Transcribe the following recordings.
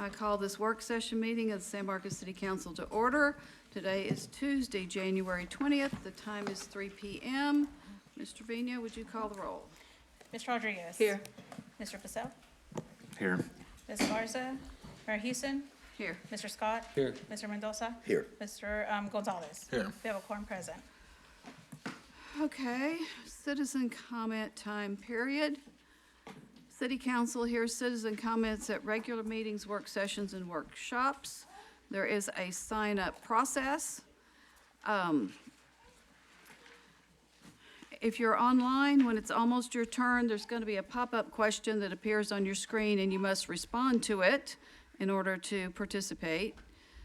I call this work session meeting of the San Marcos City Council to order. Today is Tuesday, January 20th. The time is 3 p.m. Mr. Trevino, would you call the roll? Ms. Rodriguez. Here. Mr. Pacell. Here. Ms. Garza. Mayor Houston. Here. Mr. Scott. Here. Mr. Mendoza. Here. Mr. Gonzalez. Here. We have a quorum present. Okay, citizen comment time period. City Council hears citizen comments at regular meetings, work sessions, and workshops. There is a sign-up process. If you're online, when it's almost your turn, there's going to be a pop-up question that appears on your screen, and you must respond to it in order to participate.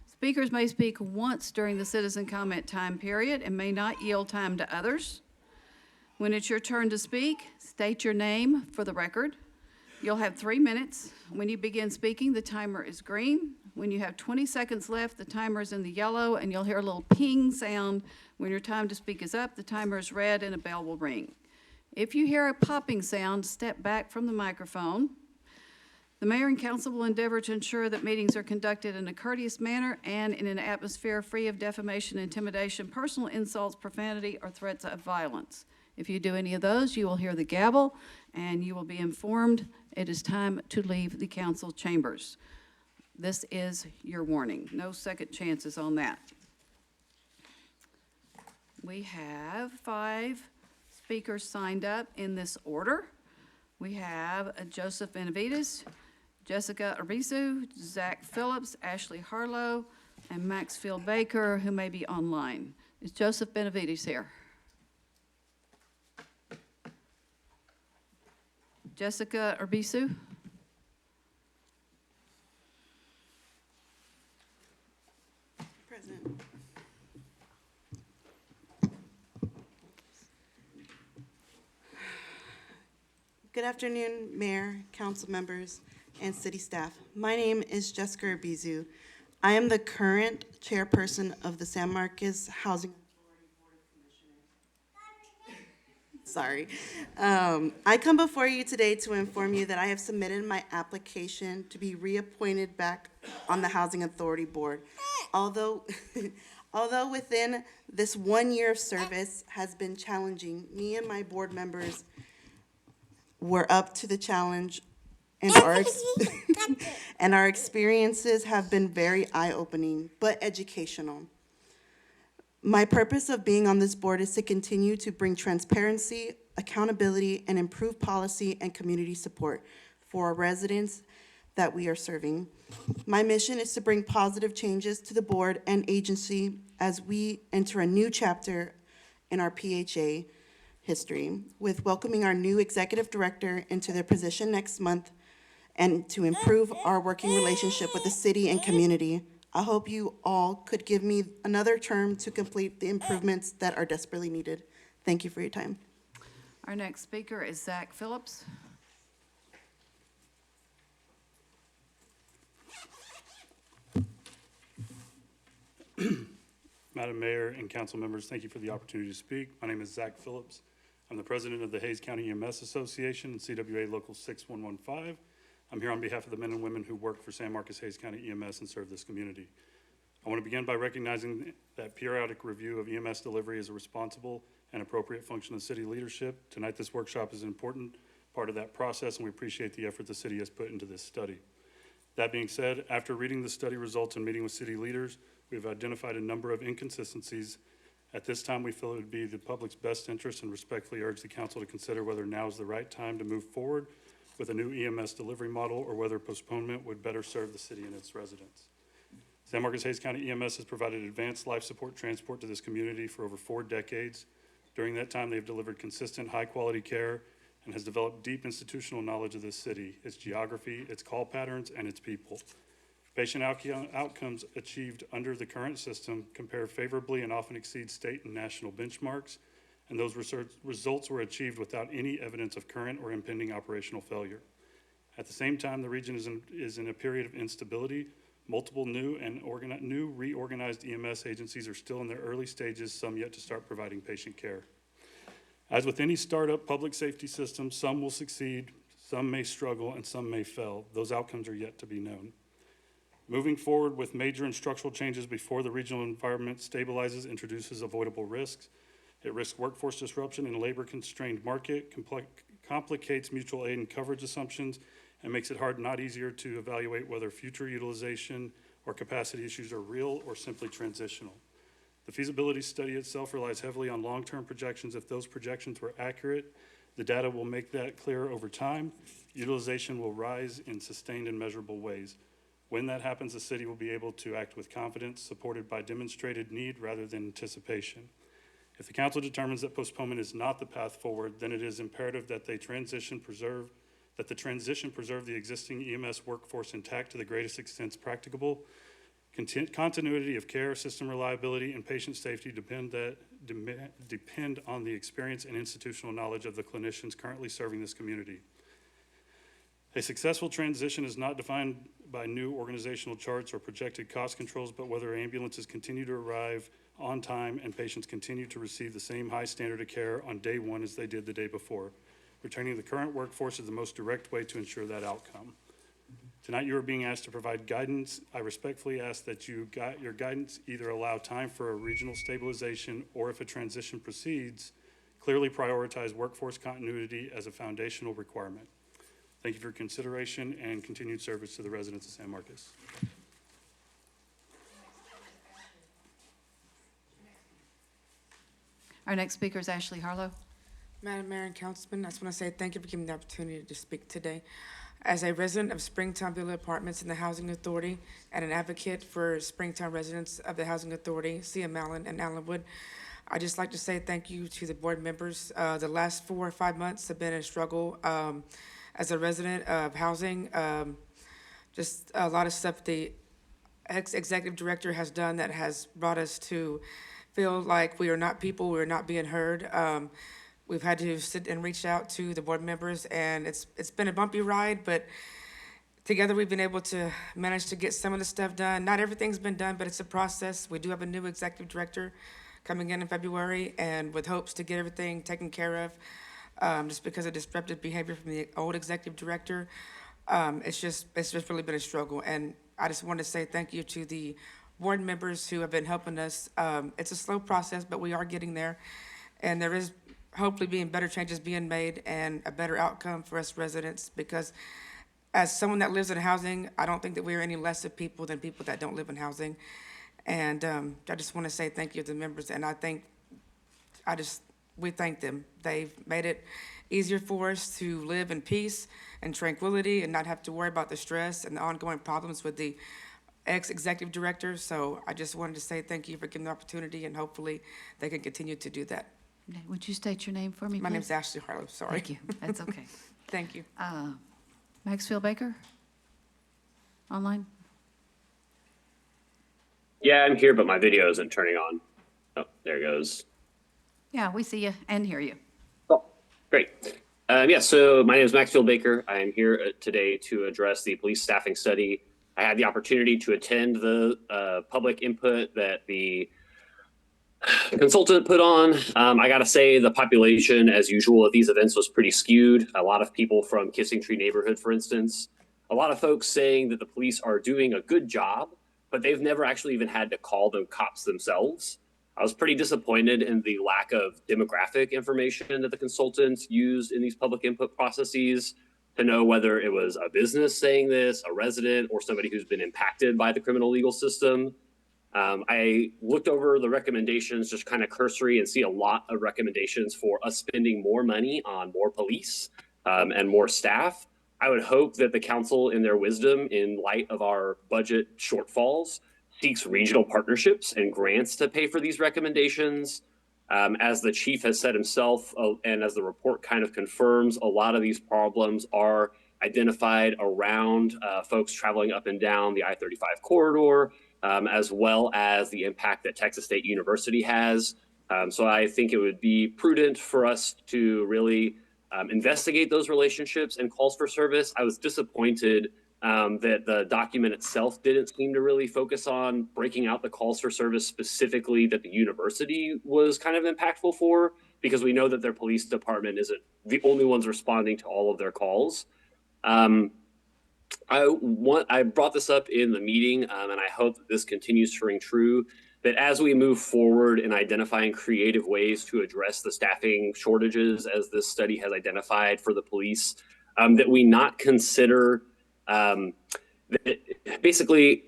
Speakers may speak once during the citizen comment time period and may not yield time to others. When it's your turn to speak, state your name for the record. You'll have 3 minutes. When you begin speaking, the timer is green. When you have 20 seconds left, the timer is in the yellow, and you'll hear a little ping sound. When your time to speak is up, the timer is red, and a bell will ring. If you hear a popping sound, step back from the microphone. The mayor and council will endeavor to ensure that meetings are conducted in a courteous manner and in an atmosphere free of defamation, intimidation, personal insults, profanity, or threats of violence. If you do any of those, you will hear the gavel, and you will be informed it is time to leave the council chambers. This is your warning. No second chances on that. We have 5 speakers signed up in this order. We have Joseph Benavides, Jessica Arbizu, Zach Phillips, Ashley Harlow, and Maxfield Baker, who may be online. Is Joseph Benavides here? Jessica Arbizu? Present. Good afternoon, Mayor, council members, and city staff. My name is Jessica Arbizu. I am the current chairperson of the San Marcos Housing Authority Board of Commissioners. Sorry. I come before you today to inform you that I have submitted my application to be reappointed back on the Housing Authority Board. Although within this 1 year of service has been challenging, me and my board members were up to the challenge, and our experiences have been very eye-opening, but educational. My purpose of being on this board is to continue to bring transparency, accountability, and improve policy and community support for our residents that we are serving. My mission is to bring positive changes to the board and agency as we enter a new chapter in our PHA history, with welcoming our new executive director into their position next month and to improve our working relationship with the city and community. I hope you all could give me another term to complete the improvements that are desperately needed. Thank you for your time. Our next speaker is Zach Phillips. Madam Mayor and council members, thank you for the opportunity to speak. My name is Zach Phillips. I'm the president of the Hays County EMS Association and CWA Local 6115. I'm here on behalf of the men and women who work for San Marcos Hays County EMS and serve this community. I want to begin by recognizing that periodic review of EMS delivery is a responsible and appropriate function of city leadership. Tonight, this workshop is an important part of that process, and we appreciate the effort the city has put into this study. That being said, after reading the study results and meeting with city leaders, we've identified a number of inconsistencies. At this time, we feel it would be the public's best interest and respectfully urge the council to consider whether now is the right time to move forward with a new EMS delivery model or whether postponement would better serve the city and its residents. San Marcos Hays County EMS has provided advanced life support transport to this community for over 4 decades. During that time, they've delivered consistent, high-quality care and has developed deep institutional knowledge of this city, its geography, its call patterns, and its people. Patient outcomes achieved under the current system compare favorably and often exceed state and national benchmarks, and those results were achieved without any evidence of current or impending operational failure. At the same time, the region is in a period of instability. Multiple new and reorganized EMS agencies are still in their early stages, some yet to start providing patient care. As with any startup public safety system, some will succeed, some may struggle, and some may fail. Those outcomes are yet to be known. Moving forward with major and structural changes before the regional environment stabilizes introduces avoidable risks. It risks workforce disruption in a labor-constrained market, complicates mutual aid and coverage assumptions, and makes it hard, not easier, to evaluate whether future utilization or capacity issues are real or simply transitional. The feasibility study itself relies heavily on long-term projections. If those projections were accurate, the data will make that clear over time. Utilization will rise in sustained and measurable ways. When that happens, the city will be able to act with confidence, supported by demonstrated need rather than anticipation. If the council determines that postponement is not the path forward, then it is imperative that the transition preserve the existing EMS workforce intact to the greatest extent practicable. Continuity of care, system reliability, and patient safety depend on the experience and institutional knowledge of the clinicians currently serving this community. A successful transition is not defined by new organizational charts or projected cost controls, but whether ambulances continue to arrive on time and patients continue to receive the same high standard of care on day one as they did the day before. Returning the current workforce is the most direct way to ensure that outcome. Tonight you are being asked to provide guidance. I respectfully ask that your guidance either allow time for a regional stabilization, or if a transition proceeds, clearly prioritize workforce continuity as a foundational requirement. Thank you for your consideration and continued service to the residents of San Marcos. Our next speaker is Ashley Harlow. Madam Mayor and Councilman, I just want to say thank you for giving me the opportunity to speak today. As a resident of Springtown Villa Apartments in the Housing Authority and an advocate for Springtown residents of the Housing Authority, CM Allen and Allenwood, I'd just like to say thank you to the board members. The last 4 or 5 months have been a struggle as a resident of housing. Just a lot of stuff the ex-executive director has done that has brought us to feel like we are not people, we are not being heard. We've had to sit and reach out to the board members, and it's been a bumpy ride, but together we've been able to manage to get some of the stuff done. Not everything's been done, but it's a process. We do have a new executive director coming in February, and with hopes to get everything taken care of. Just because of disruptive behavior from the old executive director, it's just really been a struggle. And I just want to say thank you to the board members who have been helping us. It's a slow process, but we are getting there, and there is hopefully being better changes being made and a better outcome for us residents, because as someone that lives in housing, I don't think that we are any less of people than people that don't live in housing. And I just want to say thank you to the members, and we thank them. They've made it easier for us to live in peace and tranquility and not have to worry about the stress and the ongoing problems with the ex-executive director. So I just wanted to say thank you for giving the opportunity, and hopefully they can continue to do that. Okay, would you state your name for me, please? My name's Ashley Harlow, sorry. Thank you. That's okay. Thank you. Maxfield Baker? Online? Yeah, I'm here, but my video isn't turning on. Oh, there it goes. Yeah, we see you and hear you. Oh, great. So my name is Maxfield Baker. I am here today to address the police staffing study. I had the opportunity to attend the public input that the consultant put on. I got to say the population, as usual at these events, was pretty skewed. A lot of people from Kissing Tree neighborhood, for instance. A lot of folks saying that the police are doing a good job, but they've never actually even had to call them cops themselves. I was pretty disappointed in the lack of demographic information that the consultants used in these public input processes to know whether it was a business saying this, a resident, or somebody who's been impacted by the criminal legal system. I looked over the recommendations, just kind of cursory, and see a lot of recommendations for us spending more money on more police and more staff. I would hope that the council, in their wisdom, in light of our budget shortfalls, seeks regional partnerships and grants to pay for these recommendations. As the chief has said himself, and as the report kind of confirms, a lot of these problems are identified around folks traveling up and down the I-35 corridor, as well as the impact that Texas State University has. So I think it would be prudent for us to really investigate those relationships and calls for service. I was disappointed that the document itself didn't seem to really focus on breaking out the calls for service specifically that the university was kind of impactful for, because we know that their police department isn't the only ones responding to all of their calls. I brought this up in the meeting, and I hope that this continues to ring true. That as we move forward in identifying creative ways to address the staffing shortages, as this study has identified for the police, that we not consider that basically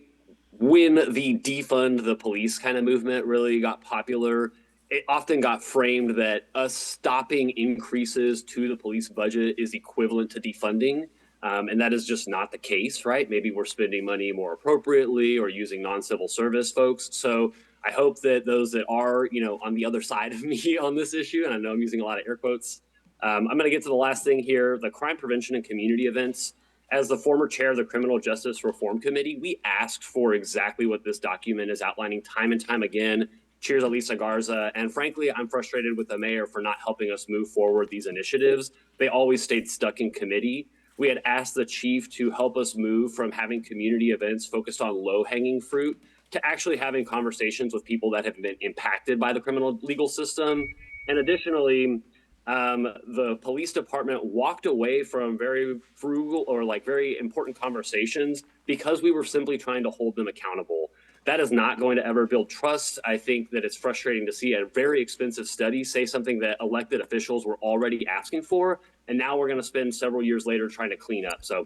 when the defund the police kind of movement really got popular, it often got framed that us stopping increases to the police budget is equivalent to defunding. And that is just not the case, right? Maybe we're spending money more appropriately or using non-civil service folks. So I hope that those that are, on the other side of me on this issue, and I know I'm using a lot of air quotes, I'm going to get to the last thing here, the crime prevention and community events. As the former chair of the Criminal Justice Reform Committee, we asked for exactly what this document is outlining time and time again. Cheers, Elisa Garza. And frankly, I'm frustrated with the mayor for not helping us move forward these initiatives. They always stayed stuck in committee. We had asked the chief to help us move from having community events focused on low-hanging fruit to actually having conversations with people that have been impacted by the criminal legal system. And additionally, the police department walked away from very frugal or very important conversations because we were simply trying to hold them accountable. That is not going to ever build trust. I think that it's frustrating to see a very expensive study say something that elected officials were already asking for, and now we're going to spend several years later trying to clean up. So,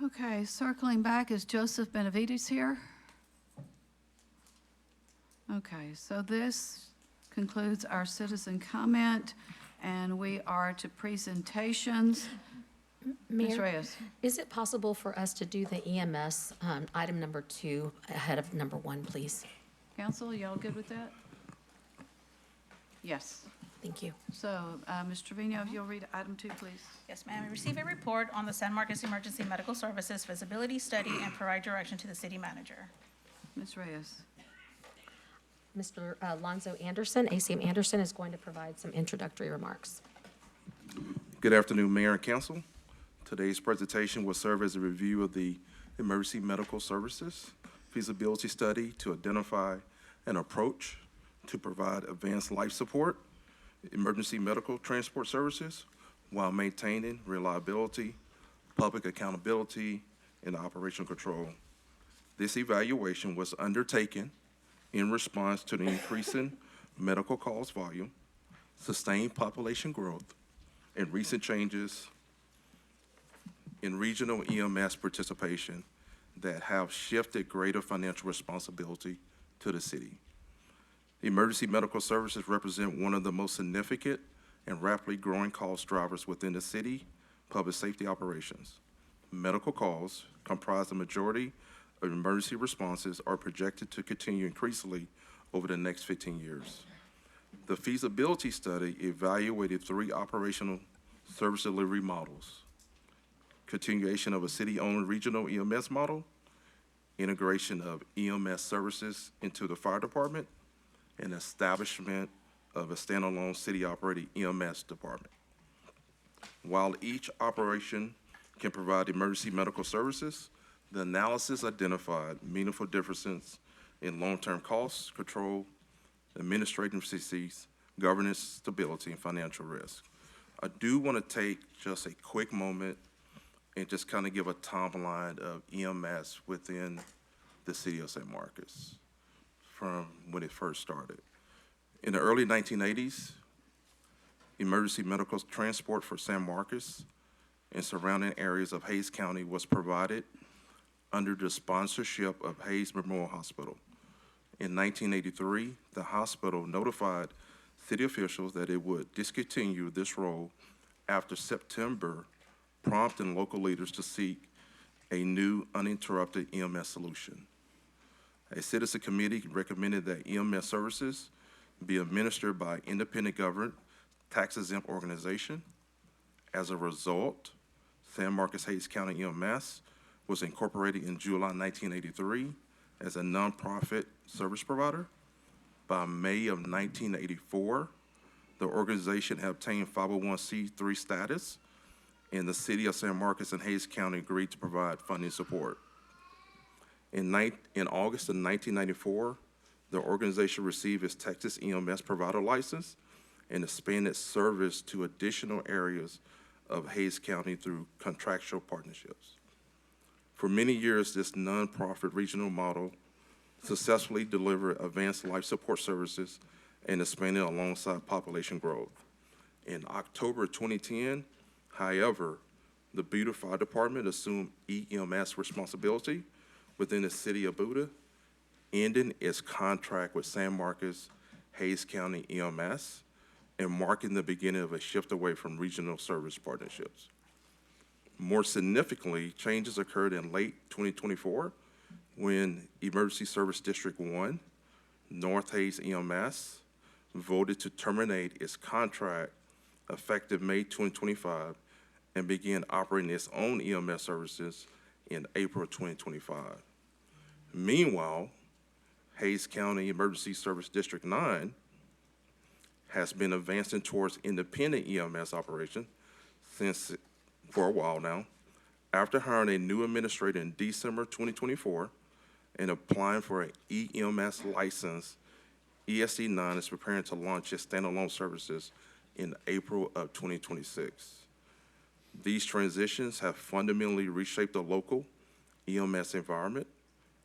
Okay, circling back, is Joseph Benavides here? Okay, so this concludes our citizen comment, and we are to presentations. Ms. Mayor, Reyes. is it possible for us to do the EMS item number 2 ahead of number 1, please? Council, y'all good with that? Yes. Thank you. So, Ms. Trevino, if you'll read item 2, please. Yes, ma'am. We receive a report on the San Marcos Emergency Medical Services feasibility study and provide direction to the city manager. Ms. Reyes. Mr. Lonzo Anderson, ACM Anderson, is going to provide some introductory remarks. Good afternoon, Mayor and Council. Today's presentation will serve as a review of the Emergency Medical Services feasibility study to identify an approach to provide advanced life support, emergency medical transport services, while maintaining reliability, public accountability, and operational control. This evaluation was undertaken in response to the increasing medical calls volume, sustained population growth, and recent changes in regional EMS participation that have shifted greater financial responsibility to the city. Emergency medical services represent one of the most significant and rapidly growing cost drivers within the city public safety operations. Medical calls comprise the majority of emergency responses are projected to continue increasingly over the next 15 years. The feasibility study evaluated 3 operational service delivery models: continuation of a city-owned regional EMS model, integration of EMS services into the fire department, and establishment of a standalone city-operated EMS department. While each operation can provide emergency medical services, the analysis identified meaningful differences in long-term costs, control, administrative efficiencies, governance stability, and financial risk. I do want to take just a quick moment and just kind of give a timeline of EMS within the city of San Marcos from when it first started. In the early 1980s, emergency medical transport for San Marcos and surrounding areas of Hays County was provided under the sponsorship of Hays Memorial Hospital. In 1983, the hospital notified city officials that it would discontinue this role after September, prompting local leaders to seek a new uninterrupted EMS solution. A citizen committee recommended that EMS services be administered by independent government, tax-exempt organization. As a result, San Marcos Hays County EMS was incorporated in July 1983 as a nonprofit service provider. By May of 1984, the organization had obtained 501c3 status, and the city of San Marcos and Hays County agreed to provide funding support. In August of 1994, the organization received its Texas EMS provider license and expanded service to additional areas of Hayes County through contractual partnerships. For many years, this nonprofit regional model successfully delivered advanced life support services and expanded alongside population growth. In October 2010, however, the Buda Fire Department assumed EMS responsibility within the city of Buda, ending its contract with San Marcos Hayes County EMS and marking the beginning of a shift away from regional service partnerships. More significantly, changes occurred in late 2024 when Emergency Service District 1, North Hayes EMS, voted to terminate its contract effective May 2025 and began operating its own EMS services in April 2025. Meanwhile, Hayes County Emergency Service District 9 has been advancing towards independent EMS operation for a while now. After hiring a new administrator in December 2024 and applying for an EMS license, ESD 9 is preparing to launch its standalone services in April of 2026. These transitions have fundamentally reshaped the local EMS environment,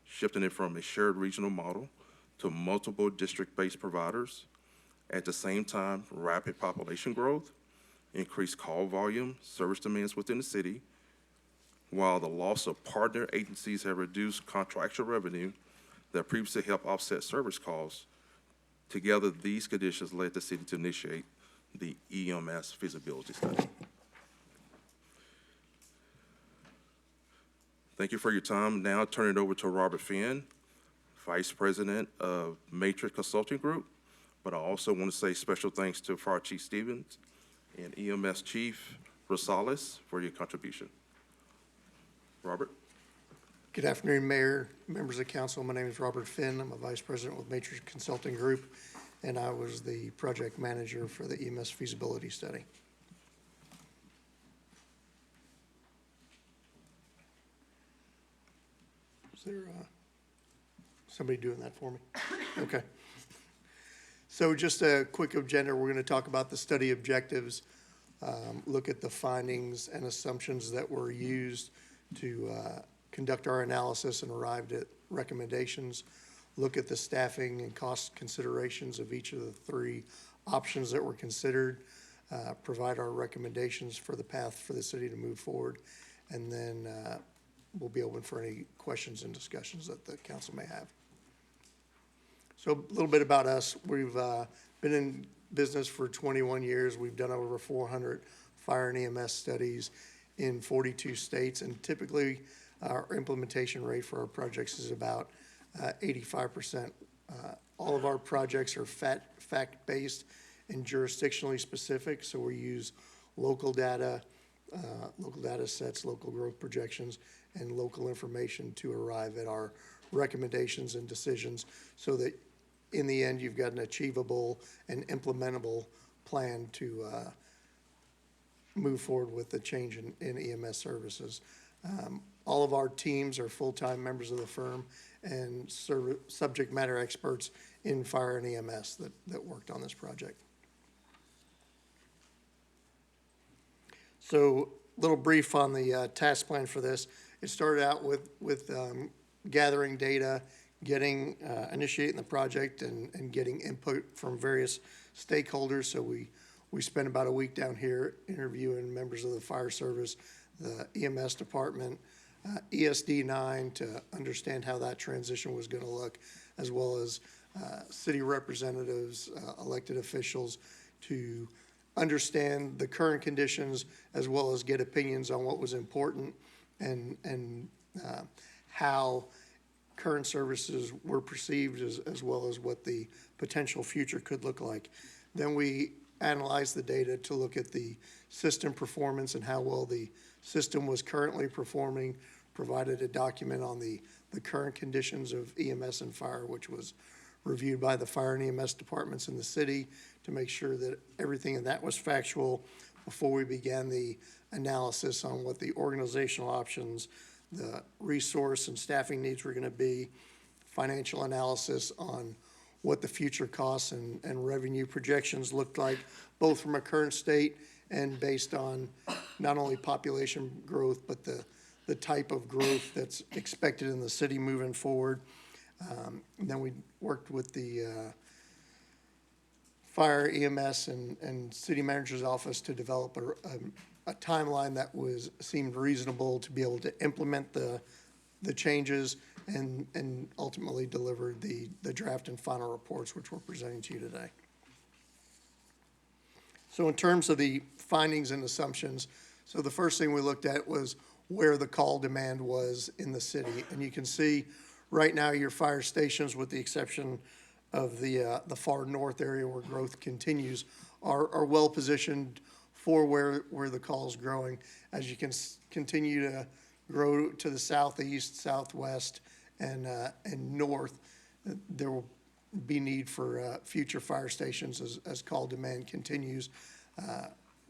shifting it from a shared regional model to multiple district-based providers. At the same time, rapid population growth, increased call volume, service demands within the city, while the loss of partner agencies have reduced contractual revenue that previously helped offset service costs. Together, these conditions led the city to initiate the EMS feasibility study. Thank you for your time. Now turn it over to Robert Finn, Vice President of Matrix Consulting Group. But I also want to say special thanks to Fire Chief Stevens and EMS Chief Rosales for your contribution. Robert? Good afternoon, Mayor, members of council. My name is Robert Finn. I'm a Vice President with Matrix Consulting Group, and I was the project manager for the EMS feasibility study. Is there somebody doing that for me? Okay. So just a quick agenda. We're going to talk about the study objectives, look at the findings and assumptions that were used to conduct our analysis and arrived at recommendations, look at the staffing and cost considerations of each of the three options that were considered, provide our recommendations for the path for the city to move forward, and then we'll be open for any questions and discussions that the council may have. So a little bit about us. We've been in business for 21 years. We've done over 400 fire and EMS studies in 42 states, and typically our implementation rate for our projects is about 85%. All of our projects are fact-based and jurisdictionally specific, so we use local data sets, local growth projections, and local information to arrive at our recommendations and decisions so that in the end, you've got an achievable and implementable plan to move forward with the change in EMS services. All of our teams are full-time members of the firm and subject matter experts in fire and EMS that worked on this project. So a little brief on the task plan for this. It started out with gathering data, initiating the project and getting input from various stakeholders. So we spent about a week down here interviewing members of the fire service, the EMS department, ESD 9 to understand how that transition was going to look, as well as city representatives, elected officials to understand the current conditions, as well as get opinions on what was important and how current services were perceived, as well as what the potential future could look like. Then we analyzed the data to look at the system performance and how well the system was currently performing, provided a document on the current conditions of EMS and fire, which was reviewed by the fire and EMS departments in the city to make sure that everything in that was factual before we began the analysis on what the organizational options, the resource and staffing needs were going to be, financial analysis on what the future costs and revenue projections looked like, both from a current state and based on not only population growth, but the type of growth that's expected in the city moving forward. And then we worked with the fire, EMS, and city manager's office to develop a timeline that seemed reasonable to be able to implement the changes and ultimately deliver the draft and final reports, which we're presenting to you today. So in terms of the findings and assumptions, so the first thing we looked at was where the call demand was in the city. And you can see right now your fire stations, with the exception of the far north area where growth continues, are well positioned for where the call is growing. As you can continue to grow to the southeast, southwest, and north, there will be need for future fire stations as call demand continues,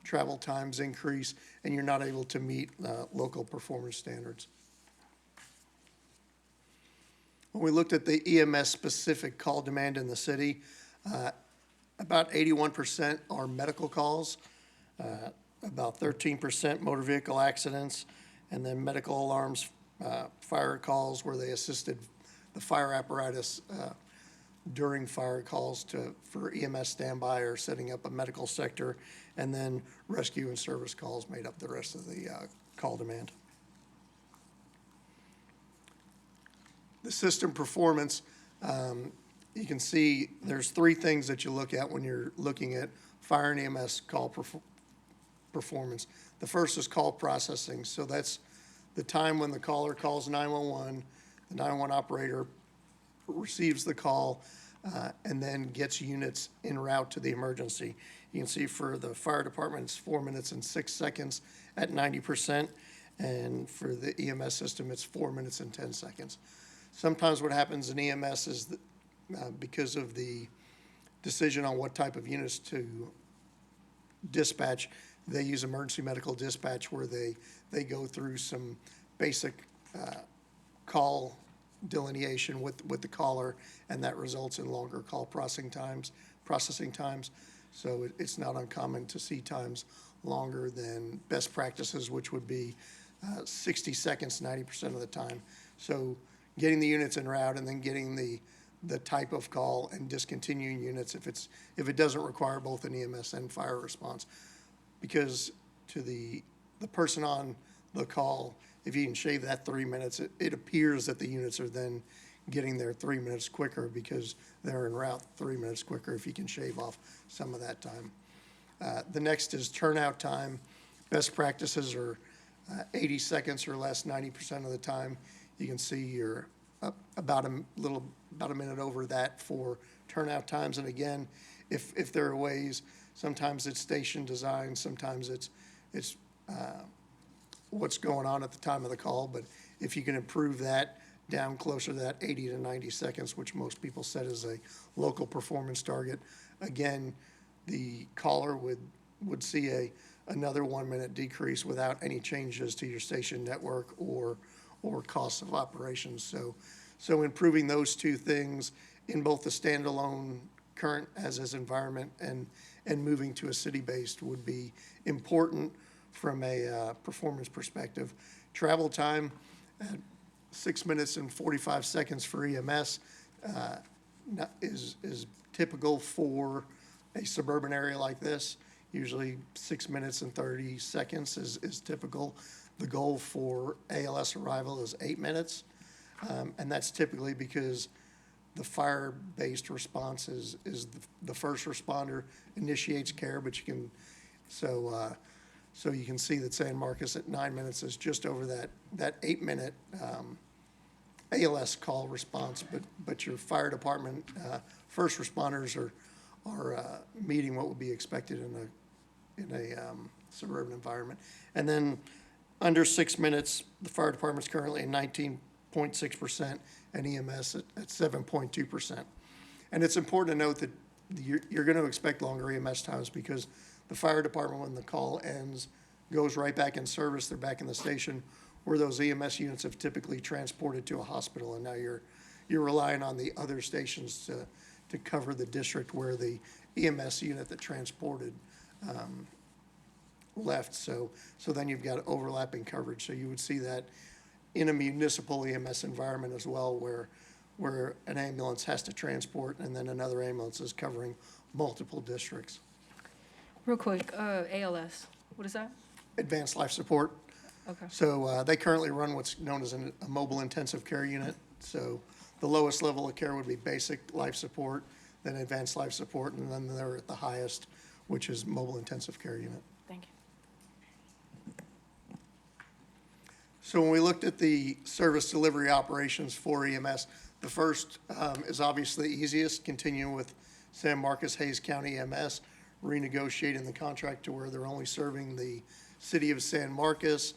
travel times increase, and you're not able to meet local performance standards. When we looked at the EMS-specific call demand in the city, about 81% are medical calls, about 13% motor vehicle accidents, and then medical alarms, fire calls where they assisted the fire apparatus during fire calls for EMS standby or setting up a medical sector, and then rescue and service calls made up the rest of the call demand. The system performance, you can see there's three things that you look at when you're looking at fire and EMS call performance. The first is call processing. So that's the time when the caller calls 911, the 911 operator receives the call, and then gets units en route to the emergency. You can see for the fire department, it's 4 minutes and 6 seconds at 90%, and for the EMS system, it's 4 minutes and 10 seconds. Sometimes what happens in EMS is that, because of the decision on what type of units to dispatch, they use emergency medical dispatch where they go through some basic call delineation with the caller, and that results in longer call processing times. So it's not uncommon to see times longer than best practices, which would be 60 seconds 90% of the time. So getting the units en route and then getting the type of call and discontinuing units if it doesn't require both an EMS and fire response. Because to the person on the call, if you can shave that 3 minutes, it appears that the units are then getting there 3 minutes quicker because they're en route 3 minutes quicker if you can shave off some of that time. The next is turnout time. Best practices are 80 seconds or less 90% of the time. You can see you're about a minute over that for turnout times. And again, if there are ways, sometimes it's station design, sometimes it's what's going on at the time of the call. But if you can improve that down closer to that 80 to 90 seconds, which most people set as a local performance target, again, the caller would see another 1 minute decrease without any changes to your station network or costs of operations. So improving those two things in both the standalone current as environment and moving to a city-based would be important from a performance perspective. Travel time, 6 minutes and 45 seconds for EMS is typical for a suburban area like this. Usually 6 minutes and 30 seconds is typical. The goal for ALS arrival is 8 minutes, and that's typically because the fire-based response is the first responder initiates care, but you can, so you can see that San Marcos at 9 minutes is just over that 8 minute ALS call response, but your fire department first responders are meeting what would be expected in a suburban environment. And then under 6 minutes, the fire department's currently at 19.6% and EMS at 7.2%. And it's important to note that you're going to expect longer EMS times because the fire department, when the call ends, goes right back in service. They're back in the station where those EMS units have typically transported to a hospital, and now you're relying on the other stations to cover the district where the EMS unit that transported left, so then you've got overlapping coverage. So you would see that in a municipal EMS environment as well, where an ambulance has to transport and then another ambulance is covering multiple districts. Real quick, ALS, what is that? Advanced life support. Okay. So they currently run what's known as a mobile intensive care unit. So the lowest level of care would be basic life support, then advanced life support, and then they're at the highest, which is mobile intensive care unit. Thank you. So when we looked at the service delivery operations for EMS, the first is obviously easiest, continuing with San Marcos Hayes County EMS, renegotiating the contract to where they're only serving the city of San Marcos.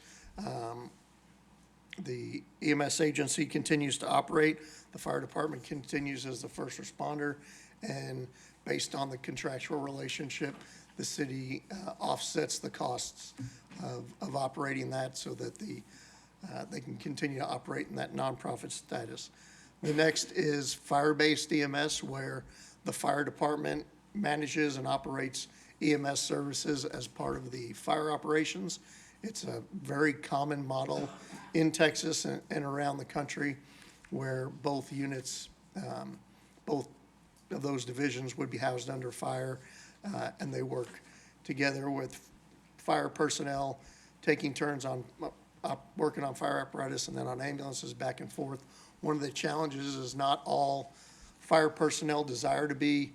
The EMS agency continues to operate. The fire department continues as the first responder. And based on the contractual relationship, the city offsets the costs of operating that so that they can continue to operate in that nonprofit status. The next is fire-based EMS, where the fire department manages and operates EMS services as part of the fire operations. It's a very common model in Texas and around the country where both units, both of those divisions would be housed under fire, and they work together with fire personnel, taking turns on working on fire apparatus and then on ambulances back and forth. One of the challenges is not all fire personnel desire to be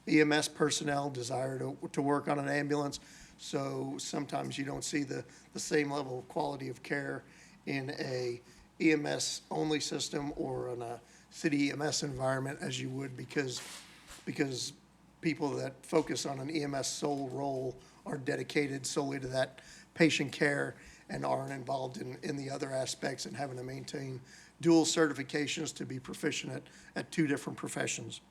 EMS personnel, desire to work on an ambulance. So sometimes you don't see the same level of quality of care in a EMS only system or in a city EMS environment as you would because people that focus on an EMS sole role are dedicated solely to that patient care and aren't involved in the other aspects and having to maintain dual certifications to be proficient at two different professions.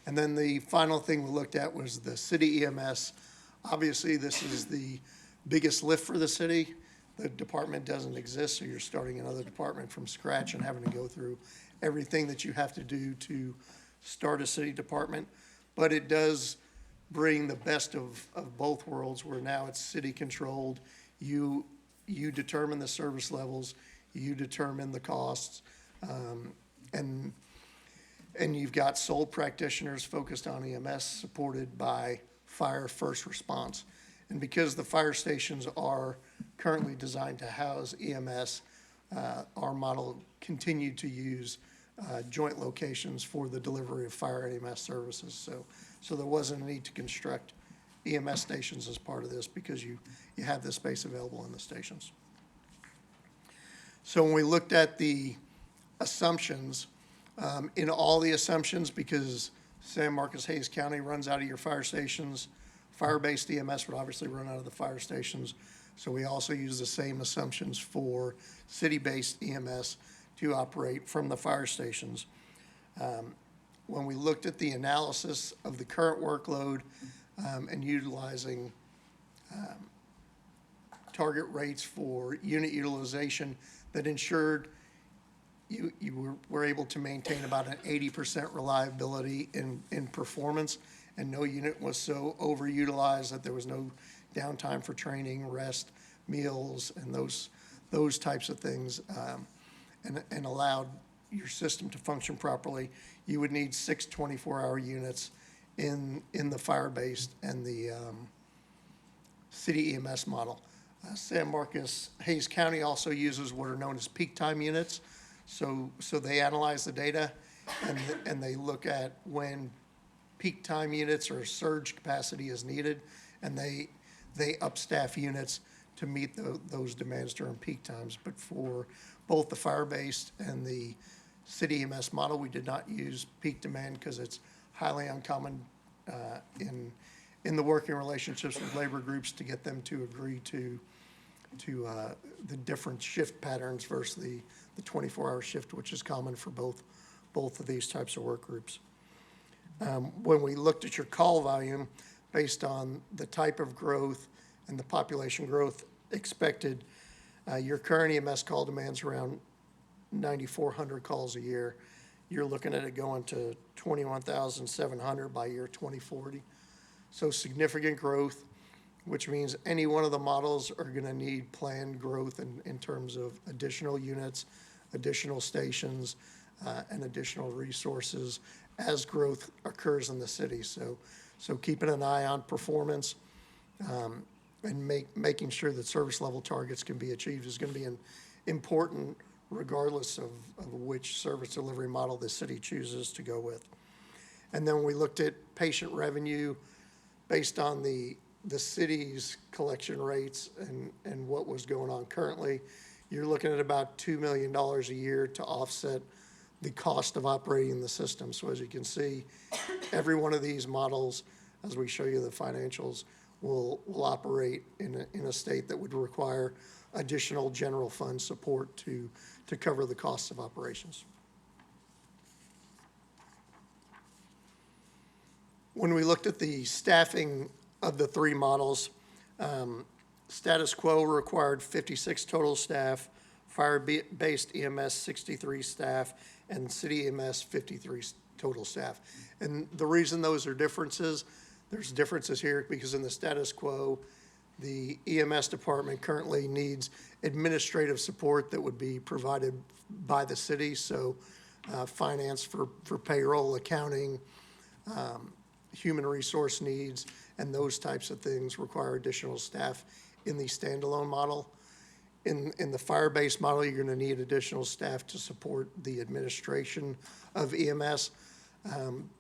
And then the final thing we looked at was the city EMS. Obviously, this is the biggest lift for the city. The department doesn't exist, so you're starting another department from scratch and having to go through everything that you have to do to start a city department. But it does bring the best of both worlds, where now it's city-controlled. You determine the service levels, you determine the costs, and you've got sole practitioners focused on EMS supported by fire first response. And because the fire stations are currently designed to house EMS, our model continued to use joint locations for the delivery of fire and EMS services. So there wasn't a need to construct EMS stations as part of this because you have this space available in the stations. So when we looked at the assumptions, in all the assumptions, because San Marcos Hayes County runs out of your fire stations, fire-based EMS would obviously run out of the fire stations. So we also use the same assumptions for city-based EMS to operate from the fire stations. When we looked at the analysis of the current workload and utilizing target rates for unit utilization that ensured you were able to maintain about an 80% reliability in performance, and no unit was so overutilized that there was no downtime for training, rest, meals, and those types of things, and allowed your system to function properly. You would need 6 24-hour units in the fire-based and the city EMS model. San Marcos Hayes County also uses what are known as peak time units. So they analyze the data and they look at when peak time units or surge capacity is needed, and they upstaff units to meet those demands during peak times. But for both the fire-based and the city EMS model, we did not use peak demand because it's highly uncommon in the working relationships with labor groups to get them to agree to the different shift patterns versus the 24-hour shift, which is common for both of these types of work groups. When we looked at your call volume, based on the type of growth and the population growth expected, your current EMS call demands around 9,400 calls a year. You're looking at it going to 21,700 by year 2040. So significant growth which means any one of the models are gonna need planned growth in terms of additional units, additional stations, and additional resources as growth occurs in the city. So keeping an eye on performance, and making sure that service level targets can be achieved is gonna be important regardless of which service delivery model the city chooses to go with. And then we looked at patient revenue based on the city's collection rates and what was going on currently. You're looking at about $2 million a year to offset the cost of operating the system. So as you can see, every one of these models, as we show you the financials, will operate in a state that would require additional general fund support to cover the costs of operations. When we looked at the staffing of the three models, status quo required 56 total staff, fire-based EMS 63 staff, and city EMS 53 total staff. And the reason those are differences, there's differences here because in the status quo, the EMS department currently needs administrative support that would be provided by the city. So finance for payroll, accounting, human resource needs, and those types of things require additional staff in the standalone model. In the fire-based model, you're going to need additional staff to support the administration of EMS.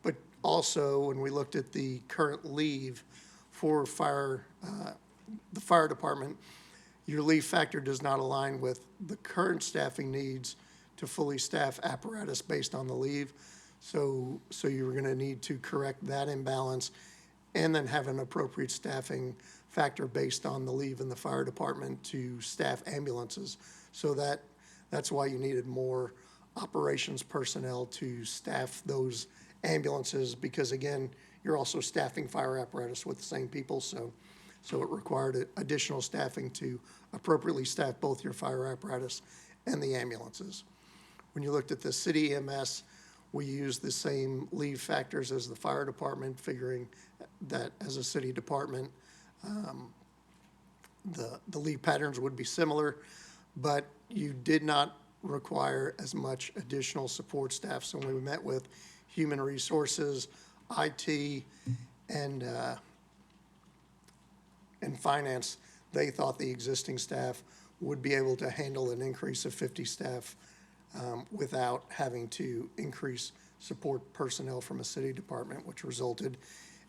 But also, when we looked at the current leave for the fire department, your leave factor does not align with the current staffing needs to fully staff apparatus based on the leave. So you're going to need to correct that imbalance and then have an appropriate staffing factor based on the leave in the fire department to staff ambulances. So that's why you needed more operations personnel to staff those ambulances, because again, you're also staffing fire apparatus with the same people, so it required additional staffing to appropriately staff both your fire apparatus and the ambulances. When you looked at the city EMS, we used the same leave factors as the fire department, figuring that as a city department, the leave patterns would be similar, but you did not require as much additional support staff. So when we met with human resources, IT, and finance, they thought the existing staff would be able to handle an increase of 50 staff without having to increase support personnel from a city department, which resulted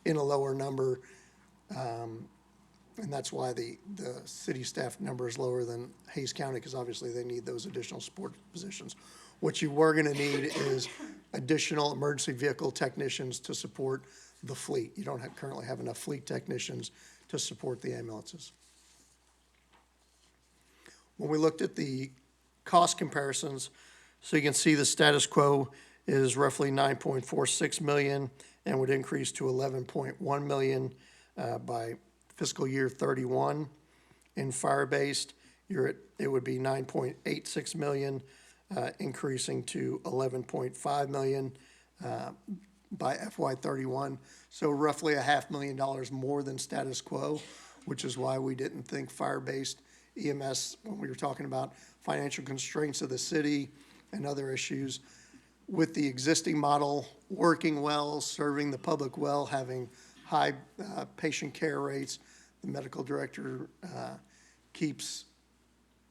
in a lower number. And that's why the city staff number is lower than Hays County, because obviously they need those additional support positions. What you were going to need is additional emergency vehicle technicians to support the fleet. You don't currently have enough fleet technicians to support the ambulances. When we looked at the cost comparisons, so you can see the status quo is roughly 9.46 million and would increase to 11.1 million by fiscal year 31. In fire-based, it would be 9.86 million, increasing to 11.5 million by FY 31. So roughly $500,000 more than status quo, which is why we didn't think fire-based EMS, when we were talking about financial constraints of the city and other issues, with the existing model working well, serving the public well, having high patient care rates, the medical director keeps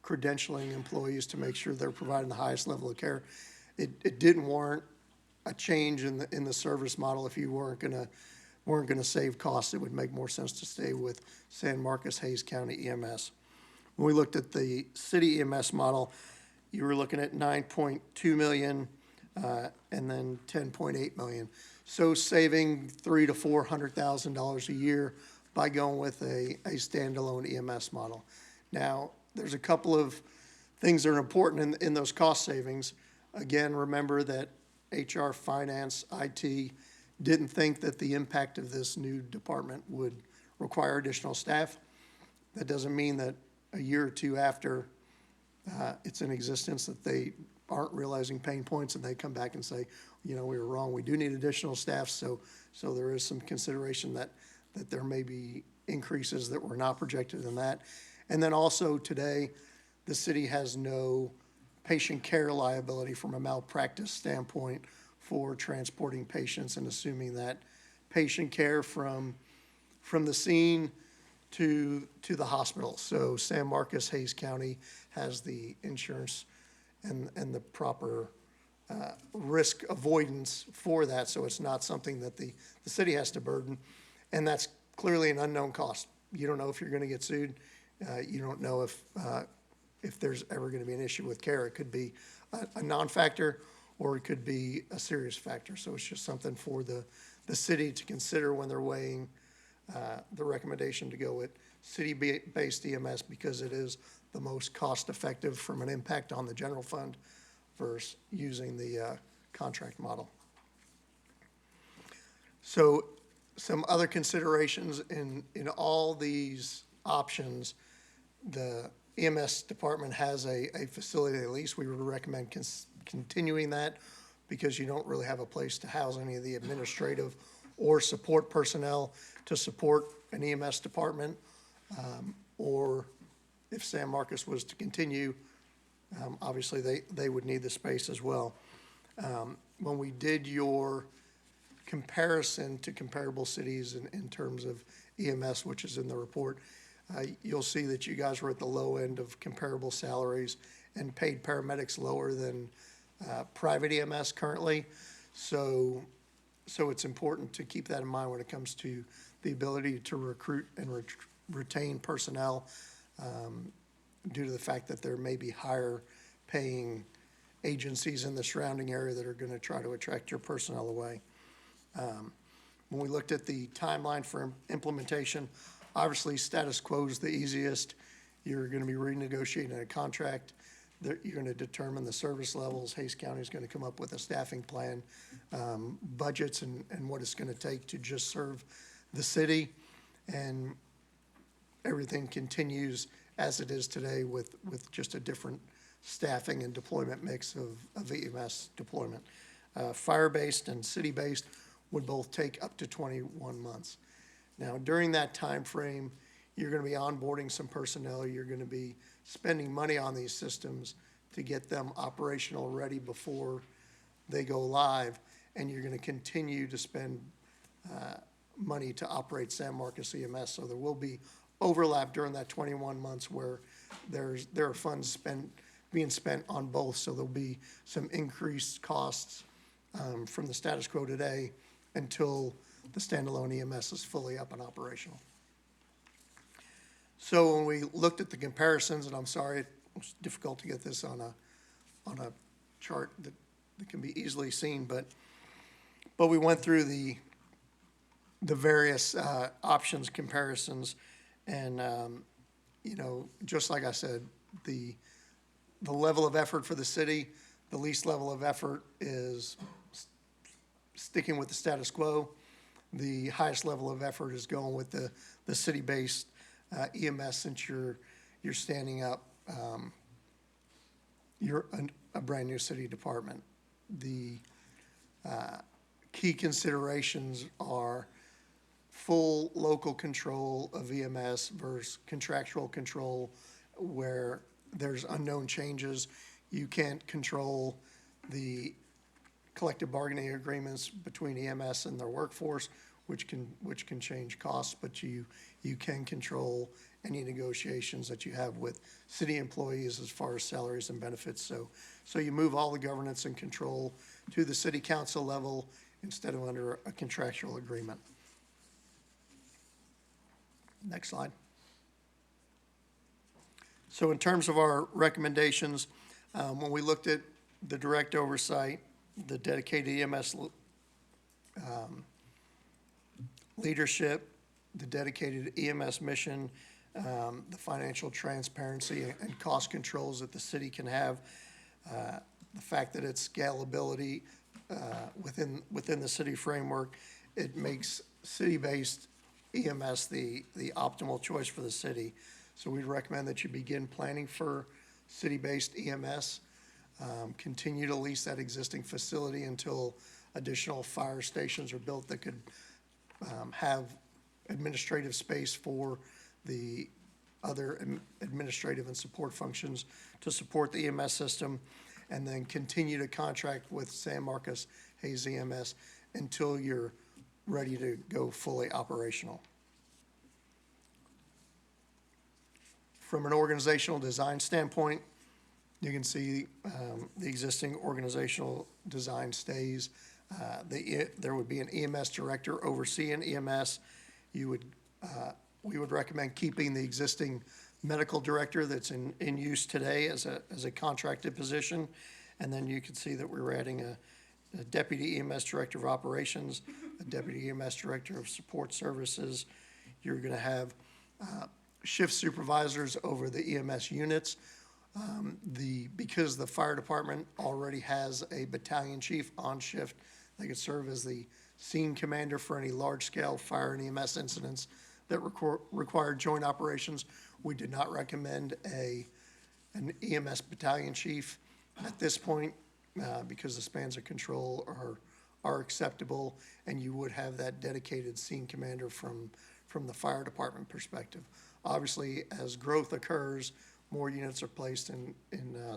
credentialing employees to make sure they're providing the highest level of care. It didn't warrant a change in the service model. If you weren't gonna save costs, it would make more sense to stay with San Marcos Hays County EMS. When we looked at the city EMS model, you were looking at 9.2 million and then 10.8 million. So saving $300,000 to $400,000 a year by going with a standalone EMS model. Now, there's a couple of things that are important in those cost savings. Again, remember that HR, finance, IT didn't think that the impact of this new department would require additional staff. That doesn't mean that a year or two after it's in existence that they aren't realizing pain points and they come back and say, we were wrong. We do need additional staff. So there is some consideration that there may be increases that were not projected in that. And then also today, the city has no patient care liability from a malpractice standpoint for transporting patients and assuming that patient care from the scene to the hospital. So San Marcos, Hayes County has the insurance and the proper risk avoidance for that, so it's not something that the city has to burden. And that's clearly an unknown cost. You don't know if you're gonna get sued. You don't know if there's ever gonna be an issue with care. It could be a non-factor, or it could be a serious factor. So it's just something for the city to consider when they're weighing the recommendation to go with city-based EMS, because it is the most cost-effective from an impact on the general fund versus using the contract model. So some other considerations in all these options, the EMS department has a facility lease. We would recommend continuing that because you don't really have a place to house any of the administrative or support personnel to support an EMS department. Or if San Marcos was to continue, obviously they would need the space as well. When we did your comparison to comparable cities in terms of EMS, which is in the report, you'll see that you guys were at the low end of comparable salaries and paid paramedics lower than private EMS currently. So it's important to keep that in mind when it comes to the ability to recruit and retain personnel due to the fact that there may be higher paying agencies in the surrounding area that are going to try to attract your personnel away. When we looked at the timeline for implementation, obviously status quo is the easiest. You're going to be renegotiating a contract. You're going to determine the service levels. Hayes County is going to come up with a staffing plan, budgets, and what it's going to take to just serve the city. And everything continues as it is today with just a different staffing and deployment mix of EMS deployment. Fire-based and city-based would both take up to 21 months. Now, during that time frame, you're going to be onboarding some personnel. You're going to be spending money on these systems to get them operational ready before they go live, and you're going to continue to spend money to operate San Marcos EMS. So there will be overlap during that 21 months where there are funds being spent on both. So there'll be some increased costs from the status quo today until the standalone EMS is fully up and operational. So when we looked at the comparisons, and I'm sorry, it was difficult to get this on a chart that can be easily seen, but we went through the various options comparisons, and just like I said, the level of effort for the city, the least level of effort is sticking with the status quo. The highest level of effort is going with the city-based EMS, since you're standing up a brand new city department. The key considerations are full local control of EMS versus contractual control where there's unknown changes. You can't control the collective bargaining agreements between EMS and their workforce, which can change costs, but you can control any negotiations that you have with city employees as far as salaries and benefits. So you move all the governance and control to the city council level instead of under a contractual agreement. Next slide. So in terms of our recommendations, when we looked at the direct oversight, the dedicated EMS leadership, the dedicated EMS mission, the financial transparency and cost controls that the city can have, the fact that it's scalability within the city framework, it makes city-based EMS the optimal choice for the city. So we'd recommend that you begin planning for city-based EMS, continue to lease that existing facility until additional fire stations are built that could have administrative space for the other administrative and support functions to support the EMS system, and then continue to contract with San Marcos Hayes EMS until you're ready to go fully operational. From an organizational design standpoint, you can see the existing organizational design stays. There would be an EMS director overseeing EMS. We would recommend keeping the existing medical director that's in use today as a contracted position. And then you can see that we're adding a deputy EMS director of operations, a deputy EMS director of support services. You're going to have shift supervisors over the EMS units. Because the fire department already has a battalion chief on shift, they could serve as the scene commander for any large-scale fire and EMS incidents that require joint operations. We did not recommend an EMS battalion chief at this point because the spans of control are acceptable, and you would have that dedicated scene commander from the fire department perspective. Obviously, as growth occurs, more units are placed in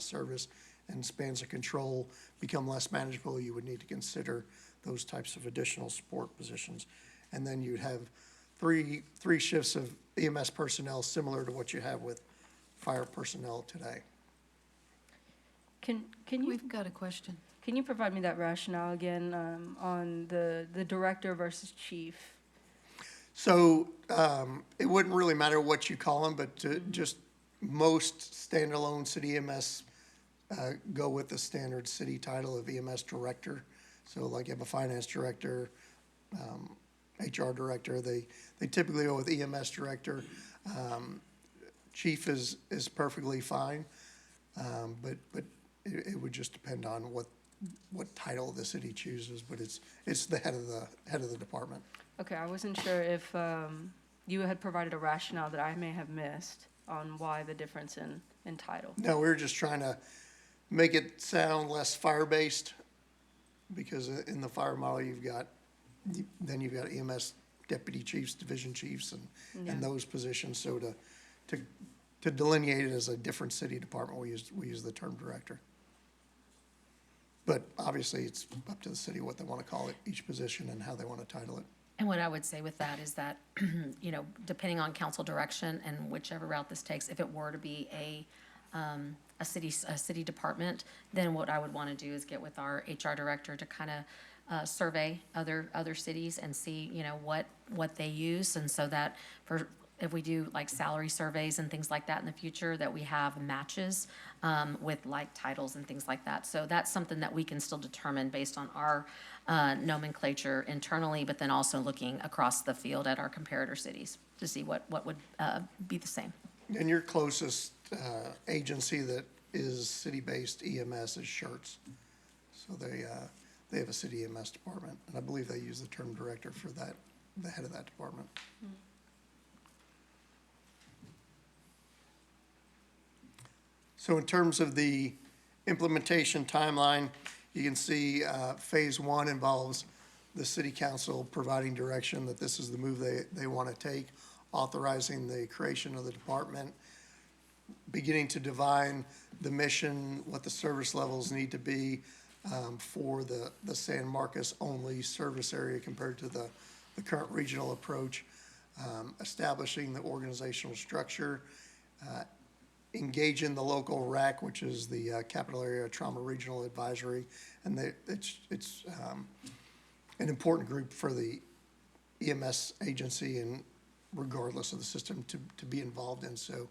service, and spans of control become less manageable. You would need to consider those types of additional support positions. And then you'd have three shifts of EMS personnel similar to what you have with fire personnel today. Can you, We've got a question. can you provide me that rationale again on the director versus chief? So it wouldn't really matter what you call them, but just most standalone city EMS go with the standard city title of EMS director. So like you have a finance director, HR director, they typically go with EMS director. Chief is perfectly fine, but it would just depend on what title the city chooses, but it's the head of the department. Okay, I wasn't sure if you had provided a rationale that I may have missed on why the difference in title. No, we were just trying to make it sound less fire-based, because in the fire model, you've got EMS deputy chiefs, division chiefs, and those positions. So to delineate it as a different city department, we use the term director. But obviously, it's up to the city what they want to call it, each position, and how they want to title it. And what I would say with that is that, depending on council direction and whichever route this takes, if it were to be a city department, then what I would want to do is get with our HR director to kind of survey other cities and see, what they use. And so that if we do like salary surveys and things like that in the future, that we have matches with like titles and things like that. So that's something that we can still determine based on our nomenclature internally, but then also looking across the field at our comparator cities to see what would be the same. And your closest agency that is city-based EMS is Schertz. So they have a city EMS department, and I believe they use the term director for that, the head of that department. So in terms of the implementation timeline, you can see phase one involves the city council providing direction that this is the move they want to take, authorizing the creation of the department, beginning to define the mission, what the service levels need to be for the San Marcos only service area compared to the current regional approach, establishing the organizational structure, engage in the local RAC, which is the Capital Area Trauma Regional Advisory, and it's an important group for the EMS agency and regardless of the system to be involved in. So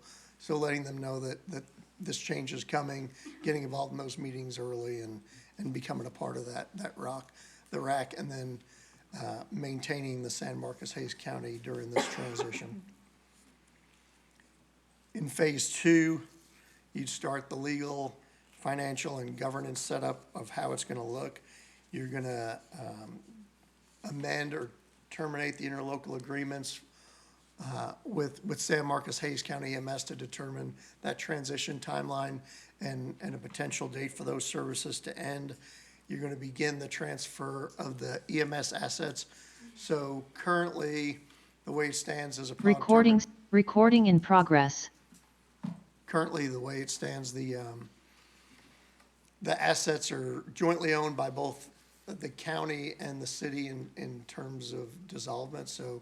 letting them know that this change is coming, getting involved in those meetings early and becoming a part of the RAC, and then maintaining the San Marcos Hayes County during this transition. In phase two, you'd start the legal, financial, and governance setup of how it's going to look. You're going to amend or terminate the interlocal agreements with San Marcos Hayes County EMS to determine that transition timeline and a potential date for those services to end. You're going to begin the transfer of the EMS assets. So currently, the way it stands is a. Recording in progress. Currently, the way it stands, the assets are jointly owned by both the county and the city in terms of dissolvement. So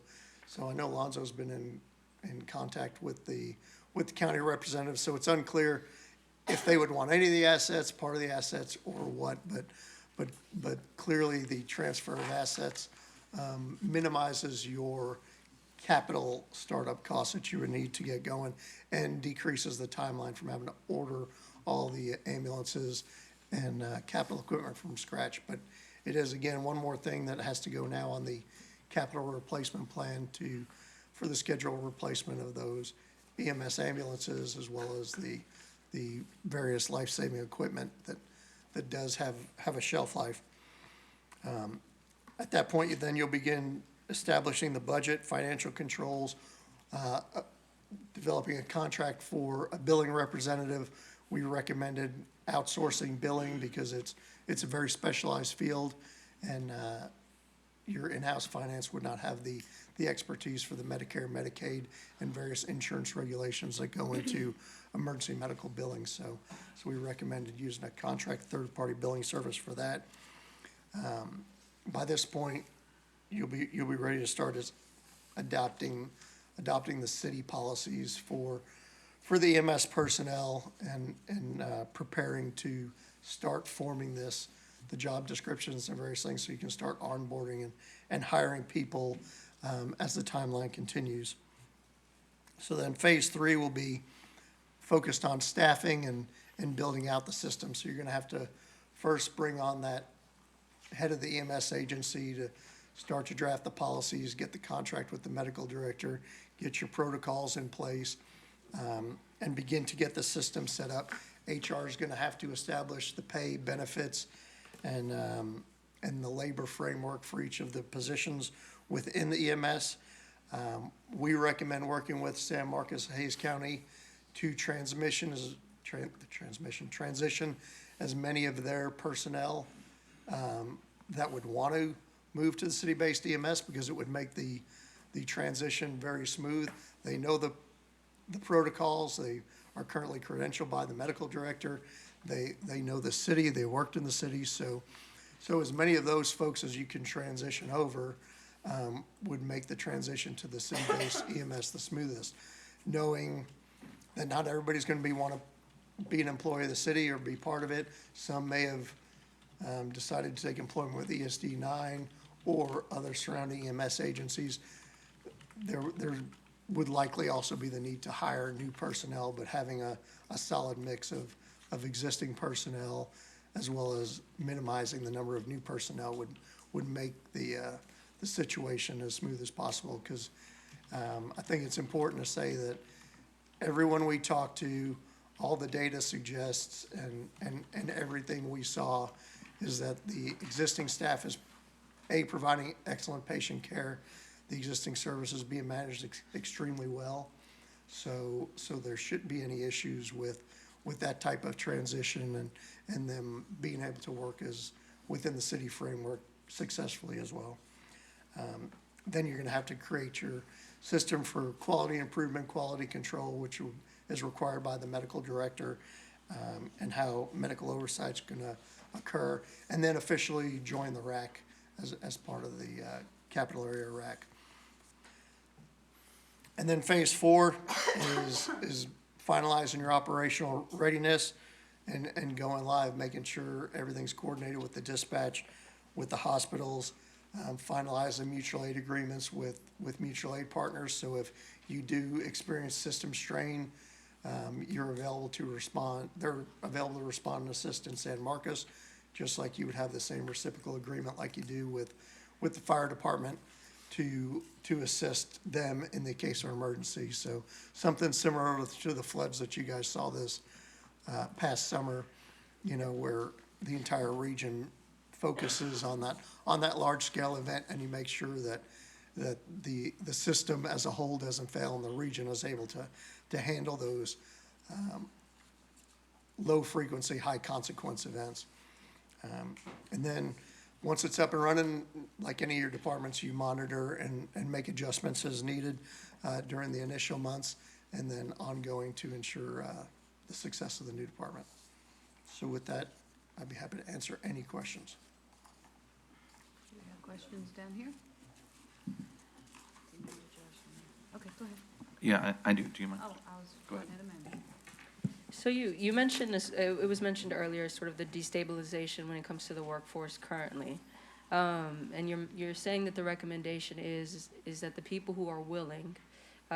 I know Lonzo's been in contact with the county representative, so it's unclear if they would want any of the assets, part of the assets, or what, but clearly the transfer of assets minimizes your capital startup costs that you would need to get going and decreases the timeline from having to order all the ambulances and capital equipment from scratch. But it is, again, one more thing that has to go now on the capital replacement plan for the scheduled replacement of those EMS ambulances, as well as the various life-saving equipment that does have a shelf life. At that point, then you'll begin establishing the budget, financial controls, developing a contract for a billing representative. We recommended outsourcing billing because it's a very specialized field, and your in-house finance would not have the expertise for the Medicare, Medicaid, and various insurance regulations that go into emergency medical billing. So we recommended using a contract third-party billing service for that. By this point, you'll be ready to start adopting the city policies for the EMS personnel and preparing to start forming the job descriptions and various things, so you can start onboarding and hiring people as the timeline continues. So then phase 3 will be focused on staffing and building out the system. So you're gonna have to first bring on that head of the EMS agency to start to draft the policies, get the contract with the medical director, get your protocols in place, and begin to get the system set up. HR is gonna have to establish the pay, benefits, and the labor framework for each of the positions within the EMS. We recommend working with San Marcos, Hays County to transition as many of their personnel that would want to move to the city-based EMS, because it would make the transition very smooth. They know the protocols. They are currently credentialed by the medical director. They know the city. They worked in the city. So as many of those folks as you can transition over would make the transition to the city-based EMS the smoothest, knowing that not everybody's going to want to be an employee of the city or be part of it. Some may have decided to take employment with ESD 9 or other surrounding EMS agencies. There would likely also be the need to hire new personnel, but having a solid mix of existing personnel, as well as minimizing the number of new personnel, would make the situation as smooth as possible. Because I think it's important to say that everyone we talk to, all the data suggests, and everything we saw, is that the existing staff is, providing excellent patient care. The existing services being managed extremely well. So there shouldn't be any issues with that type of transition and them being able to work as within the city framework successfully as well. Then you're gonna have to create your system for quality improvement, quality control, which is required by the medical director, and how medical oversight's gonna occur, and then officially join the RAC as part of the capital area RAC. And then phase 4 is finalizing your operational readiness and going live, making sure everything's coordinated with the dispatch, with the hospitals, finalize the mutual aid agreements with mutual aid partners. So if you do experience system strain, you're available to respond. They're available to respond and assist in San Marcos, just like you would have the same reciprocal agreement like you do with the fire department to assist them in the case of emergency. So something similar to the floods that you guys saw this past summer, where the entire region focuses on that large scale event, and you make sure that the system as a whole doesn't fail, and the region is able to handle those low frequency, high consequence events. And then once it's up and running, like any of your departments, you monitor and make adjustments as needed during the initial months, and then ongoing to ensure the success of the new department. So with that, I'd be happy to answer any questions. Do you have questions down here? Okay, go ahead. Yeah, I do. Do you mind? Oh, I was Go ahead. looking at Amanda. So you mentioned this, it was mentioned earlier, sort of the destabilization when it comes to the workforce currently. And you're saying that the recommendation is that the people who are willing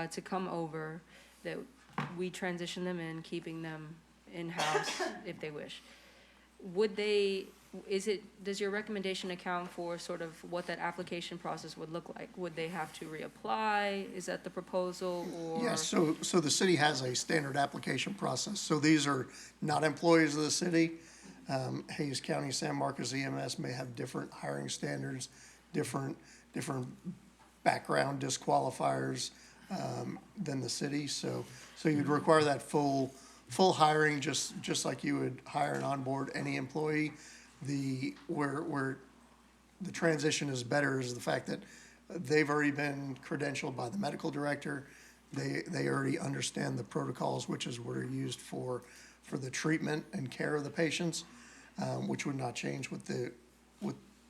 to come over, that we transition them in, keeping them in-house if they wish. Does your recommendation account for sort of what that application process would look like? Would they have to reapply? Is that the proposal, or? Yes, so the city has a standard application process. So these are not employees of the city. Hayes County, San Marcos EMS may have different hiring standards, different background disqualifiers than the city. So you'd require that full hiring, just like you would hire and onboard any employee. Where the transition is better is the fact that they've already been credentialed by the medical director. They already understand the protocols, which is what are used for the treatment and care of the patients, which would not change with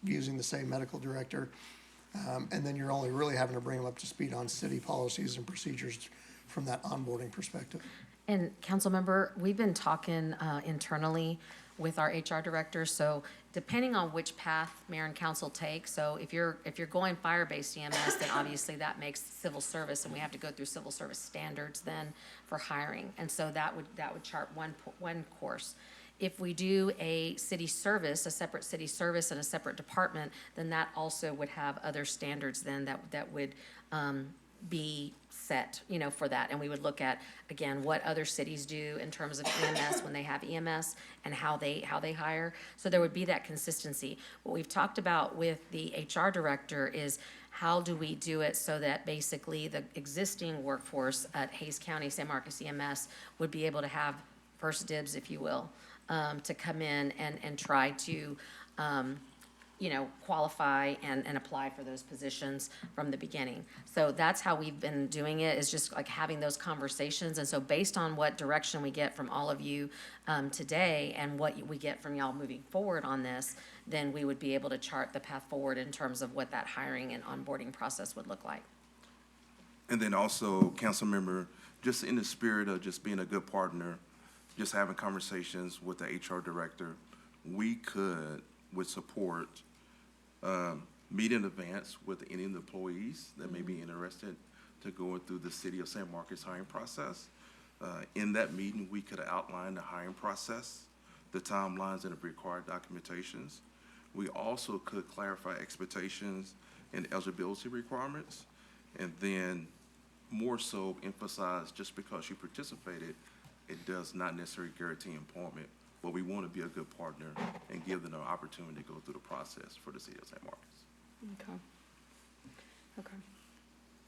using the same medical director. And then you're only really having to bring them up to speed on city policies and procedures from that onboarding perspective. And Councilmember, we've been talking internally with our HR director, so depending on which path mayor and council take, so if you're going fire-based EMS, then obviously that makes civil service, and we have to go through civil service standards then for hiring, and so that would chart one course. If we do a city service, a separate city service and a separate department, then that also would have other standards then that would be set, for that. And we would look at, again, what other cities do in terms of EMS when they have EMS and how they hire. So there would be that consistency. What we've talked about with the HR director is how do we do it so that basically the existing workforce at Hayes County, San Marcos EMS would be able to have first dibs, if you will, to come in and try to qualify and apply for those positions from the beginning. So that's how we've been doing it, is just like having those conversations. And so based on what direction we get from all of you today and what we get from y'all moving forward on this, then we would be able to chart the path forward in terms of what that hiring and onboarding process would look like. And then also, council member, just in the spirit of just being a good partner, just having conversations with the HR director, we could, with support, meet in advance with any of the employees that may be interested to go through the city of San Marcos hiring process. In that meeting, we could outline the hiring process, the timelines and the required documentations. We also could clarify expectations and eligibility requirements, and then more so emphasize just because you participated, it does not necessarily guarantee employment. But we want to be a good partner and give them an opportunity to go through the process for the city of San Marcos. Okay.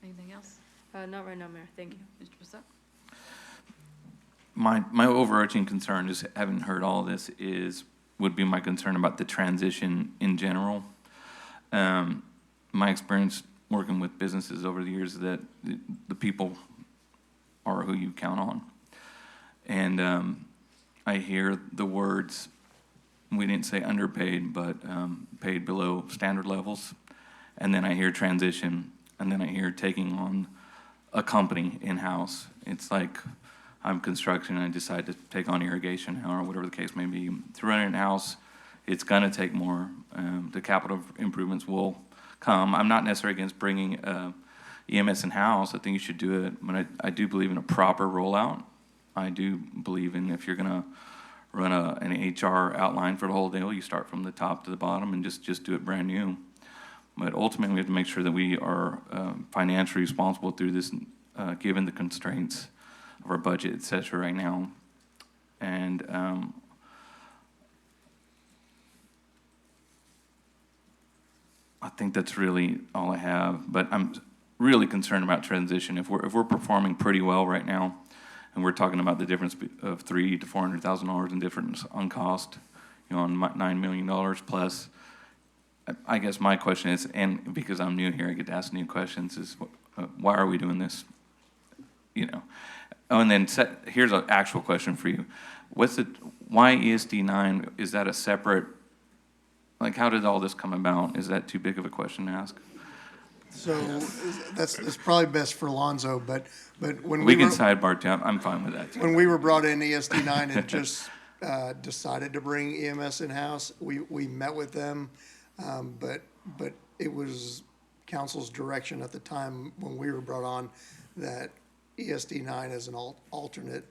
Anything else? Not right now, Mayor. Thank you. Mr. Pacek? My overarching concern, just having heard all this, would be my concern about the transition in general. My experience working with businesses over the years is that the people are who you count on. And I hear the words, we didn't say underpaid, but paid below standard levels. And then I hear transition, and then I hear taking on a company in-house. It's like I'm construction and I decide to take on irrigation or whatever the case may be. To run it in-house, it's gonna take more. The capital improvements will come. I'm not necessarily against bringing EMS in-house. I think you should do it, but I do believe in a proper rollout. I do believe in, if you're gonna run an HR outline for the whole deal, you start from the top to the bottom and just do it brand new. But ultimately, we have to make sure that we are financially responsible through this, given the constraints of our budget, et cetera, right now. And I think that's really all I have. But I'm really concerned about transition. If we're performing pretty well right now, and we're talking about the difference of $300,000 to $400,000 in difference on cost, on $9 million plus. I guess my question is, and because I'm new here, I get to ask new questions, is why are we doing this? You know? Oh, and then here's an actual question for you. Why ESD 9? Is that a separate, like, how did all this come about? Is that too big of a question to ask? So that's probably best for Lonzo, but when We we can were, sidebar too. I'm fine with that too. when we were brought in, ESD 9 had just decided to bring EMS in-house. We met with them, but it was council's direction at the time when we were brought on that ESD 9 as an alternate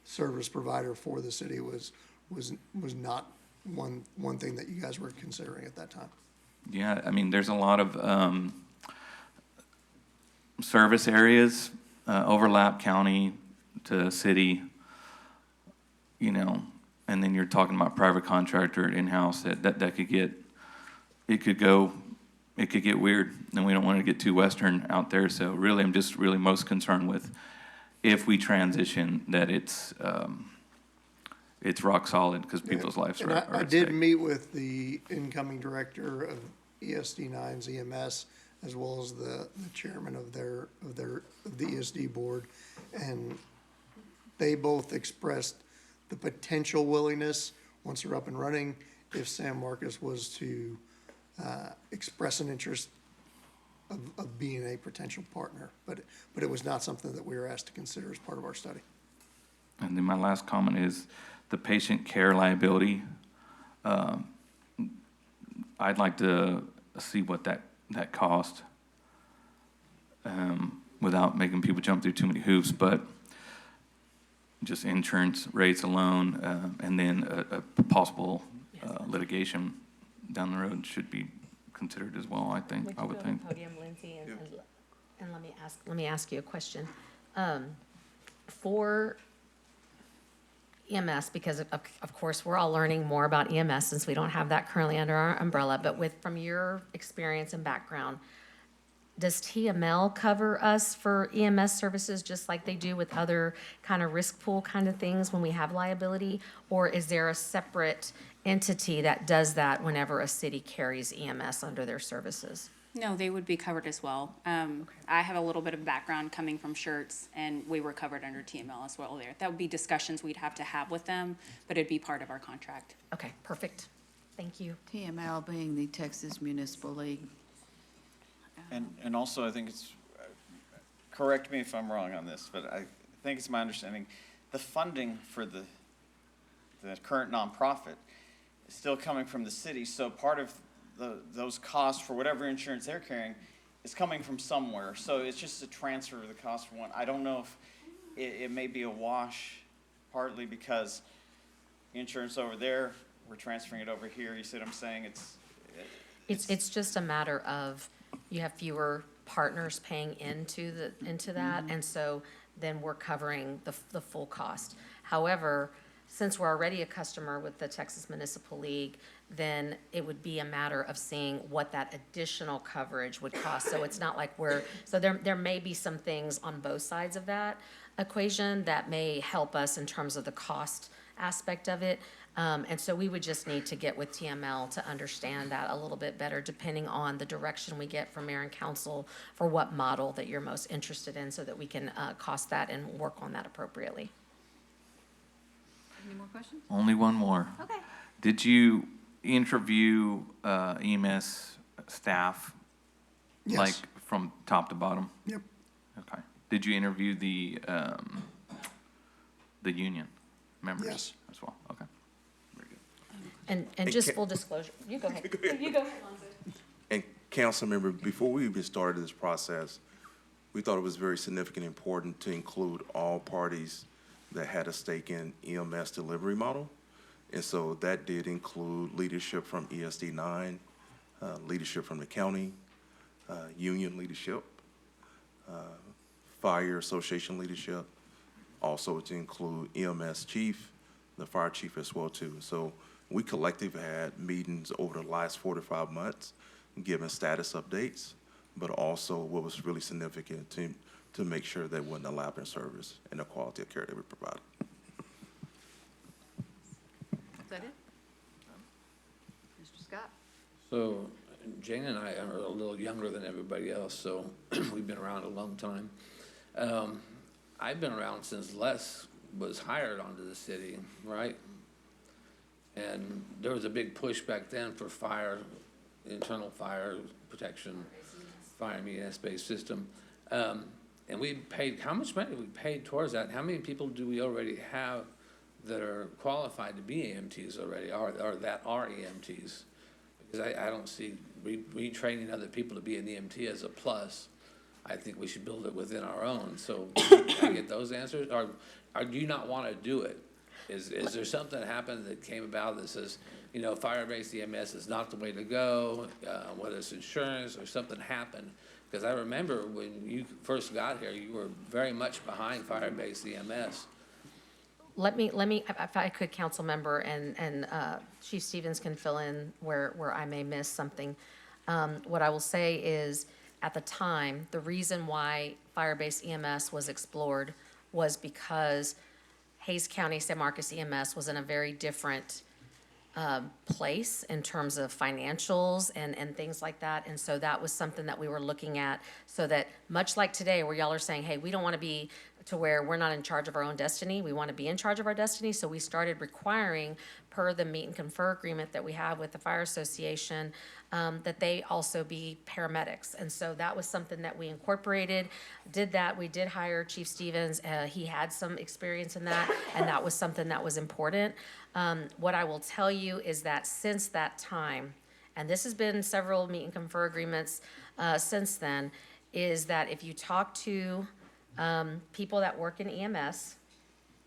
service provider for the city was not one thing that you guys were considering at that time. Yeah, I mean, there's a lot of service areas, overlap county to city, you know, and then you're talking about private contractor in-house, that could get, it could get weird, and we don't want to get too Western out there. So really, I'm just really most concerned with if we transition, that it's rock solid, because people's lives And are I at did stake. meet with the incoming director of ESD 9's EMS, as well as the chairman of the ESD board, and they both expressed the potential willingness, once they're up and running, if San Marcos was to express an interest of being a potential partner. But it was not something that we were asked to consider as part of our study. And then my last comment is the patient care liability. I'd like to see what that cost, without making people jump through too many hoops, but just insurance rates alone, and then a possible litigation down the road should be considered as well, I think, I would think. Podium, Lindsay, and let me ask you a question. For EMS, because of course, we're all learning more about EMS since we don't have that currently under our umbrella, but from your experience and background, does TML cover us for EMS services just like they do with other kind of risk pool kind of things when we have liability? Or is there a separate entity that does that whenever a city carries EMS under their services? No, they would be covered as well. I have a little bit of background coming from Shirts, and we were covered under TML as well there. That would be discussions we'd have to have with them, but it'd be part of our contract. Okay, perfect. Thank you. TML being the Texas Municipal League. And also, I think it's, correct me if I'm wrong on this, but I think it's my understanding, the funding for the current nonprofit is still coming from the city, so part of those costs for whatever insurance they're carrying is coming from somewhere. So it's just a transfer of the cost from one. I don't know if it may be a wash, partly because insurance over there, we're transferring it over here. You see what I'm saying? It's just a matter of, you have fewer partners paying into that, and so then we're covering the full cost. However, since we're already a customer with the Texas Municipal League, then it would be a matter of seeing what that additional coverage would cost. So it's not like so there may be some things on both sides of that equation that may help us in terms of the cost aspect of it. And so we would just need to get with TML to understand that a little bit better, depending on the direction we get from mayor and council for what model that you're most interested in, so that we can cost that and work on that appropriately. Any more questions? Only one more. Okay. Did you interview EMS staff, Yes. like from top to bottom? Yep. Okay. Did you interview the union members? Yes. As well? Okay. Very good. And just full disclosure, you go ahead. You go ahead, Lonzo. And council member, before we even started this process, we thought it was very significant and important to include all parties that had a stake in EMS delivery model. And so that did include leadership from ESD 9, leadership from the county, union leadership, fire association leadership, also to include EMS chief, the fire chief as well too. So we collectively had meetings over the last 4 to 5 months, giving status updates, but also what was really significant to make sure they wasn't a lab in service and the quality of care they were providing. Is that it? Mr. Scott? So Jane and I are a little younger than everybody else, so we've been around a long time. I've been around since Les was hired onto the city, right? And there was a big push back then for fire, internal fire protection, fire EMS-based system. And we paid, how much money we paid towards that? How many people do we already have that are qualified to be EMTs already, or that are EMTs? Because I don't see retraining other people to be an EMT as a plus. I think we should build it within our own. So can I get those answers? Or do you not want to do it? Is there something that happened that came about that says, you know, fire-based EMS is not the way to go, whether it's insurance or something happened? Because I remember when you first got here, you were very much behind fire-based EMS. Let me, if I could, council member, and Chief Stevens can fill in where I may miss something. What I will say is, at the time, the reason why fire-based EMS was explored was because Hays County San Marcos EMS was in a very different place in terms of financials and things like that. And so that was something that we were looking at, so that much like today where y'all are saying, hey, we don't want to be to where we're not in charge of our own destiny. We want to be in charge of our destiny. So we started requiring, per the meet and confer agreement that we have with the Fire Association, that they also be paramedics. And so that was something that we incorporated, did that. We did hire Chief Stevens. He had some experience in that, and that was something that was important. What I will tell you is that since that time, and this has been several meet and confer agreements since then, is that if you talk to people that work in EMS,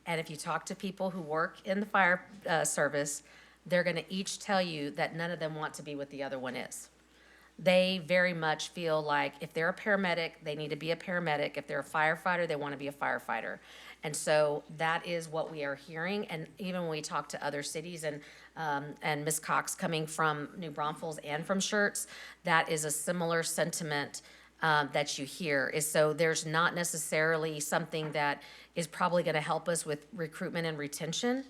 and if you talk to people who work in the fire service, they're gonna each tell you that none of them want to be what the other one is. They very much feel like if they're a paramedic, they need to be a paramedic. If they're a firefighter, they want to be a firefighter. And so that is what we are hearing. And even when we talk to other cities, and Ms. Cox coming from New Braunfels and from Schertz, that is a similar sentiment that you hear. Is so there's not necessarily something that is probably going to help us with recruitment and retention.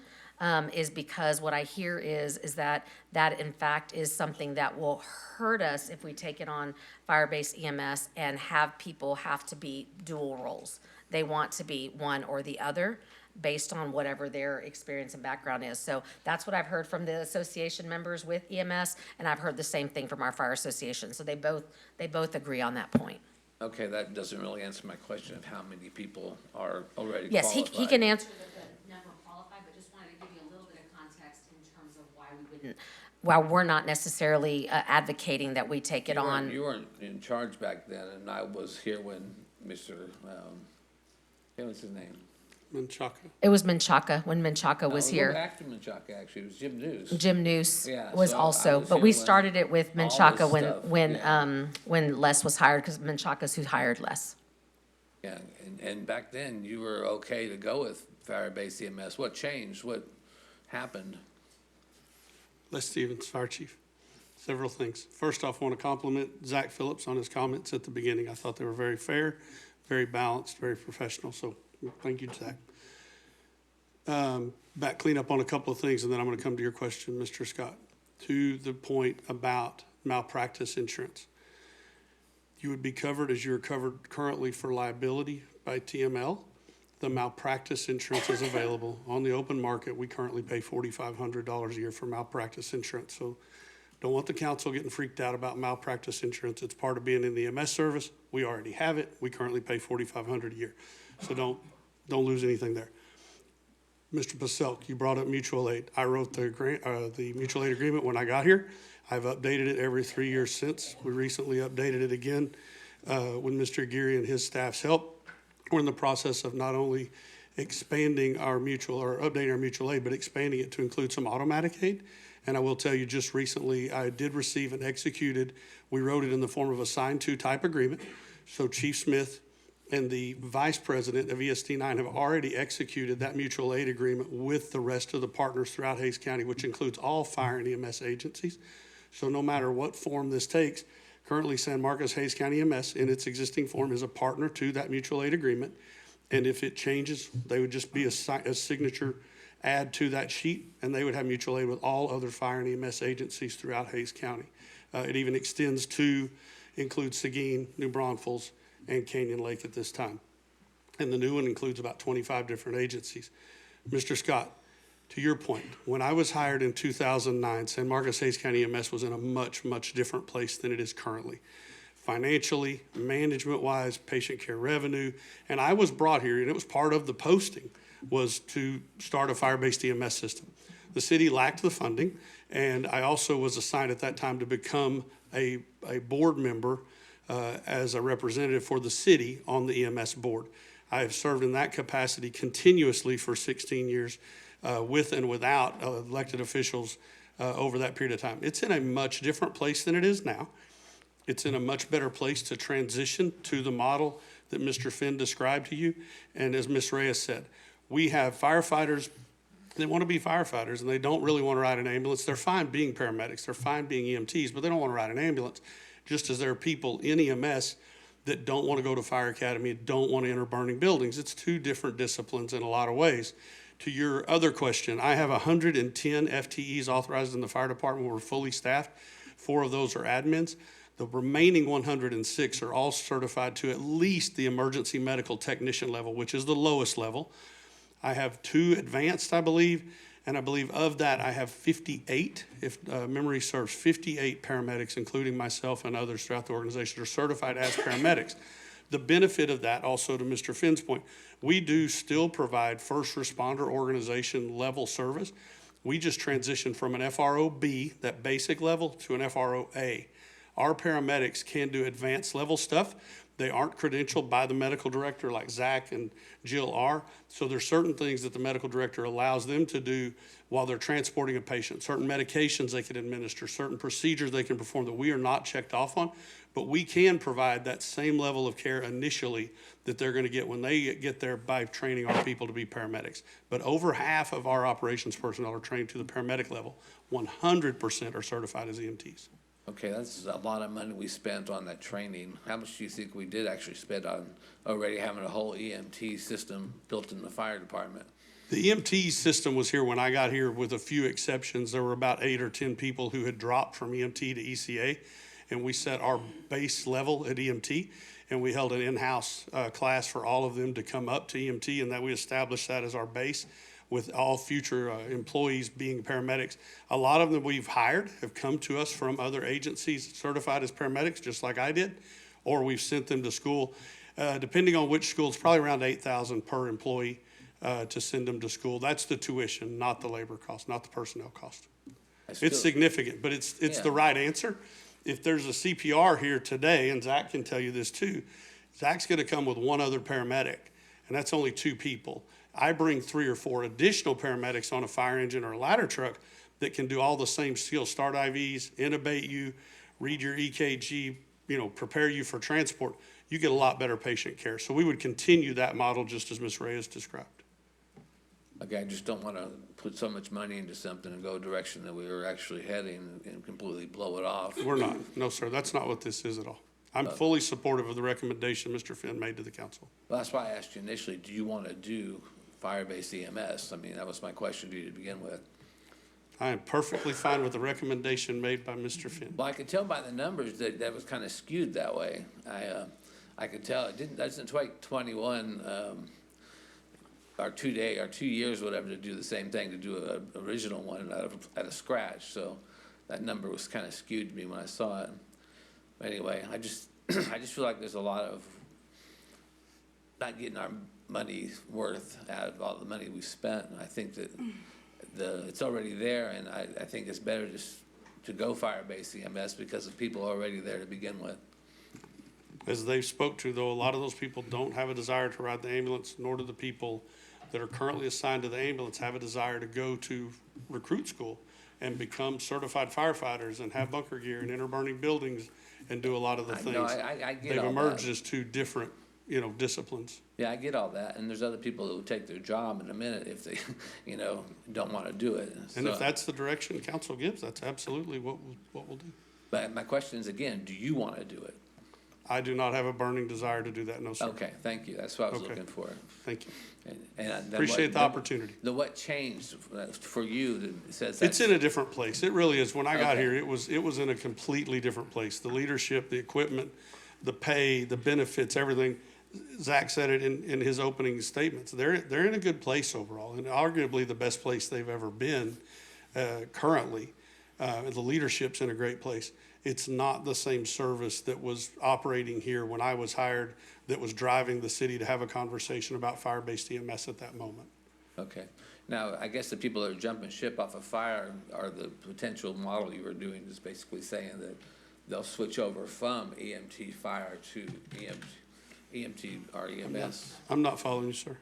Is because what I hear is that in fact is something that will hurt us if we take it on fire-based EMS and have people have to be dual roles. They want to be one or the other based on whatever their experience and background is. So that's what I've heard from the association members with EMS, and I've heard the same thing from our fire association. So they both agree on that point. Okay, that doesn't really answer my question of how many people are already qualified. Yes, he can answer the number of qualified, but just wanted to give you a little bit of context in terms of why we wouldn't, while we're not necessarily advocating that we take it on. You weren't in charge back then, and I was here when Mr., what was his name? Menchaca. It was Menchaca, when Menchaca was No, here. after Menchaca, actually, it was Jim News. Jim Noose Yeah, was so I also, was but here we when started it with all this Menchaca stuff, yeah. when Les was hired, because Menchaca's who hired Les. Yeah, and back then, you were okay to go with fire-based EMS. What changed? What happened? Les Stevens, Fire Chief. Several things. First off, I want to compliment Zach Phillips on his comments at the beginning. I thought they were very fair, very balanced, very professional, so thank you, Zach. Back clean up on a couple of things, and then I'm going to come to your question, Mr. Scott. To the point about malpractice insurance. You would be covered as you're covered currently for liability by TML. The malpractice insurance is available. On the open market, we currently pay $4,500 a year for malpractice insurance. So don't want the council getting freaked out about malpractice insurance. It's part of being in the EMS service. We already have it. We currently pay $4,500 a year. So don't lose anything there. Mr. Paselk, you brought up mutual aid. I wrote the mutual aid agreement when I got here. I've updated it every 3 years since. We recently updated it again with Mr. Aguirre and his staff's help. We're in the process of not only expanding our updating our mutual aid, but expanding it to include some automatic aid. And I will tell you, just recently, I did receive and executed, we wrote it in the form of a signed to type agreement. So Chief Smith and the vice president of EST9 have already executed that mutual aid agreement with the rest of the partners throughout Hays County, which includes all fire and EMS agencies. So no matter what form this takes, currently San Marcos Hays County EMS in its existing form is a partner to that mutual aid agreement. And if it changes, they would just be a signature add to that sheet, and they would have mutual aid with all other fire and EMS agencies throughout Hays County. It even extends to include Seguin, New Braunfels, and Canyon Lake at this time. And the new one includes about 25 different agencies. Mr. Scott, to your point, when I was hired in 2009, San Marcos Hays County EMS was in a much, much different place than it is currently. Financially, management-wise, patient care revenue, and I was brought here, and it was part of the posting, was to start a fire-based EMS system. The city lacked the funding, and I also was assigned at that time to become a board member as a representative for the city on the EMS board. I have served in that capacity continuously for 16 years with and without elected officials over that period of time. It's in a much different place than it is now. It's in a much better place to transition to the model that Mr. Finn described to you. And as Ms. Reyes said, we have firefighters, they want to be firefighters and they don't really want to ride an ambulance. They're fine being paramedics, they're fine being EMTs, but they don't want to ride an ambulance. Just as there are people in EMS that don't want to go to fire academy, don't want to enter burning buildings. It's two different disciplines in a lot of ways. To your other question, I have 110 FTEs authorized in the fire department. We're fully staffed. 4 of those are admins. The remaining 106 are all certified to at least the emergency medical technician level, which is the lowest level. I have 2 advanced, I believe, and I believe of that I have 58, if memory serves, 58 paramedics, including myself and others throughout the organization, are certified as paramedics. The benefit of that, also to Mr. Finn's point, we do still provide first responder organization level service. We just transitioned from an FROB, that basic level, to an FROA. Our paramedics can do advanced level stuff. They aren't credentialed by the medical director like Zach and Jill are. So there's certain things that the medical director allows them to do while they're transporting a patient. Certain medications they can administer, certain procedures they can perform that we are not checked off on. But we can provide that same level of care initially that they're going to get when they get there by training our people to be paramedics. But over half of our operations personnel are trained to the paramedic level. 100% are certified as EMTs. Okay, that's a lot of money we spent on that training. How much do you think we did actually spend on already having a whole EMT system built in the fire department? The EMT system was here when I got here, with a few exceptions. There were about 8 or 10 people who had dropped from EMT to ECA, and we set our base level at EMT, and we held an in-house class for all of them to come up to EMT, and that we established that as our base, with all future employees being paramedics. A lot of them we've hired have come to us from other agencies certified as paramedics, just like I did, or we've sent them to school. Depending on which school, it's probably around $8,000 per employee to send them to school. That's the tuition, not the labor cost, not the personnel cost. It's significant, but it's the right answer. If there's a CPR here today, and Zach can tell you this too, Zach's gonna come with 1 other paramedic, and that's only 2 people. I bring 3 or 4 additional paramedics on a fire engine or a ladder truck that can do all the same skills: start IVs, intubate you, read your EKG, prepare you for transport. You get a lot better patient care. So we would continue that model just as Ms. Reyes described. Okay, I just don't want to put so much money into something and go a direction that we were actually heading and completely blow it off. We're not. No, sir. That's not what this is at all. I'm fully supportive of the recommendation Mr. Finn made to the council. Well, that's why I asked you initially, do you want to do fire-based EMS? I mean, that was my question to you to begin with. I am perfectly fine with the recommendation made by Mr. Finn. Well, I could tell by the numbers that that was kind of skewed that way. I could tell it doesn't take 21 or 2 years, whatever, to do the same thing, to do an original one out of scratch. So that number was kind of skewed to me when I saw it. But anyway, I just feel like there's a lot of not getting our money's worth out of all the money we spent. And I think that it's already there, and I think it's better just to go fire-based EMS because the people are already there to begin with. As they spoke to, though, a lot of those people don't have a desire to ride the ambulance, nor do the people that are currently assigned to the ambulance have a desire to go to recruit school and become certified firefighters and have bunker gear and enter burning buildings and do a lot of the things. I get They've all emerged that. as 2 different, disciplines. Yeah, I get all that, and there's other people that will take their job in a minute if they, don't want to do it. And So- if that's the direction council gives, that's absolutely what we'll do. But my question is, again, do you want to do it? I do not have a burning desire to do that, no, sir. Okay, thank you. That's what I was Okay. looking for. Thank you. Then Appreciate the opportunity. What changed for you that says It's that's? in a different place. It really is. When I got Okay. here, it was in a completely different place. The leadership, the equipment, the pay, the benefits, everything. Zach said it in his opening statements. They're in a good place overall, and arguably the best place they've ever been currently. The leadership's in a great place. It's not the same service that was operating here when I was hired, that was driving the city to have a conversation about fire-based EMS at that moment. Okay. Now, I guess the people that are jumping ship off a fire are the potential model you were doing, is basically saying that they'll switch over from EMT fire to EMT or EMS. I'm not following you, sir.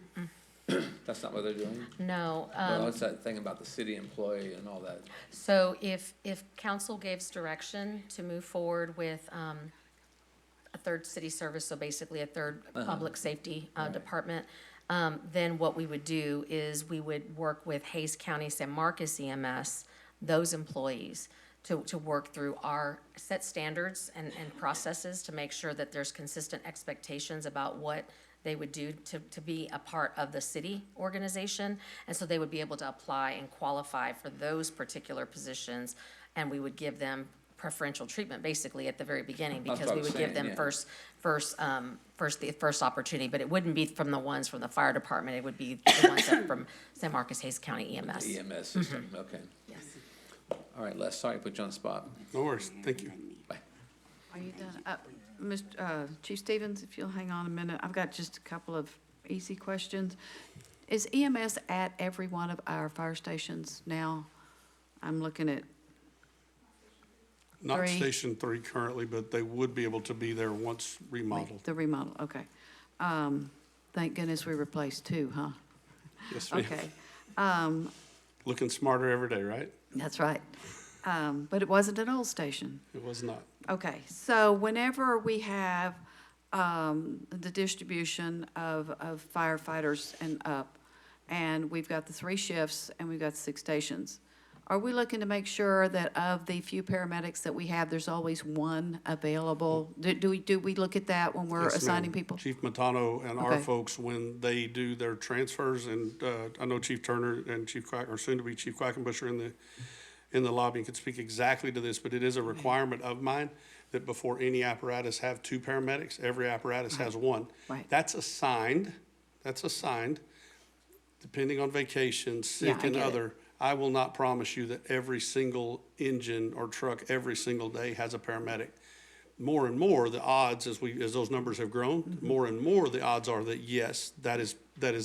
That's not what they're doing? No. Well, it's that thing about the city employee and all that. So if council gives direction to move forward with a third city service, so basically a third public safety department, then what we would do is we would work with Hayes County San Marcos EMS, those employees, to work through our set standards and processes to make sure that there's consistent expectations about what they would do to be a part of the city organization. And so they would be able to apply and qualify for those particular positions, and we would give them preferential treatment basically at the very beginning, That's because what I we was would give saying, them yeah. the first opportunity, but it wouldn't be from the ones from the fire department, it would be the ones that from San Marcos Hayes County EMS. EMS system, okay. Yes. All right, Les, sorry to put you on the spot. No worries. Thank you. Bye. Are you done? Chief Stevens, if you'll hang on a minute, I've got just a couple of easy questions. Is EMS at every one of our fire stations now? I'm looking at, Not 3. Station 3 currently, but they would be able to be there once remodeled. the remodel, okay. Thank goodness we replaced 2, huh? Yes, ma'am. Okay, Looking smarter every day, right? that's right. But it wasn't an old station. It was not. Okay, so whenever we have the distribution of firefighters and up, and we've got the 3 shifts and we've got 6 stations, are we looking to make sure that of the few paramedics that we have, there's always one available? Do we look at that when we're Yes, ma'am. assigning people? Chief Matano and our Okay. folks, when they do their transfers, and I know Chief Turner and Chief Quack, or soon to be Chief Quackenbush, are in the lobby and could speak exactly to this, but it is a requirement of mine that before any apparatus have 2 paramedics, every apparatus has 1. Right. That's assigned, depending on vacation, Yeah, sick I and get it. other. I will not promise you that every single engine or truck every single day has a paramedic. More and more, the odds, as those numbers have grown, Mm-hmm. more and more, the odds are that yes, that is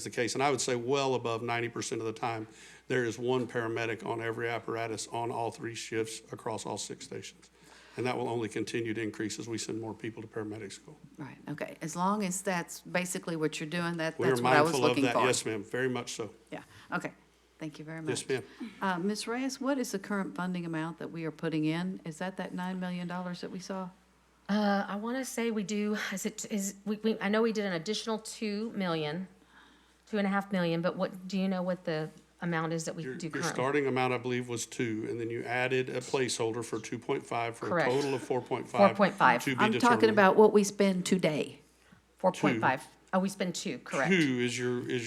the case. And I would say well above 90% of the time, there is 1 paramedic on every apparatus on all 3 shifts across all 6 stations. And that will only continue to increase as we send more people to paramedic school. Right, okay, as long as that's basically what you're doing, that's We are what I was mindful of looking that, for. yes, ma'am, very much so. Yeah, okay, thank you very much. Yes, ma'am. Ms. Reyes, what is the current funding amount that we are putting in? Is that $9 million that we saw? I want to say we do, I know we did an additional 2.5 million, but do you know what the amount is that we Your do currently? starting amount, I believe, was 2, and then you added a placeholder for 2.5 for a Correct. total of 4.5. 4.5. To be I'm talking determined. about what we spend today. 4.5. Oh, we spend 2, correct. 2 is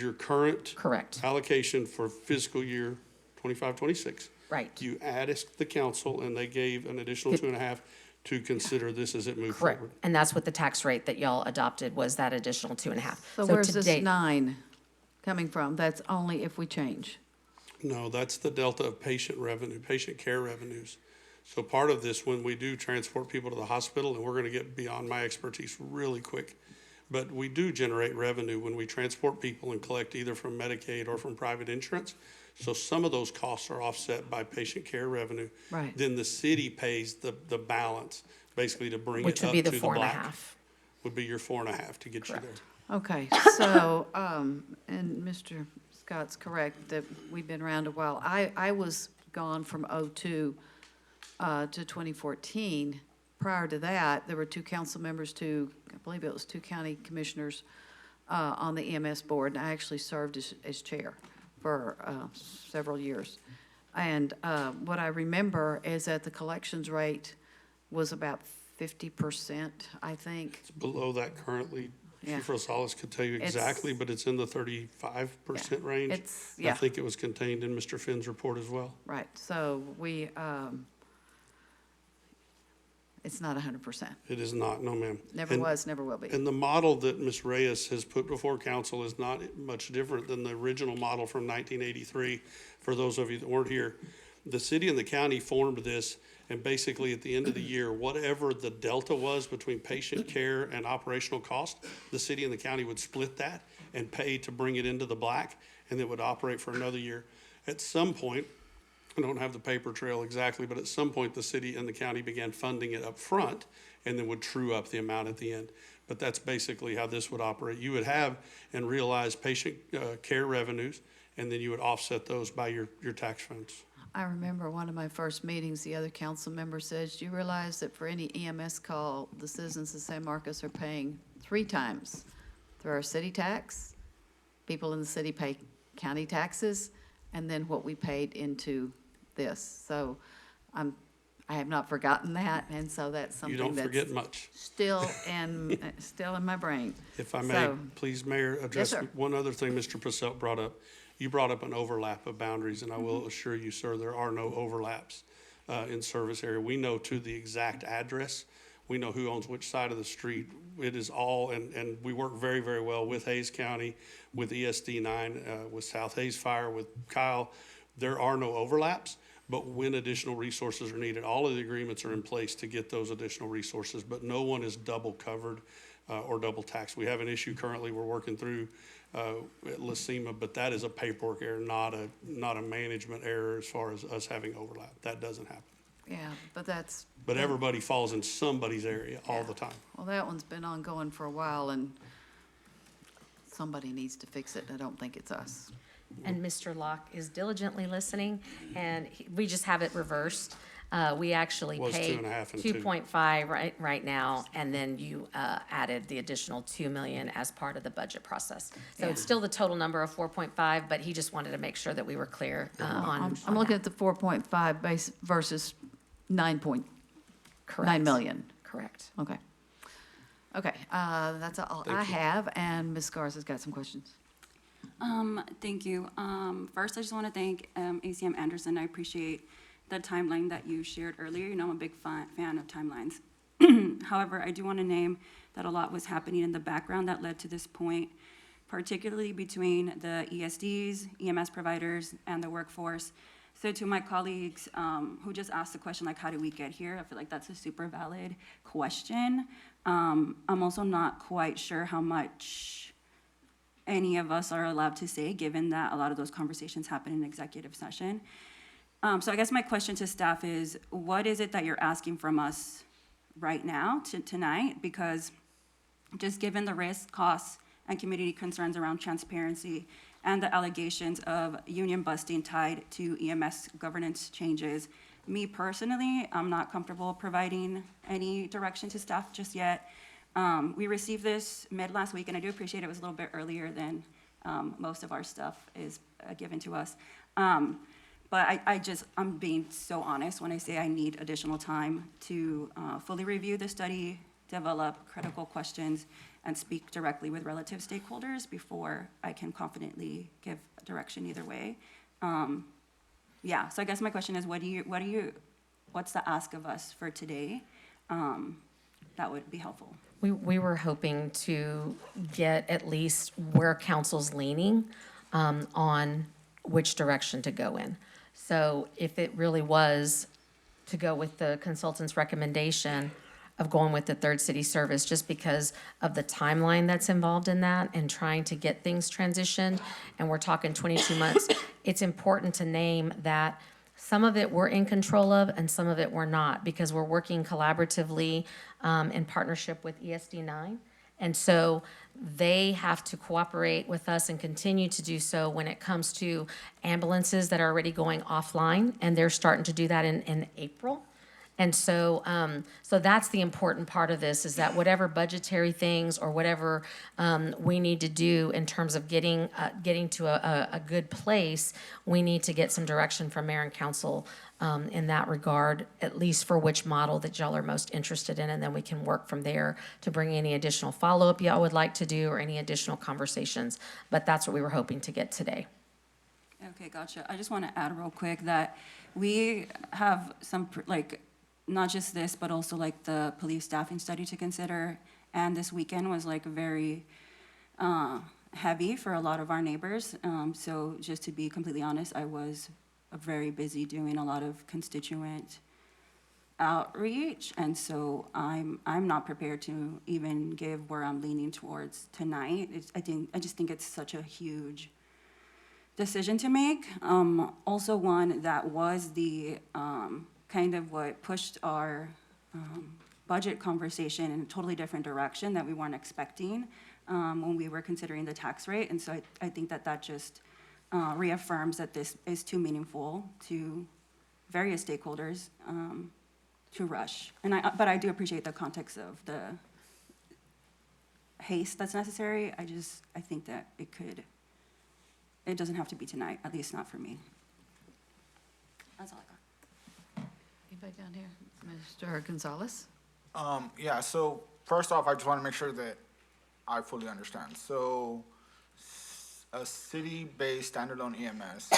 your current Correct, allocation for fiscal year 25, 26. right. You asked the council, and they gave an additional 2.5 to consider this as it moved Correct. forward. And that's what the tax rate that y'all adopted was, that additional 2.5. So where's to this date- 9 coming from? That's only if we change. No, that's the delta of patient revenue, patient care revenues. So part of this, when we do transport people to the hospital, and we're gonna get beyond my expertise really quick, but we do generate revenue when we transport people and collect either from Medicaid or from private insurance. So some of those costs are offset by patient care revenue. Right. Then the city pays the balance, basically to bring Which it would up be to the the 4.5. black. Would be your 4.5 to get you there. Okay, so, and Mr. Scott's correct that we've been around a while. I was gone from '02 to 2014. Prior to that, there were 2 council members, I believe it was 2 county commissioners on the EMS board, and I actually served as chair for several years. And what I remember is that the collections rate was about 50%, I think. Below that currently. Yeah. Chief Rosales could tell you It's- exactly, but it's in the 35% range. It's, I yeah, think it was contained in Mr. Finn's report as well. right. So we, it's not 100%. It is not, no ma'am. Never And- was, never will be. And the model that Ms. Reyes has put before council is not much different than the original model from 1983. For those of you that weren't here, the city and the county formed this, and basically at the end of the year, whatever the delta was between patient care and operational cost, the city and the county would split that and pay to bring it into the black, and it would operate for another year. At some point, I don't have the paper trail exactly, but at some point, the city and the county began funding it up front and then would true up the amount at the end. But that's basically how this would operate. You would have and realize patient care revenues, and then you would offset those by your tax funds. I remember one of my first meetings, the other council member says, do you realize that for any EMS call, the citizens of San Marcos are paying 3 times through our city tax? People in the city pay county taxes, and then what we paid into this. So I have not forgotten that, and so that's You something don't that's forget much. still in my brain. If I may, So- please, Mayor, address sir. one other thing Mr. Purcell brought up. You brought up an overlap of boundaries, and I will assure you, sir, there are no overlaps in service area. We know to the exact address. We know who owns which side of the street. It is all, and we work very, very well with Hays County, with ESD 9, with South Hays Fire, with Kyle. There are no overlaps, but when additional resources are needed, all of the agreements are in place to get those additional resources, but no one is double covered or double taxed. We have an issue currently we're working through at La Cima, but that is a paperwork error, not a management error as far as us having overlap. That doesn't happen. Yeah, but that's, But everybody falls in somebody's area all the time. well, that one's been ongoing for a while, and somebody needs to fix it, and I don't think it's us. And Mr. Locke is diligently listening, and we just have it reversed. We actually Was pay 2.5 and 2. 2.5 right now, and then you added the additional 2 million as part of the budget process. So it's still the total number of 4.5, but he just wanted to make sure that we were clear on I'm looking that. at the 4.5 base versus 9.9 Correct. million. Correct. Okay. Okay, that's all I have, and Ms. Garza's got some questions. Thank you. First, I just want to thank ACM Anderson. I appreciate the timeline that you shared earlier. You know, I'm a big fan of timelines. However, I do want to name that a lot was happening in the background that led to this point, particularly between the ESDs, EMS providers, and the workforce. So to my colleagues who just asked the question, like, how did we get here? I feel like that's a super valid question. I'm also not quite sure how much any of us are allowed to say, given that a lot of those conversations happen in executive session. So I guess my question to staff is, what is it that you're asking from us right now, tonight? Because just given the risks, costs, and community concerns around transparency and the allegations of union busting tied to EMS governance changes, me personally, I'm not comfortable providing any direction to staff just yet. We received this mid last week, and I do appreciate it was a little bit earlier than most of our stuff is given to us. But I'm being so honest when I say I need additional time to fully review the study, develop critical questions, and speak directly with relative stakeholders before I can confidently give direction either way. Yeah, so I guess my question is, what's the ask of us for today? That would be helpful. We were hoping to get at least where council's leaning on which direction to go in. So if it really was to go with the consultant's recommendation of going with the third city service, just because of the timeline that's involved in that and trying to get things transitioned, and we're talking 22 months, it's important to name that some of it we're in control of and some of it we're not, because we're working collaboratively in partnership with ESD 9. And so they have to cooperate with us and continue to do so when it comes to ambulances that are already going offline, and they're starting to do that in April. And so, so that's the important part of this, is that whatever budgetary things or whatever we need to do in terms of getting to a good place, we need to get some direction from mayor and council in that regard, at least for which model that y'all are most interested in, and then we can work from there to bring any additional follow-up y'all would like to do or any additional conversations. But that's what we were hoping to get today. Okay, gotcha. I just want to add real quick that we have some, like, not just this, but also like the police staffing study to consider. And this weekend was like very heavy for a lot of our neighbors. So just to be completely honest, I was very busy doing a lot of constituent outreach. And so I'm not prepared to even give where I'm leaning towards tonight. I just think it's such a huge decision to make. Also one that was the kind of what pushed our budget conversation in a totally different direction that we weren't expecting when we were considering the tax rate. And so I think that just reaffirms that this is too meaningful to various stakeholders to rush. But I do appreciate the context of the haste that's necessary. I think that it doesn't have to be tonight, at least not for me. That's all I got. Anybody down here? Mr. Gonzalez? Yeah, so first off, I just want to make sure that I fully understand. So a city-based standalone EMS,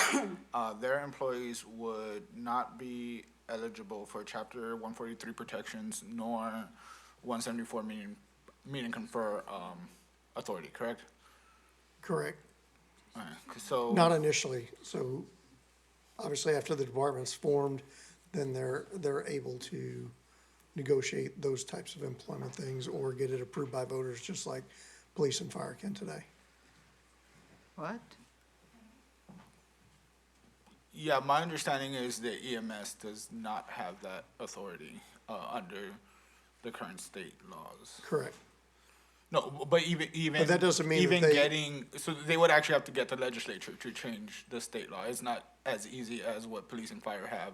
their employees would not be eligible for Chapter 143 protections nor 174 meaning confer authority, correct? Correct. All right, so Not initially. So obviously after the department's formed, then they're able to negotiate those types of employment things or get it approved by voters, just like police and fire can today. What? Yeah, my understanding is that EMS does not have that authority under the current state laws. Correct. No, but even But that doesn't mean that even they- getting, so they would actually have to get the legislature to change the state law. It's not as easy as what police and fire have,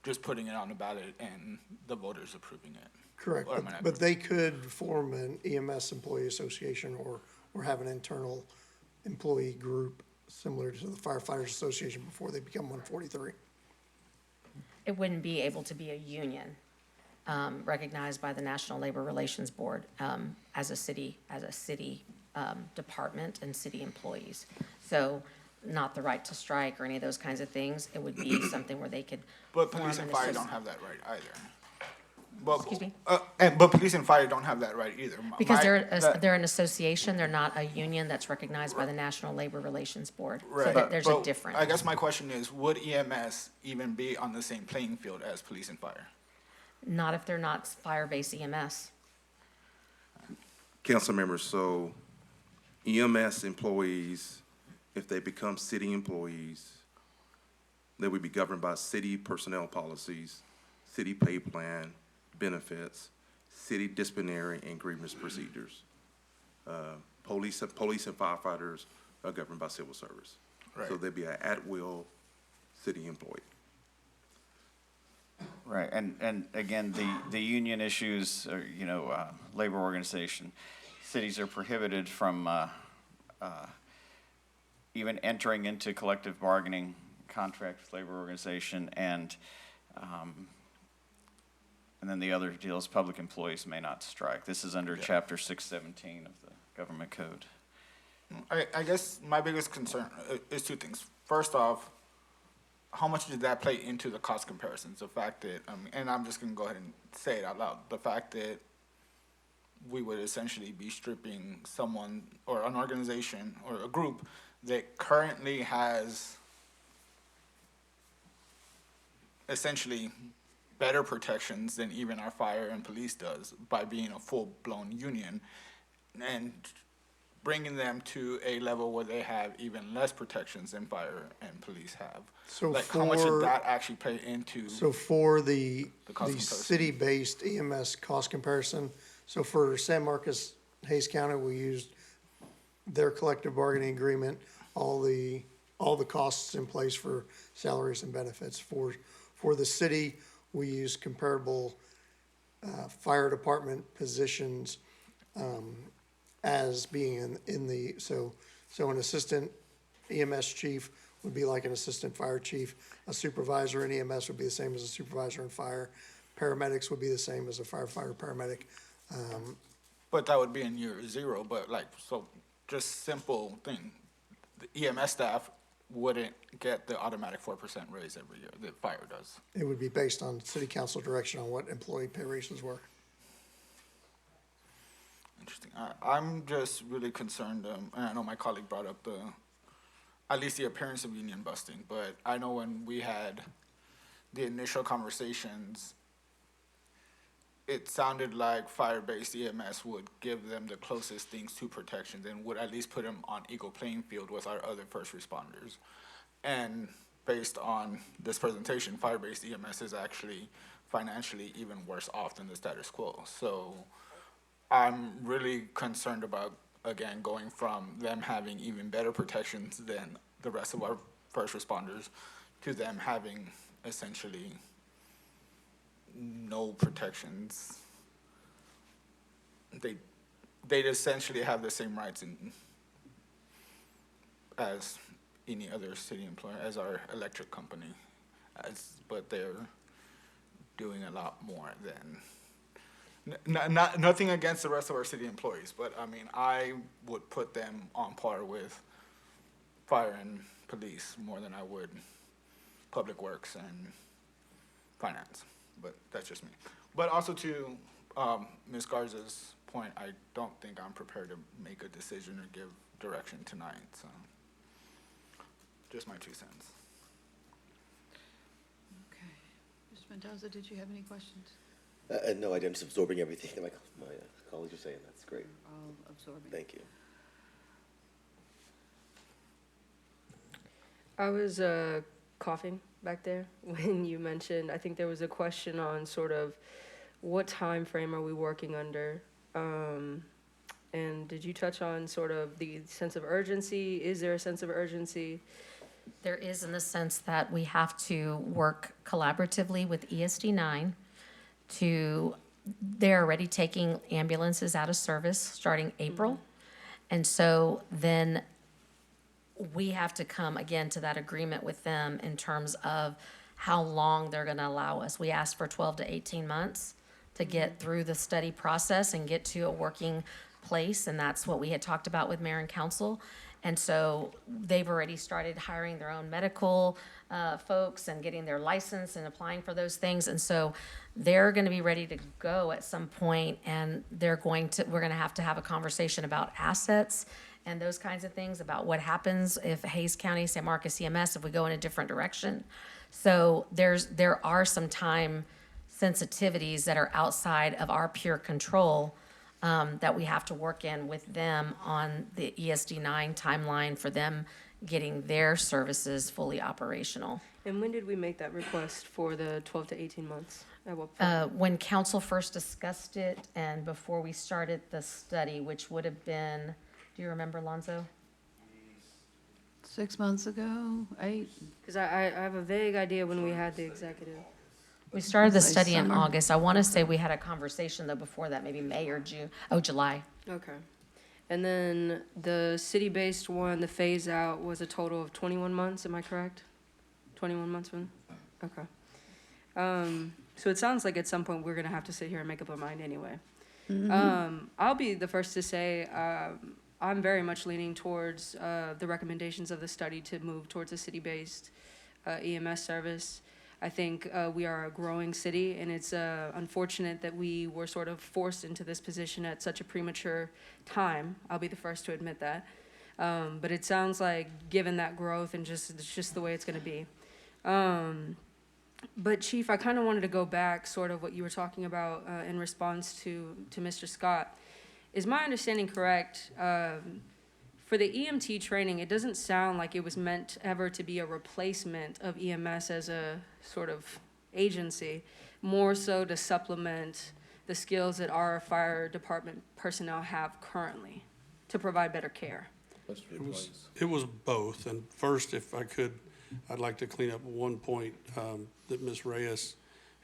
just putting it on the ballot and the voters approving it. Correct. Or am I not But they could form an EMS employee association or have an internal employee group similar to the firefighters association before they become 143. It wouldn't be able to be a union recognized by the National Labor Relations Board as a city department and city employees. So not the right to strike or any of those kinds of things. It would be something where they could. But form police and an fire associ- don't have that right either. But, Excuse me? but police and fire don't have that right either. Because My- they're an association, they're not a union that's recognized by the National Labor Relations Board. So Right. that there's a But difference. I guess my question is, would EMS even be on the same playing field as police and fire? Not if they're not fire-based EMS. Council members, so EMS employees, if they become city employees, they would be governed by city personnel policies, city pay plan, benefits, city disciplinary and grievance procedures. Police and firefighters are governed by civil service. So Right. they'd be an at-will city employee. Right, and again, the union issues, or, labor organization, cities are prohibited from even entering into collective bargaining contract with labor organization, and then the other deal is public employees may not strike. This is under Chapter 617 of the Government Code. I guess my biggest concern is two things. First off, how much did that play into the cost comparisons? The fact that, and I'm just gonna go ahead and say it out loud, the fact that we would essentially be stripping someone or an organization or a group that currently has essentially better protections than even our fire and police does by being a full-blown union, and bringing them to a level where they have even less protections than fire and police have. So Like, how much for- did that actually play into? So for the The cost comparison. city-based EMS cost comparison, so for San Marcos, Hayes County, we used their collective bargaining agreement, all the costs in place for salaries and benefits. For the city, we use comparable fire department positions as being in the, so an assistant EMS chief would be like an assistant fire chief. A supervisor in EMS would be the same as a supervisor in fire. Paramedics would be the same as a firefighter, paramedic. But that would be in year zero, but like, so just simple thing. The EMS staff wouldn't get the automatic 4% raise every year, the fire does. It would be based on city council direction on what employee pay raises were. Interesting. I'm just really concerned, and I know my colleague brought up at least the appearance of union busting, but I know when we had the initial conversations, it sounded like fire-based EMS would give them the closest things to protections and would at least put them on equal playing field with our other first responders. And based on this presentation, fire-based EMS is actually financially even worse off than the status quo. So I'm really concerned about, again, going from them having even better protections than the rest of our first responders to them having essentially no protections. They'd essentially have the same rights as any other city employer, as our electric company, but they're doing a lot more than, nothing against the rest of our city employees, but I mean, I would put them on par with fire and police more than I would public works and finance. But that's just me. But also to Ms. Garza's point, I don't think I'm prepared to make a decision or give direction tonight, so just my 2 cents. Okay. Mr. Mendoza, did you have any questions? No, I'm just absorbing everything like my colleagues are saying. That's great. All absorbing. Thank you. I was coughing back there when you mentioned, I think there was a question on sort of what time frame are we working under? And did you touch on sort of the sense of urgency? Is there a sense of urgency? There is, in the sense that we have to work collaboratively with ESD 9 they're already taking ambulances out of service starting April. And so then we have to come again to that agreement with them in terms of how long they're gonna allow us. We asked for 12 to 18 months to get through the study process and get to a working place, and that's what we had talked about with mayor and council. And so they've already started hiring their own medical folks and getting their license and applying for those things. And so they're gonna be ready to go at some point, and we're gonna have to have a conversation about assets and those kinds of things, about what happens if Hays County, San Marcos EMS, if we go in a different direction. So there are some time sensitivities that are outside of our pure control that we have to work in with them on the ESD 9 timeline for them getting their services fully operational. And when did we make that request for the 12 to 18 months? At what point? When council first discussed it and before we started the study, which would have been, do you remember, Lonzo? 6 months ago, 8? Because I have a vague idea when we had the executive. We started the Say study in summer. August. I want to say we had a conversation though before that, maybe May or June, July. Okay. And then the city-based one, the phase-out was a total of 21 months, am I correct? 21 months, when? Okay. So it sounds like at some point we're gonna have to sit here and make up our mind anyway. I'll be the first to say, I'm very much leaning towards the recommendations of the study to move towards a city-based EMS service. I think we are a growing city, and it's unfortunate that we were sort of forced into this position at such a premature time. I'll be the first to admit that. But it sounds like, given that growth and it's just the way it's gonna be. But Chief, I kind of wanted to go back, sort of what you were talking about in response to Mr. Scott. Is my understanding correct? For the EMT training, it doesn't sound like it was meant ever to be a replacement of EMS as a sort of agency, more so to supplement the skills that our fire department personnel have currently to provide better care. It was both, and first, if I could, I'd like to clean up one point that Ms. Reyes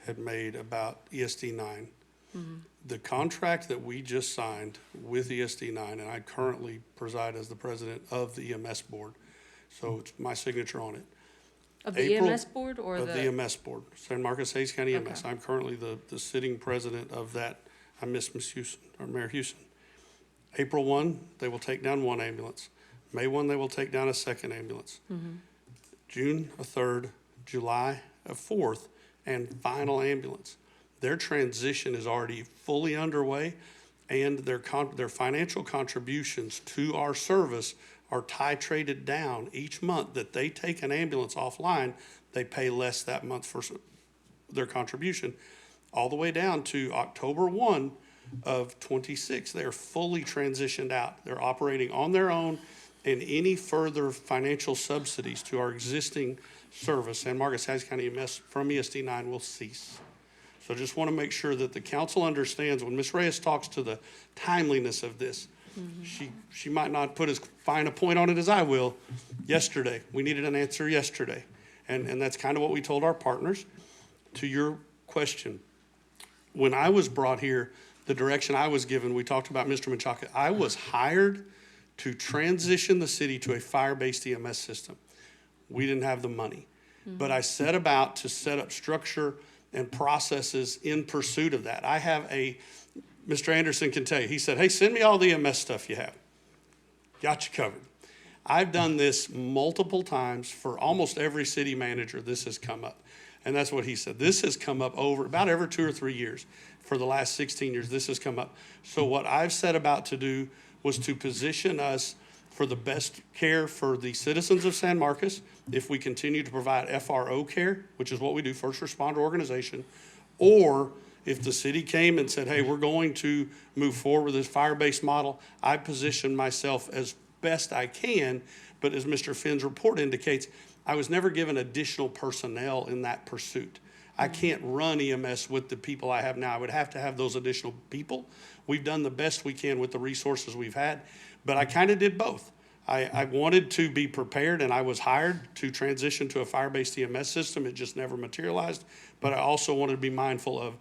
had made about ESD 9. The contract that we just signed with ESD 9, and I currently preside as the president of the EMS board, so it's my signature on it. Of the April- EMS board or Of the EMS board, San Marcos Hayes County EMS. Okay. I'm currently the sitting president of that. I miss Ms. Houston, or Mayor Houston. April 1, they will take down one ambulance. May 1, they will take down a second ambulance. June a third, July a fourth, and final ambulance. Their transition is already fully underway, and their financial contributions to our service are titrated down each month that they take an ambulance offline. They pay less that month for their contribution, all the way down to October 1 of 26. They are fully transitioned out. They're operating on their own, and any further financial subsidies to our existing service, San Marcos Hayes County EMS from ESD 9 will cease. So just want to make sure that the council understands when Ms. Reyes talks to the timeliness of this, she might not put as fine a point on it as I will. Yesterday, we needed an answer yesterday. And that's kind of what we told our partners. To your question, when I was brought here, the direction I was given, we talked about Mr. Menchaca, I was hired to transition the city to a fire-based EMS system. We didn't have the money. But I set about to set up structure and processes in pursuit of that. I have Mr. Anderson can tell you, he said, hey, send me all the EMS stuff you have. Got you covered. I've done this multiple times for almost every city manager. This has come up. And that's what he said. This has come up about every 2 or 3 years. For the last 16 years, this has come up. So what I've set about to do was to position us for the best care for the citizens of San Marcos, if we continue to provide FRO care, which is what we do, first responder organization, or if the city came and said, hey, we're going to move forward with this fire-based model, I position myself as best I can. But as Mr. Finn's report indicates, I was never given additional personnel in that pursuit. I can't run EMS with the people I have now. I would have to have those additional people. We've done the best we can with the resources we've had, but I kind of did both. I wanted to be prepared, and I was hired to transition to a fire-based EMS system. It just never materialized. But I also wanted to be mindful of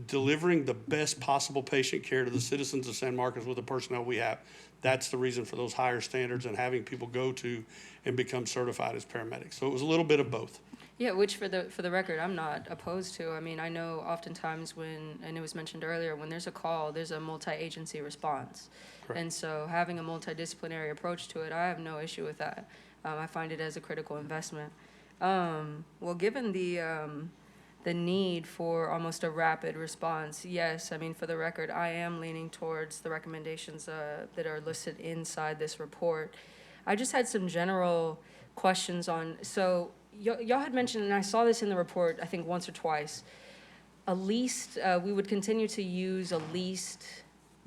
delivering the best possible patient care to the citizens of San Marcos with the personnel we have. That's the reason for those higher standards and having people go to and become certified as paramedics. So it was a little bit of both. Yeah, which for the record, I'm not opposed to. I mean, I know oftentimes and it was mentioned earlier, when there's a call, there's a multi-agency response. Correct. And so having a multidisciplinary approach to it, I have no issue with that. I find it as a critical investment. Well, given the need for almost a rapid response, yes, I mean, for the record, I am leaning towards the recommendations that are listed inside this report. I just had some general questions on, so y'all had mentioned, and I saw this in the report, I think once or twice, we would continue to use a leased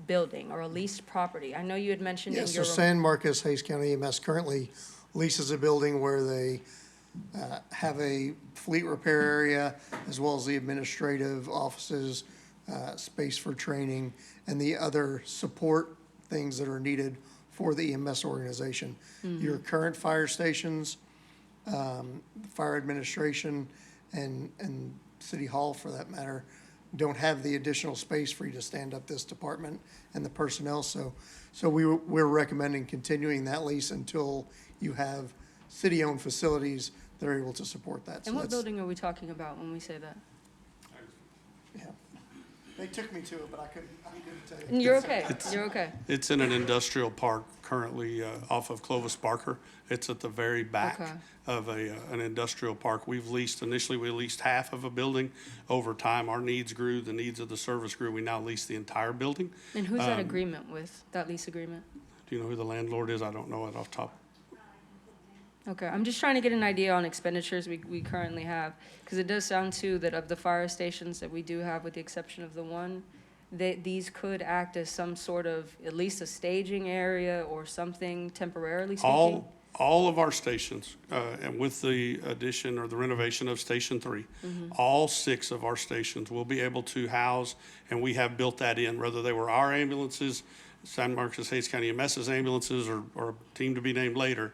building or a leased property. I know you had mentioned in Yes, your. so San Marcos Hayes County EMS currently leases a building where they have a fleet repair area, as well as the administrative offices, space for training, and the other support things that are needed for the EMS organization. Your current fire stations, fire administration, and City Hall, for that matter, don't have the additional space for you to stand up this department and the personnel. So we're recommending continuing that lease until you have city-owned facilities that are able to support that. So And what that's- building are we talking about when we say that? Yeah. They took me to it, but I couldn't tell you. And you're okay, you're okay. It's in an industrial park currently off of Clovis Barker. It's at the very back Okay. of an industrial park. Initially we leased half of a building. Over time, our needs grew, the needs of the service grew. We now lease the entire building. And who's that agreement with, that lease agreement? Do you know who the landlord is? I don't know it off top. Okay, I'm just trying to get an idea on expenditures we currently have, because it does sound too that of the fire stations that we do have, with the exception of the one, these could act as some sort of, at least a staging area or something temporarily speaking? All of our stations, and with the addition or the renovation of Station 3, all 6 of our stations will be able to house, and we have built that in, whether they were our ambulances, San Marcos Hayes County EMS's ambulances, or a team to be named later.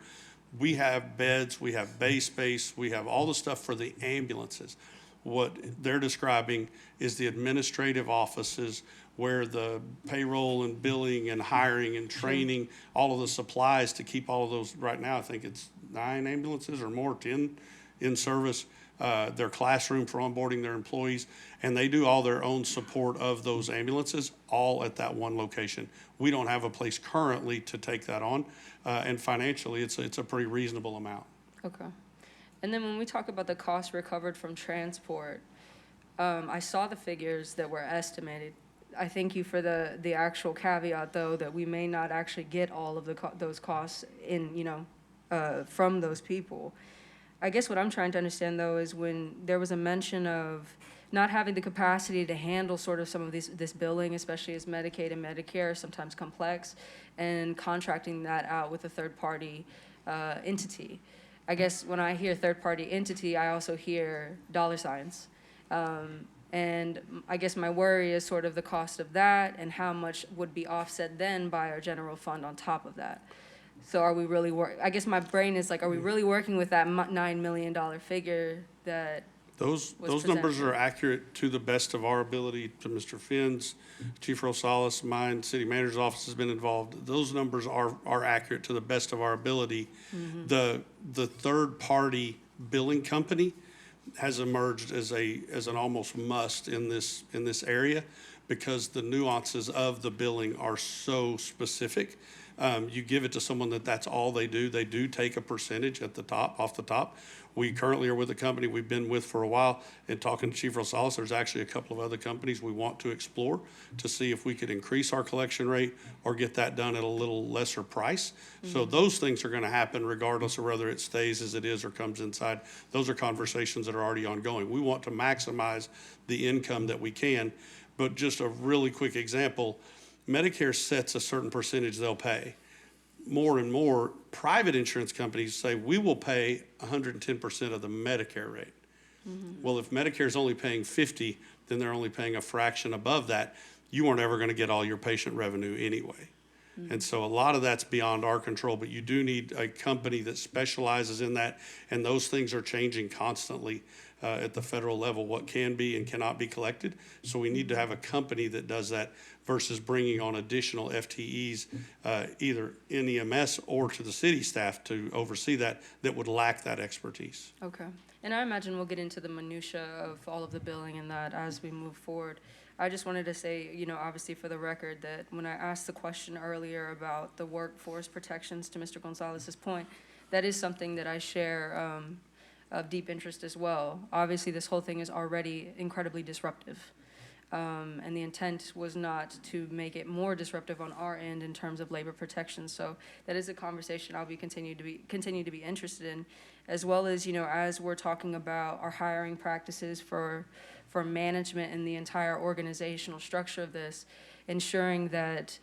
We have beds, we have bay space, we have all the stuff for the ambulances. What they're describing is the administrative offices where the payroll and billing and hiring and training, all of the supplies to keep all of those, right now, I think it's 9 ambulances or more, 10 in service, their classroom for onboarding their employees, and they do all their own support of those ambulances, all at that one location. We don't have a place currently to take that on, and financially, it's a pretty reasonable amount. Okay. And then when we talk about the cost recovered from transport, I saw the figures that were estimated. I thank you for the actual caveat, though, that we may not actually get all of those costs from those people. I guess what I'm trying to understand, though, is when there was a mention of not having the capacity to handle sort of some of this billing, especially as Medicaid and Medicare are sometimes complex, and contracting that out with a third-party entity. I guess when I hear third-party entity, I also hear dollar signs. And I guess my worry is sort of the cost of that and how much would be offset then by our general fund on top of that. So are we really I guess my brain is like, are we really working with that $9 million figure that Those numbers are accurate to the best of our ability, to Mr. Finn's, Chief Rosales, mine, City Manager's Office has been involved. Those numbers are accurate to the best of our ability. The third-party billing company has emerged as an almost must in this area because the nuances of the billing are so specific. You give it to someone that's all they do. They do take a percentage off the top. We currently are with a company we've been with for a while, and talking to Chief Rosales, there's actually a couple of other companies we want to explore to see if we could increase our collection rate or get that done at a little lesser price. So those things are gonna happen regardless of whether it stays as it is or comes inside. Those are conversations that are already ongoing. We want to maximize the income that we can, but just a really quick example, Medicare sets a certain percentage they'll pay. More and more, private insurance companies say, we will pay 110% of the Medicare rate. Well, if Medicare is only paying 50, then they're only paying a fraction above that. You aren't ever gonna get all your patient revenue anyway. And so a lot of that's beyond our control, but you do need a company that specializes in that, and those things are changing constantly at the federal level, what can be and cannot be collected. So we need to have a company that does that versus bringing on additional FTEs, either in EMS or to the city staff to oversee that would lack that expertise. Okay. And I imagine we'll get into the minutia of all of the billing and that as we move forward. I just wanted to say, obviously for the record, that when I asked the question earlier about the workforce protections, to Mr. Gonzalez's point, that is something that I share of deep interest as well. Obviously, this whole thing is already incredibly disruptive. And the intent was not to make it more disruptive on our end in terms of labor protections. So that is a conversation I'll continue to be interested in, as well as, as we're talking about our hiring practices for management and the entire organizational structure of this, ensuring that,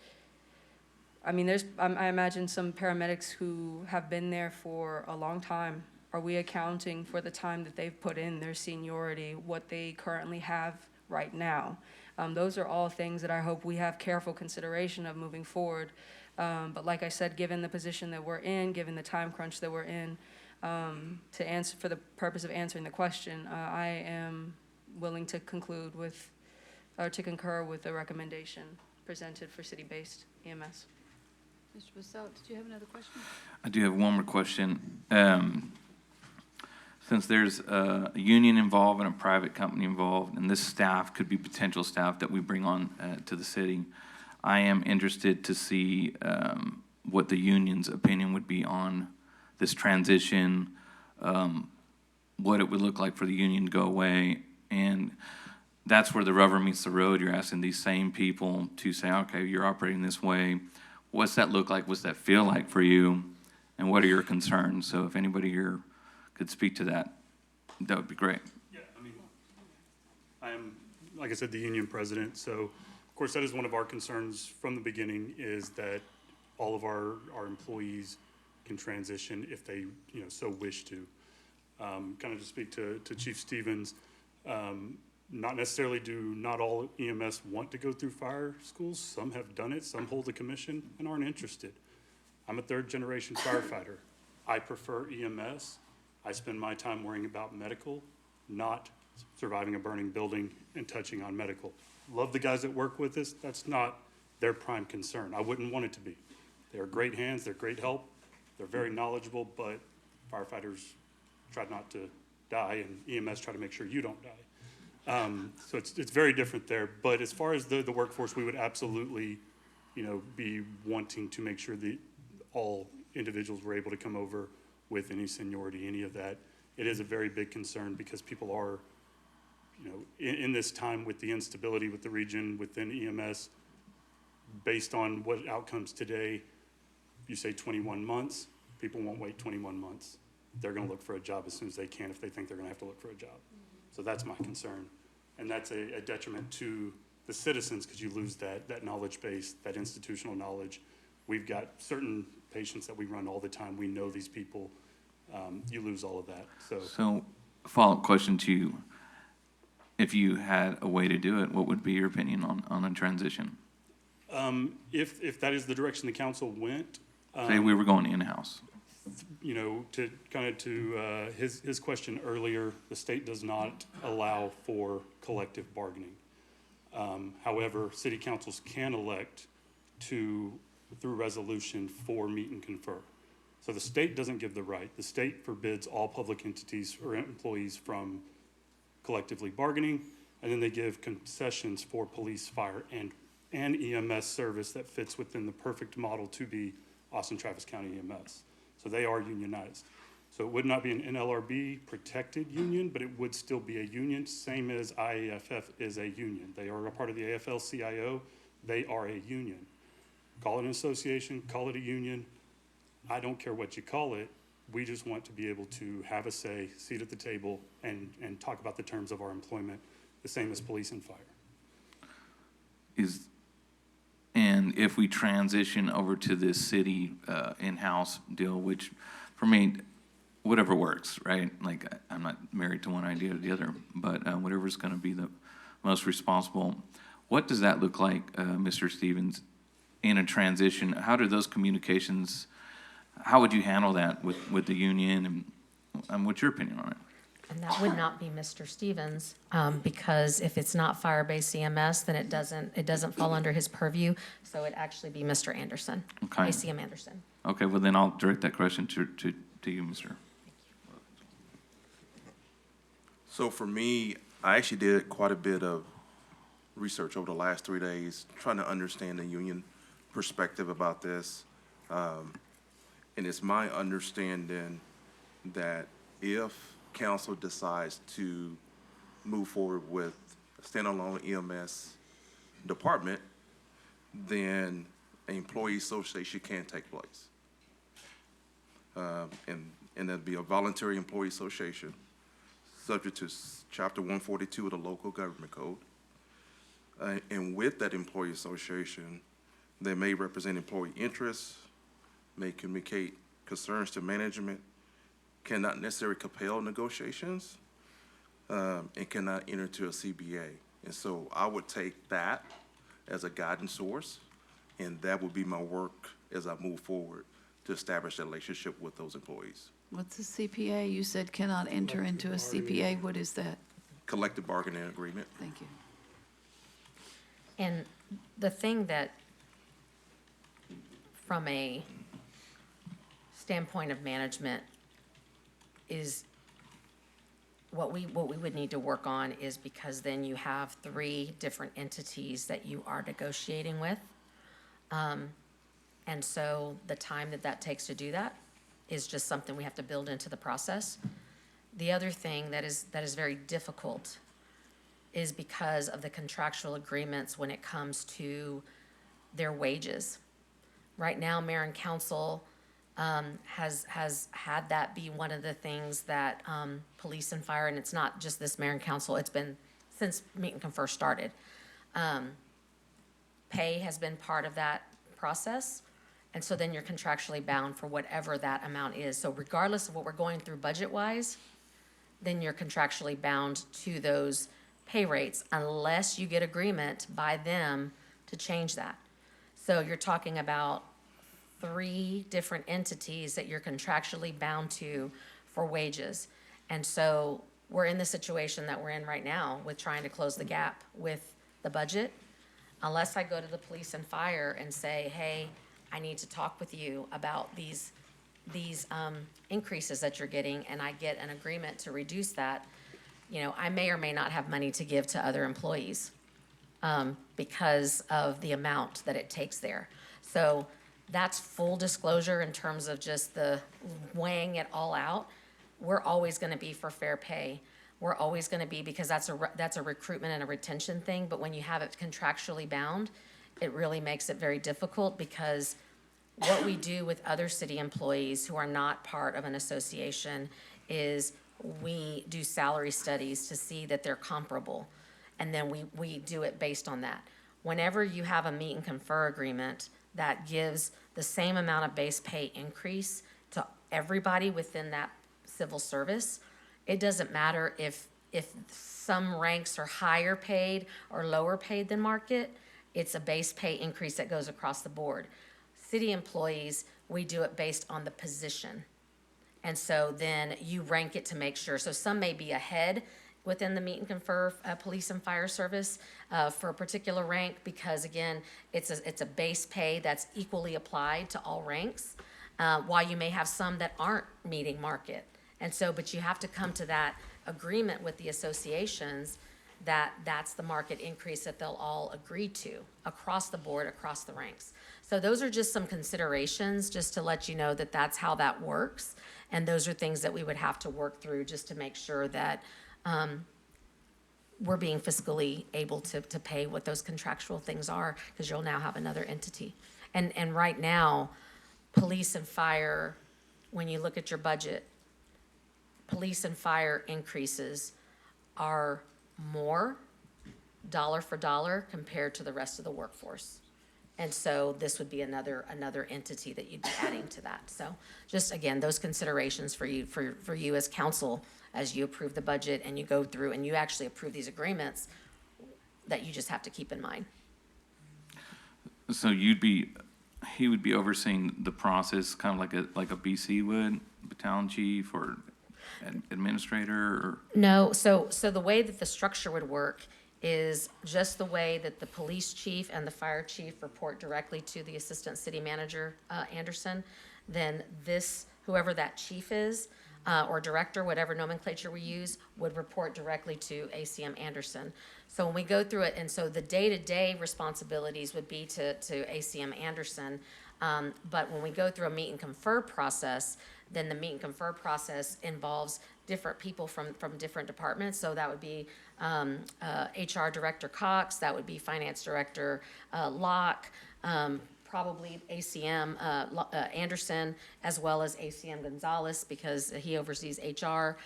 I imagine some paramedics who have been there for a long time. Are we accounting for the time that they've put in, their seniority, what they currently have right now? Those are all things that I hope we have careful consideration of moving forward. But like I said, given the position that we're in, given the time crunch that we're in, to answer, for the purpose of answering the question, I am willing to concur with the recommendation presented for city-based EMS. Mr. Basalt, did you have another question? I do have one more question. Since there's a union involved and a private company involved, and this staff could be potential staff that we bring on to the city, I am interested to see what the union's opinion would be on this transition, what it would look like for the union to go away. And that's where the rubber meets the road. You're asking these same people to say, okay, you're operating this way. What's that look like? What's that feel like for you? And what are your concerns? So if anybody here could speak to that, that would be great. Yeah, I am, like I said, the union president. So, of course, that is one of our concerns from the beginning, is that all of our employees can transition if they, so wish to. Kind of to speak to Chief Stevens, not necessarily not all EMS want to go through fire schools. Some have done it, some hold a commission and aren't interested. I'm a third-generation firefighter. I prefer EMS. I spend my time worrying about medical, not surviving a burning building, and touching on medical. Love the guys that work with us. That's not their prime concern. I wouldn't want it to be. They're great hands, they're great help, they're very knowledgeable, but firefighters try not to die, and EMS try to make sure you don't die. So it's very different there. But as far as the workforce, we would absolutely, be wanting to make sure that all individuals were able to come over with any seniority, any of that. It is a very big concern because people are, in this time with the instability with the region, within EMS, based on what outcomes today, you say 21 months, people won't wait 21 months. They're gonna look for a job as soon as they can if they think they're gonna have to look for a job. So that's my concern. And that's a detriment to the citizens because you lose that knowledge base, that institutional knowledge. We've got certain patients that we run all the time. We know these people. You lose all of that. So, follow-up question to you. If you had a way to do it, what would be your opinion on a transition? If that is the direction the council went. Say we were going in-house. To kind of to his question earlier, the state does not allow for collective bargaining. However, city councils can elect to, through resolution, for meet and confer. So the state doesn't give the right. The state forbids all public entities or employees from collectively bargaining, and then they give concessions for police, fire, and EMS service that fits within the perfect model to be Austin Travis County EMS. So they are unionized. So it would not be an NLRB protected union, but it would still be a union, same as IAFF is a union. They are a part of the AFL-CIO. They are a union. Call it an association, call it a union. I don't care what you call it. We just want to be able to have a say, seat at the table, and talk about the terms of our employment, the same as police and fire. And if we transition over to this city in-house deal, which for me, whatever works, right? Like, I'm not married to one idea or the other, but whatever's going to be the most responsible. What does that look like, Mr. Stevens, in a transition? How do those communications, how would you handle that with the union, and what's your opinion on it? And that would not be Mr. Stevens, because if it's not fire-based EMS, then it doesn't fall under his purview. So it'd actually be Mr. Anderson, Okay. ACM Anderson. Okay, well then I'll direct that question to you, Mr. So for me, I actually did quite a bit of research over the last 3 days, trying to understand the union perspective about this. And it's my understanding that if council decides to move forward with a standalone EMS department, then an employee association can take place. And that'd be a voluntary employee association, subject to Chapter 142 of the Local Government Code. And with that employee association, they may represent employee interests, may communicate concerns to management, cannot necessarily compel negotiations, and cannot enter into a CBA. And so I would take that as a guidance source, and that would be my work as I move forward to establish a relationship with those employees. What's a CPA? You said cannot enter into a CPA. What is that? Collective bargaining agreement. Thank you. And the thing that, from a standpoint of management, is what we would need to work on is, because then you have 3 different entities that you are negotiating with. And so the time that takes to do that is just something we have to build into the process. The other thing that is very difficult is because of the contractual agreements when it comes to their wages. Right now, mayor and council has had that be one of the things that police and fire, and it's not just this mayor and council, it's been since Meet and Confer started. Pay has been part of that process, and so then you're contractually bound for whatever that amount is. So regardless of what we're going through budget-wise, then you're contractually bound to those pay rates unless you get agreement by them to change that. So you're talking about 3 different entities that you're contractually bound to for wages. And so we're in the situation that we're in right now with trying to close the gap with the budget. Unless I go to the police and fire and say, hey, I need to talk with you about these increases that you're getting, and I get an agreement to reduce that, you know, I may or may not have money to give to other employees because of the amount that it takes there. So that's full disclosure in terms of just the weighing it all out. We're always gonna be for fair pay. We're always gonna be, because that's a recruitment and a retention thing, but when you have it contractually bound, it really makes it very difficult, because what we do with other city employees who are not part of an association is we do salary studies to see that they're comparable. And then we do it based on that. Whenever you have a meet and confer agreement that gives the same amount of base pay increase to everybody within that civil service, it doesn't matter if some ranks are higher paid or lower paid than market, it's a base pay increase that goes across the board. City employees, we do it based on the position. And so then you rank it to make sure. So some may be ahead within the meet and confer police and fire service for a particular rank, because again, it's a base pay that's equally applied to all ranks, while you may have some that aren't meeting market. And so, but you have to come to that agreement with the associations that that's the market increase that they'll all agree to across the board, across the ranks. So those are just some considerations, just to let you know that that's how that works. And those are things that we would have to work through just to make sure that we're being fiscally able to pay what those contractual things are, because you'll now have another entity. And right now, police and fire, when you look at your budget, police and fire increases are more dollar for dollar compared to the rest of the workforce. And so this would be another entity that you'd be adding to that. So just again, those considerations for you as council, as you approve the budget and you go through and you actually approve these agreements, that you just have to keep in mind. So he would be overseeing the process, kind of like a BC would, battalion chief or administrator, or? No, so the way that the structure would work is just the way that the police chief and the fire chief report directly to the assistant city manager, Anderson. Then whoever that chief is, or director, whatever nomenclature we use, would report directly to ACM Anderson. So when we go through it, and so the day-to-day responsibilities would be to ACM Anderson, but when we go through a meet and confer process, then the meet and confer process involves different people from different departments. So that would be HR Director Cox, that would be Finance Director Locke, probably ACM Anderson, as well as ACM Gonzalez, because he oversees HR.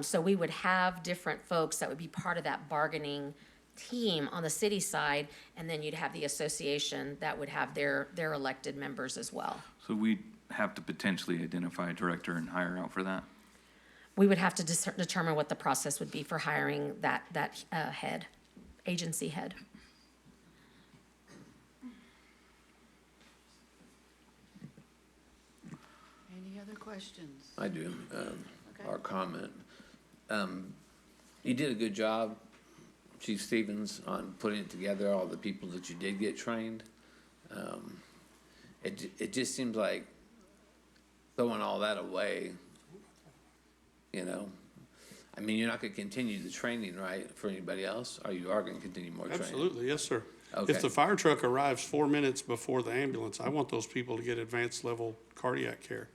So we would have different folks that would be part of that bargaining team on the city side, and then you'd have the association that would have their elected members as well. So we'd have to potentially identify a director and hire out for that? We would have to determine what the process would be for hiring that head, agency head. Any other questions? I do, or comment. You did a good job, Chief Stevens, on putting it together, all the people that you did get trained. It just seems like throwing all that away, you know? I mean, you're not gonna continue the training, right, for anybody else, or you are gonna continue more training? Absolutely, yes, sir. Okay. If the fire truck arrives 4 minutes before the ambulance, I want those people to get advanced level cardiac care.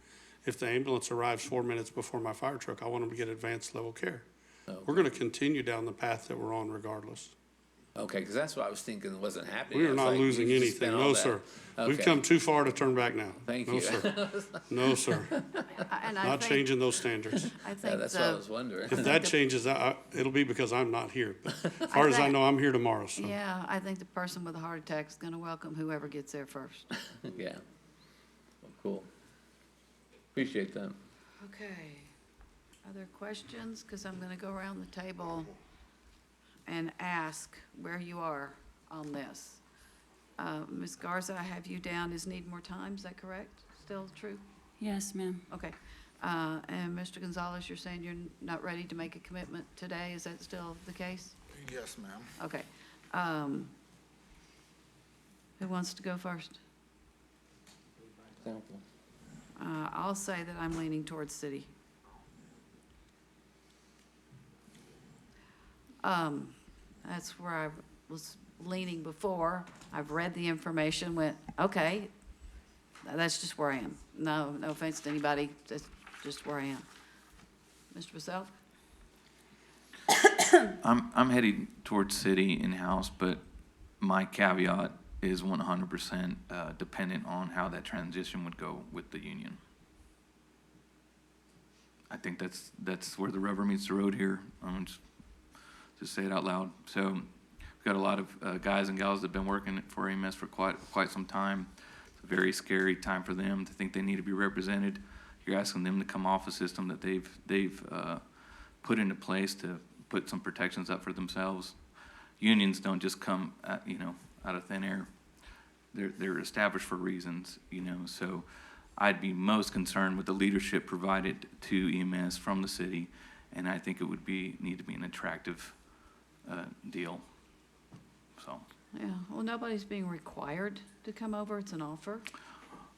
If the ambulance arrives 4 minutes before my fire truck, I want them to get advanced level care. Okay. We're gonna continue down the path that we're on regardless. Okay, because that's what I was thinking wasn't happening. We I are was not like, losing we just anything, spent all no, that. sir. We've Okay. come too far to turn back now. Thank No, you. sir. No, sir. And I Not think- changing those standards. I Yeah, think that's what I was wondering. If that changes, it'll be because I'm not here. But as far as I know, I'm here tomorrow, so. Yeah, I think the person with a heart attack is gonna welcome whoever gets there first. Yeah. Well, cool. Appreciate that. Okay. Other questions? Because I'm gonna go around the table and ask where you are on this. Ms. Garza, I have you down as need more time, is that correct? Still true? Yes, ma'am. Okay. And Mr. Gonzalez, you're saying you're not ready to make a commitment today? Is that still the case? Yes, ma'am. Okay. Who wants to go first? I'll say that I'm leaning towards city. That's where I was leaning before. I've read the information, went, okay, that's just where I am. No offense to anybody, that's just where I am. Mr. Basel? I'm heading towards city in-house, but my caveat is 100% dependent on how that transition would go with the union. I think that's where the rubber meets the road here. Just say it out loud. So we've got a lot of guys and gals that have been working for EMS for quite some time. It's a very scary time for them to think they need to be represented. You're asking them to come off a system that they've put into place to put some protections up for themselves. Unions don't just come out of thin air. They're established for reasons, so I'd be most concerned with the leadership provided to EMS from the city, and I think it would need to be an attractive deal. So. Yeah, well, nobody's being required to come over, it's an offer.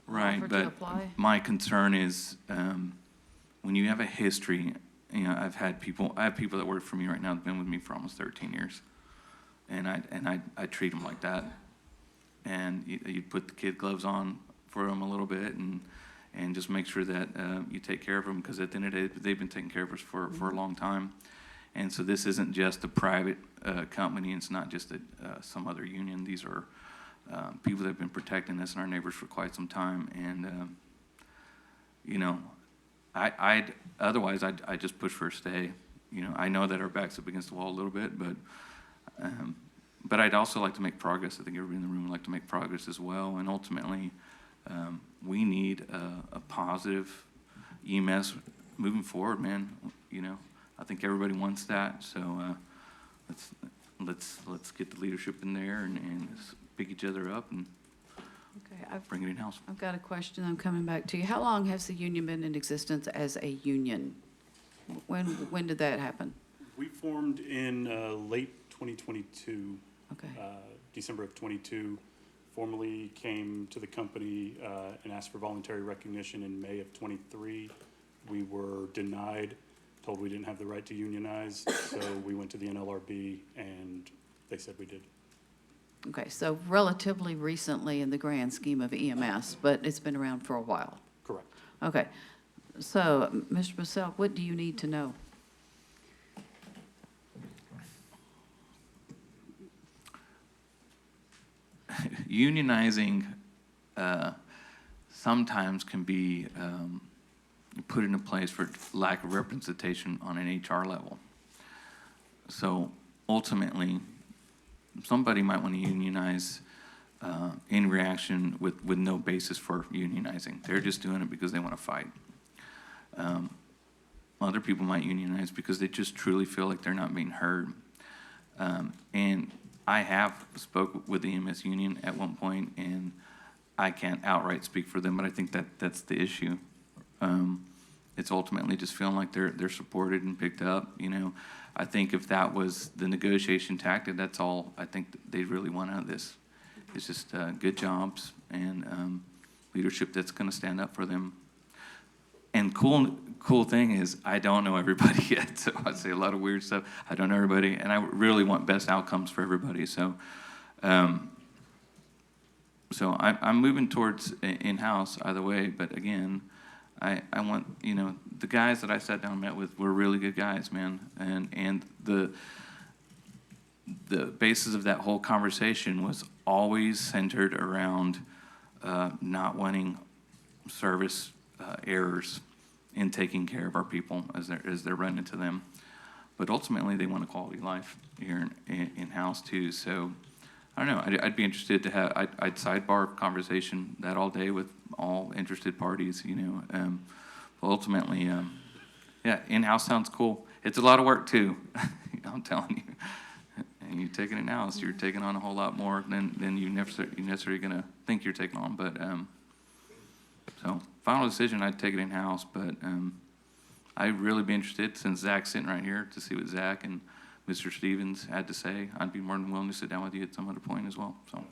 Right, Offer to but apply. my concern is when you have a history, I have people that work for me right now that have been with me for almost 13 years, and I treat them like that, and you put the kid gloves on for them a little bit, and just make sure that you take care of them, because at the end of the day, they've been taking care of us for a long time. And so this isn't just a private company. It's not just some other union. These are people that have been protecting us and our neighbors for quite some time. And, I'd just push for a stay. I know that our back's up against the wall a little bit, but I'd also like to make progress. I think everybody in the room would like to make progress as well. And ultimately, we need a positive EMS moving forward, man. I think everybody wants that. So let's get the leadership in there and pick each other up and bring it in-house. I've got a question. I'm coming back to you. How long has the union been in existence as a union? When did that happen? We formed in late 2022. Okay. December of 22. Formally came to the company and asked for voluntary recognition in May of 23. We were denied, told we didn't have the right to unionize, so we went to the NLRB and they said we did. Okay, so relatively recently in the grand scheme of EMS, but it's been around for a while. Correct. Okay, so Mr. Basel, what do you need to know? Unionizing sometimes can be put into place for lack of representation on an HR level. So ultimately, somebody might want to unionize in reaction with no basis for unionizing. They're just doing it because they want to fight. Other people might unionize because they just truly feel like they're not being heard. And I have spoke with the EMS union at one point, and I can't outright speak for them, but I think that's the issue. It's ultimately just feeling like they're supported and picked up. I think if that was the negotiation tactic, that's all I think they really want out of this. It's just good jobs and leadership that's going to stand up for them. And cool thing is, I don't know everybody yet, so I say a lot of weird stuff. I don't know everybody, and I really want best outcomes for everybody. So, I'm moving towards in-house either way. But again, I want the guys that I sat down and met with were really good guys, man. And the basis of that whole conversation was always centered around not wanting service errors in taking care of our people as they're running into them. But ultimately, they want a quality life here in-house too. So I don't know. I'd be interested to have. I'd sidebar conversation that all day with all interested parties. But ultimately, yeah, in-house sounds cool. It's a lot of work too. I'm telling you. And you taking it now, so you're taking on a whole lot more than you're necessarily going to think you're taking on. But So final decision, I'd take it in-house, but I'd really be interested, since Zach's sitting right here, to see what Zach and Mr. Stevens had to say. I'd be more than willing to sit down with you at some other point as well, so.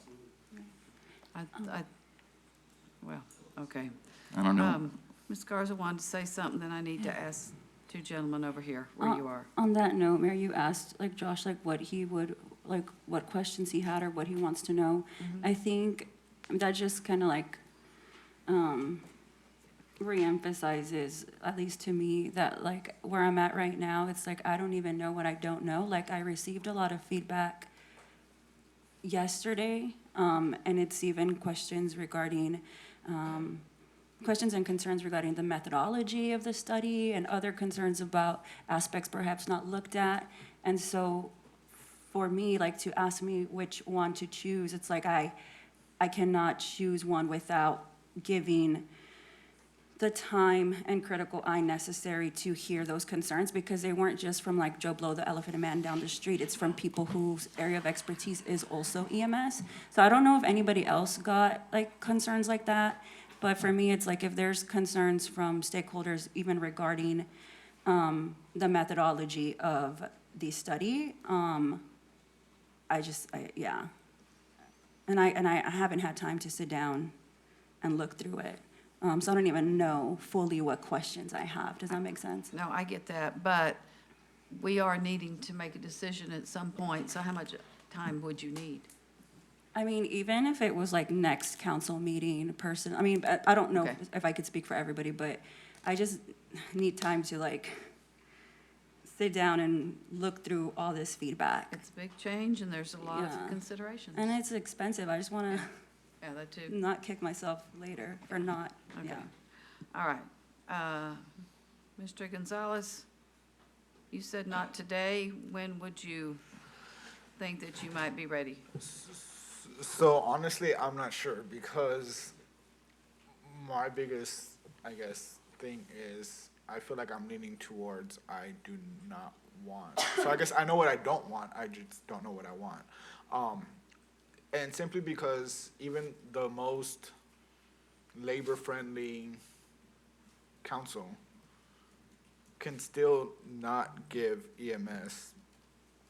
Well, okay. I don't know. Ms. Garza wanted to say something, then I need to ask two gentlemen over here where you are. On that note, Mayor, you asked, like, Josh, like, what he would, like, what questions he had or what he wants to know. I think that just kind of like, reemphasizes, at least to me, that like where I'm at right now, it's like I don't even know what I don't know. Like I received a lot of feedback yesterday, and it's even questions regarding, questions and concerns regarding the methodology of the study and other concerns about aspects perhaps not looked at. And so for me, like to ask me which one to choose, it's like I cannot choose one without giving the time and critical eye necessary to hear those concerns, because they weren't just from like Joe Blow, the elephant man down the street. It's from people whose area of expertise is also EMS. So I don't know if anybody else got like concerns like that, but for me, it's like if there's concerns from stakeholders even regarding the methodology of the study, yeah. And I haven't had time to sit down and look through it. So I don't even know fully what questions I have. Does that make sense? No, I get that, but we are needing to make a decision at some point, so how much time would you need? I mean, even if it was like next council meeting person, I mean, I don't know Okay. if I could speak for everybody, but I just need time to like sit down and look through all this feedback. It's a big change, and there's a lot Yeah. of considerations. And it's expensive. I just want to Yeah, that too. not kick myself later for not, Okay. yeah. All right. Mr. Gonzalez, you said not today. When would you think that you might be ready? So honestly, I'm not sure, because my biggest, I guess, thing is I feel like I'm leaning towards I do not want. So I guess I know what I don't want. I just don't know what I want. And simply because even the most labor-friendly council can still not give EMS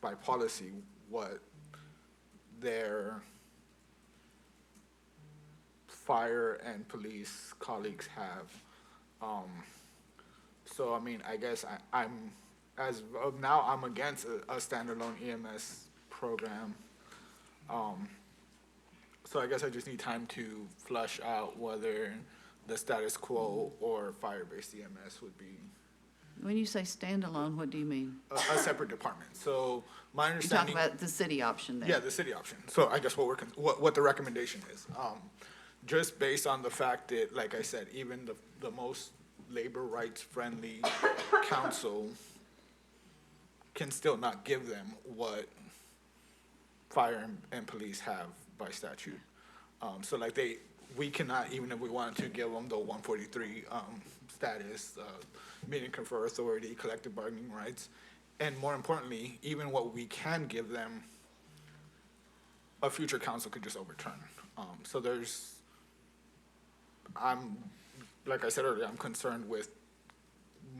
by policy what their fire and police colleagues have. So I mean, I guess I'm, as of now, I'm against a standalone EMS program. So I guess I just need time to flush out whether the status quo or fire-based EMS would be When you say standalone, what do you mean? a separate department. So my You're talking understanding. about the city option there. Yeah, the city option. So I guess what the recommendation is, just based on the fact that, like I said, even the most labor rights friendly council can still not give them what fire and police have by statute. So like we cannot, even if we wanted to, give them the 143 status, meaning confer authority, collective bargaining rights, and more importantly, even what we can give them, a future council could just overturn. So like I said earlier, I'm concerned with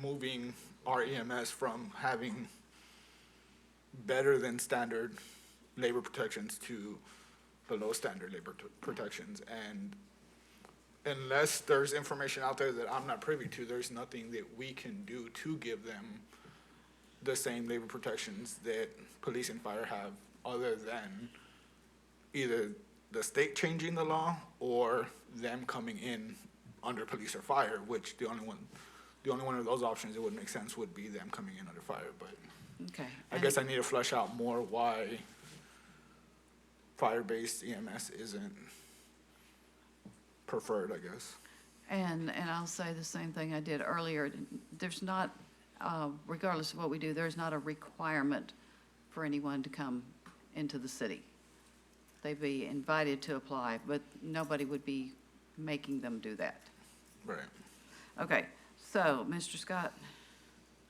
moving our EMS from having better than standard labor protections to below standard labor protections. And unless there's information out there that I'm not privy to, there's nothing that we can do to give them the same labor protections that police and fire have, other than either the state changing the law or them coming in under police or fire, which the only one of those options that would make sense would be them coming in under fire. But Okay. I guess I need to flesh out more why fire-based EMS isn't preferred, I guess. And I'll say the same thing I did earlier. There's not, regardless of what we do, there's not a requirement for anyone to come into the city. They'd be invited to apply, but nobody would be making them do that. Right. Okay, so, Mr. Scott?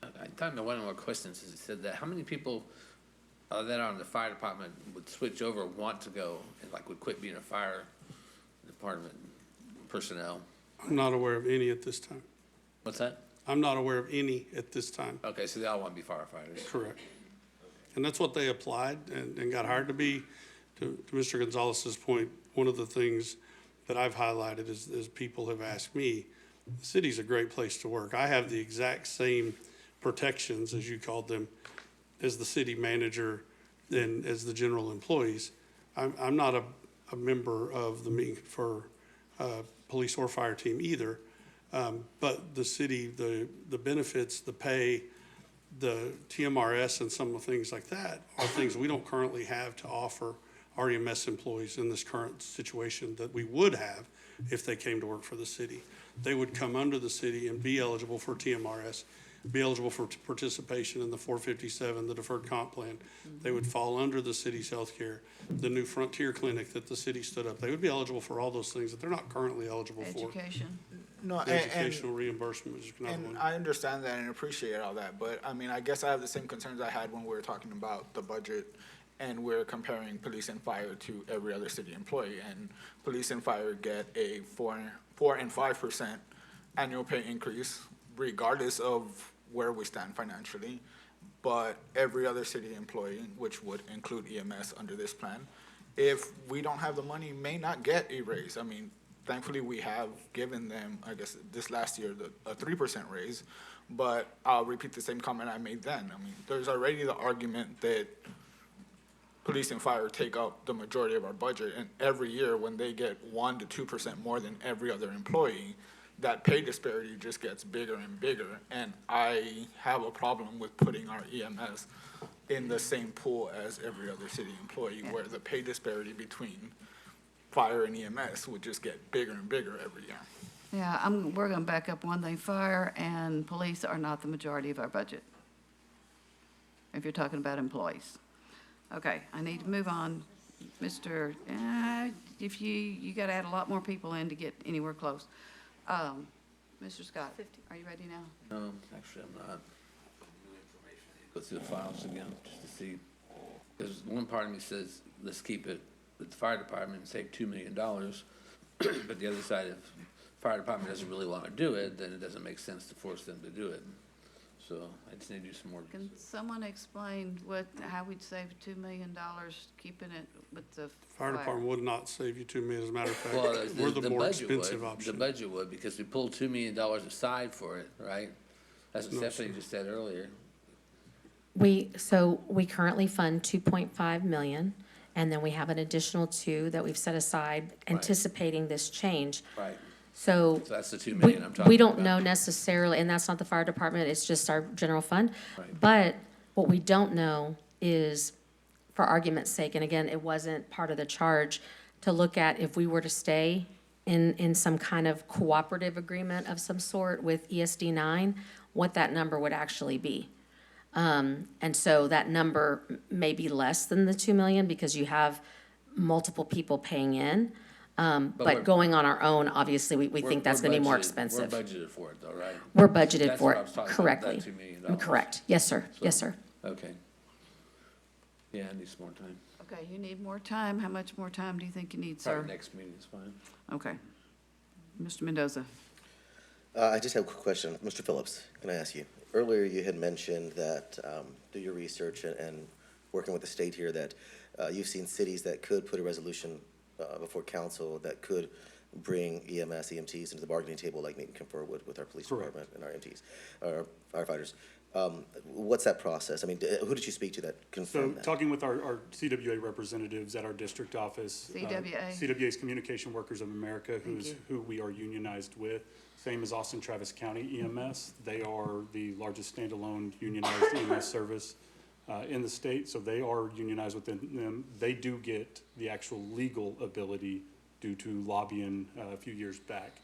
I thought my one of my questions is, it said that how many people that are in the fire department would switch over, want to go, and like would quit being a fire department personnel? I'm not aware of any at this time. What's that? I'm not aware of any at this time. Okay, so they all want to be firefighters. Correct. And that's what they applied and got hired to be. To Mr. Gonzalez's point, one of the things that I've highlighted is people have asked me, the city's a great place to work. I have the exact same protections, as you called them, as the city manager and as the general employees. I'm not a member of the Meeting for police or fire team either. But the city, the benefits, the pay, the TMRS and some of the things like that are things we don't currently have to offer our EMS employees in this current situation that we would have if they came to work for the city. They would come under the city and be eligible for TMRS, be eligible for participation in the 457, the deferred comp plan. They would fall under the city's healthcare, the new Frontier Clinic that the city stood up. They would be eligible for all those things that they're not currently eligible for. Education. No, The educational reimbursement is another And one. I understand that and appreciate all that, but I mean, I guess I have the same concerns I had when we were talking about the budget and we're comparing police and fire to every other city employee. And police and fire get a 4 and 5% annual pay increase regardless of where we stand financially. But every other city employee, which would include EMS under this plan, if we don't have the money, may not get a raise. I mean, thankfully, we have given them, I guess, this last year, a 3% raise. But I'll repeat the same comment I made then. I mean, there's already the argument that police and fire take up the majority of our budget, and every year when they get 1 to 2% more than every other employee, that pay disparity just gets bigger and bigger. And I have a problem with putting our EMS in the same pool as every other city employee, where the pay disparity between fire and EMS would just get bigger and bigger every year. Yeah, we're gonna back up one thing. Fire and police are not the majority of our budget, if you're talking about employees. Okay, I need to move on. Mr., if you gotta add a lot more people in to get anywhere close. Mr. Scott, are you ready now? No, actually, I'm not. Go through the files again, just to see. There's one part of me says, let's keep it with the fire department and save $2 million. But the other side, if fire department doesn't really want to do it, then it doesn't make sense to force them to do it. So I just need to do some more. Can someone explain how we'd save $2 million keeping it with the Fire department would not save you $2 million, as a matter of fact. Well, We're the more budget would. expensive The option. budget would, because we pulled $2 million aside for it, right? That's what No, Stephanie sir. just said earlier. So we currently fund 2.5 million, and then we have an additional 2 that we've set aside anticipating this change. Right. So So that's the 2 million I'm talking about. we don't know necessarily, and that's not the fire department, it's just our general fund. Right. But what we don't know is, for argument's sake, and again, it wasn't part of the charge, to look at if we were to stay in some kind of cooperative agreement of some sort with ESD 9, what that number would actually be. And so that number may be less than the 2 million because you have multiple people paying in. we're- But going on our own, obviously, we think that's We're gonna be more budgeted- expensive. We're budgeted for it though, right? We're budgeted That's for what I it was talking about, correctly. that $2 million. Correct. Yes, sir. Yes, sir. Okay. Yeah, I need some more time. Okay, you need more time. How much more time do you think you need, sir? Probably next meeting is fine. Okay. Mr. Mendoza. I just have a quick question. Mr. Phillips, can I ask you? Earlier, you had mentioned that through your research and working with the state here, that you've seen cities that could put a resolution before council that could bring EMS, EMTs into the bargaining table like Meet and Confer would with our police department and our EMTs, our firefighters. What's that process? I mean, who did you speak to that So confirmed that? talking with our CWA representatives at our district office. CWA? CWA's Communication Workers of America, Thank you. who we are unionized with. Same as Austin Travis County EMS. They are the largest standalone unionized EMS service in the state, so they are unionized within them. They do get the actual legal ability due to lobbying a few years back.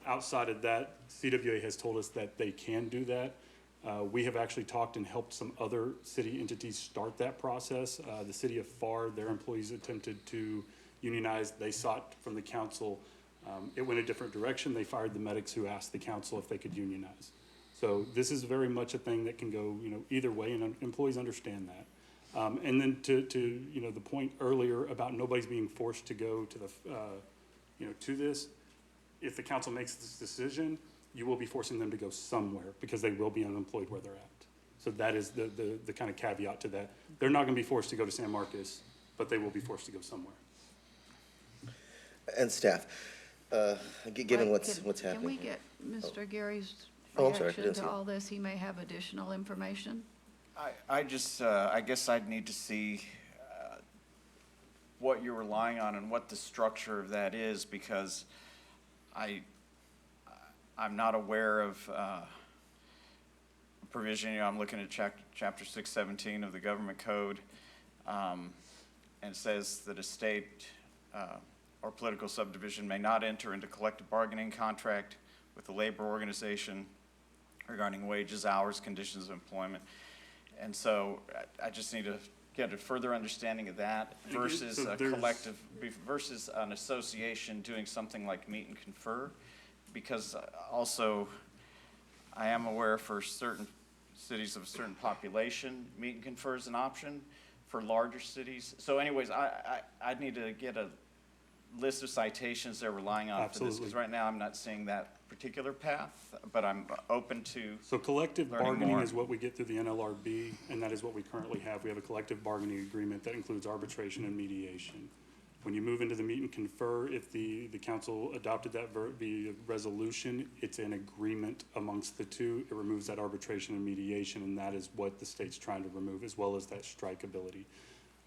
Outside of that, CWA has told us that they can do that. We have actually talked and helped some other city entities start that process. The city of FAR, their employees attempted to unionize. They sought from the council. It went a different direction. They fired the medics who asked the council if they could unionize. So this is very much a thing that can go, either way, and employees understand that. And then to the point earlier about nobody's being forced to go to to this. if the council makes this decision, you will be forcing them to go somewhere because they will be unemployed where they're at. So that is the kind of caveat to that. They're not going to be forced to go to San Marcos, but they will be forced to go somewhere. And staff, given Right, what's Can we happening. get Mr. Gary's Oh, I'm sorry, I reaction didn't to see it. all this? He may have additional information. I just, I guess I'd need to see what you're relying on and what the structure of that is, because I'm not aware of provision. You know, I'm looking at chapter 617 of the government code, and it says that a state or political subdivision may not enter into collective bargaining contract with the labor organization regarding wages, hours, conditions of employment. And so I just need to get a further understanding of that versus So a there's- collective, versus an association doing something like meet and confer. Because also, I am aware for certain cities of a certain population, meet and confer is an option. For larger cities. So anyways, I'd need to get a list of citations they're relying on for this. Absolutely. Because right now, I'm not seeing that particular path, but I'm open to. So collective learning bargaining more. is what we get through the NLRB, and that is what we currently have. We have a collective bargaining agreement that includes arbitration and mediation. When you move into the meet and confer, if the council adopted that via resolution, it's an agreement amongst the two. It removes that arbitration and mediation, and that is what the state's trying to remove, as well as that strike ability.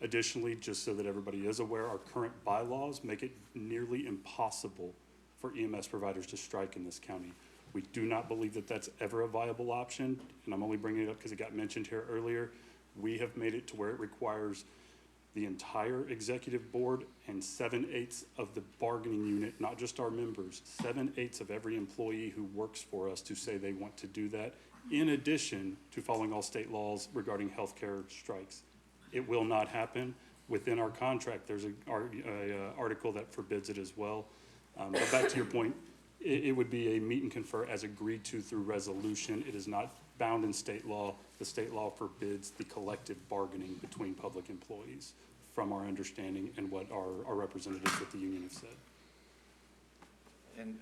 Additionally, just so that everybody is aware, our current bylaws make it nearly impossible for EMS providers to strike in this county. We do not believe that that's ever a viable option, and I'm only bringing it up because it got mentioned here earlier. We have made it to where it requires the entire executive board and 7/8 of the bargaining unit, not just our members, 7/8 of every employee who works for us to say they want to do that, in addition to following all state laws regarding healthcare strikes. It will not happen. Within our contract, there's a article that forbids it as well. But back to your point, it would be a meet and confer as agreed to through resolution. It is not bound in state law. The state law forbids the collective bargaining between public employees, from our understanding and what our representatives at the union have said.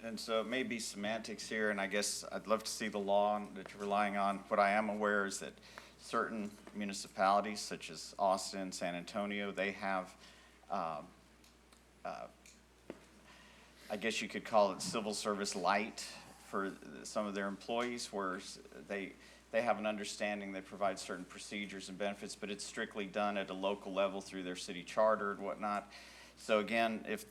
And so it may be semantics here, and I guess I'd love to see the law that you're relying on. What I am aware is that certain municipalities, such as Austin, San Antonio, they have, I guess you could call it civil service light for some of their employees, where they have an understanding, they provide certain procedures and benefits, but it's strictly done at a local level through their city charter and whatnot. So again, if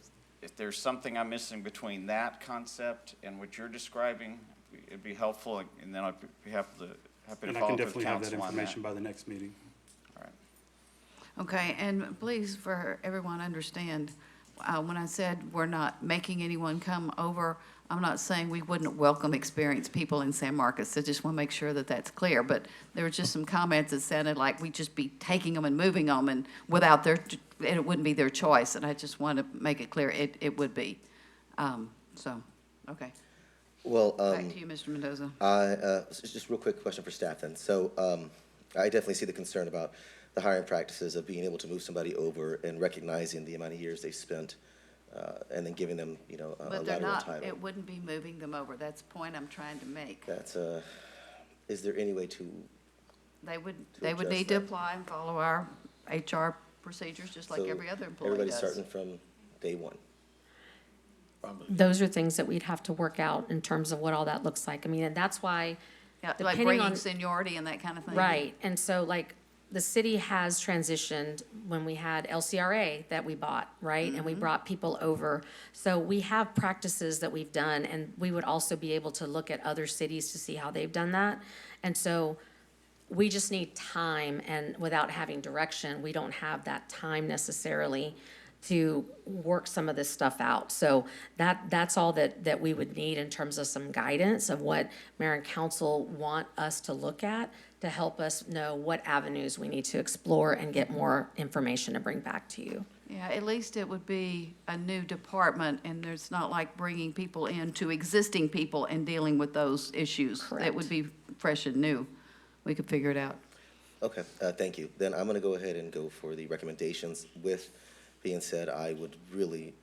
there's something I'm missing between that concept and what you're describing, it'd be helpful, and then I'd be happy to And I follow can up with definitely have that council on that. information by the next meeting. All right. Okay, and please, for everyone, understand, when I said we're not making anyone come over, I'm not saying we wouldn't welcome experienced people in San Marcos. I just want to make sure that that's clear. But there were just some comments that sounded like we'd just be taking them and moving them, and without their, and it wouldn't be their choice. And I just want to make it clear, it would be. So, okay. Well, Back to you, Mr. Mendoza. Just real quick question for staff then. So, I definitely see the concern about the hiring practices of being able to move somebody over and recognizing the amount of years they've spent, and then giving them, a But they're lateral not, title. it wouldn't be moving them over. That's the point I'm trying to make. That's, is there any way to, They would adjust need to that. apply and follow our HR procedures, just like so every other employee everybody's does. starting from day one? Those are things that we'd have to work out in terms of what all that looks like. I mean, and that's why, Yeah, like depending bringing on- seniority and that kind of thing. right, and so like, the city has transitioned when we had LCRA that we bought, right? And we brought people over. So we have practices that we've done, and we would also be able to look at other cities to see how they've done that. And so we just need time, and without having direction, we don't have that time necessarily to work some of this stuff out. So that's all that we would need in terms of some guidance of what mayor and council want us to look at to help us know what avenues we need to explore and get more information to bring back to you. Yeah, at least it would be a new department, and there's not like bringing people in to existing people and dealing with those issues. It Correct. would be fresh and new. We could figure it out. Okay, thank you. Then I'm gonna go ahead and go for the recommendations. With being said, I would really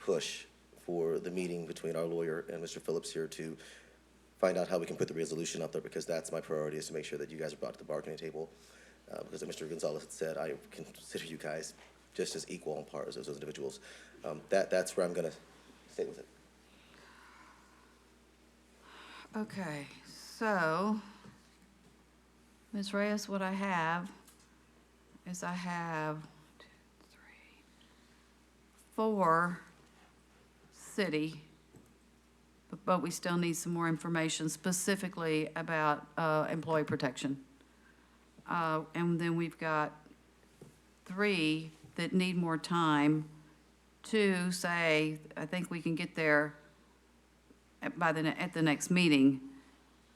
push for the meeting between our lawyer and Mr. Phillips here to find out how we can put the resolution up there, because that's my priority, is to make sure that you guys are brought to the bargaining table. Because as Mr. Gonzalez had said, I consider you guys just as equal on par as those individuals. That's where I'm gonna stay with it. Okay, so, Ms. Reyes, what I have is I have 4 city, but we still need some more information specifically about employee protection. And then we've got 3 that need more time. 2 say, I think we can get there at the next meeting.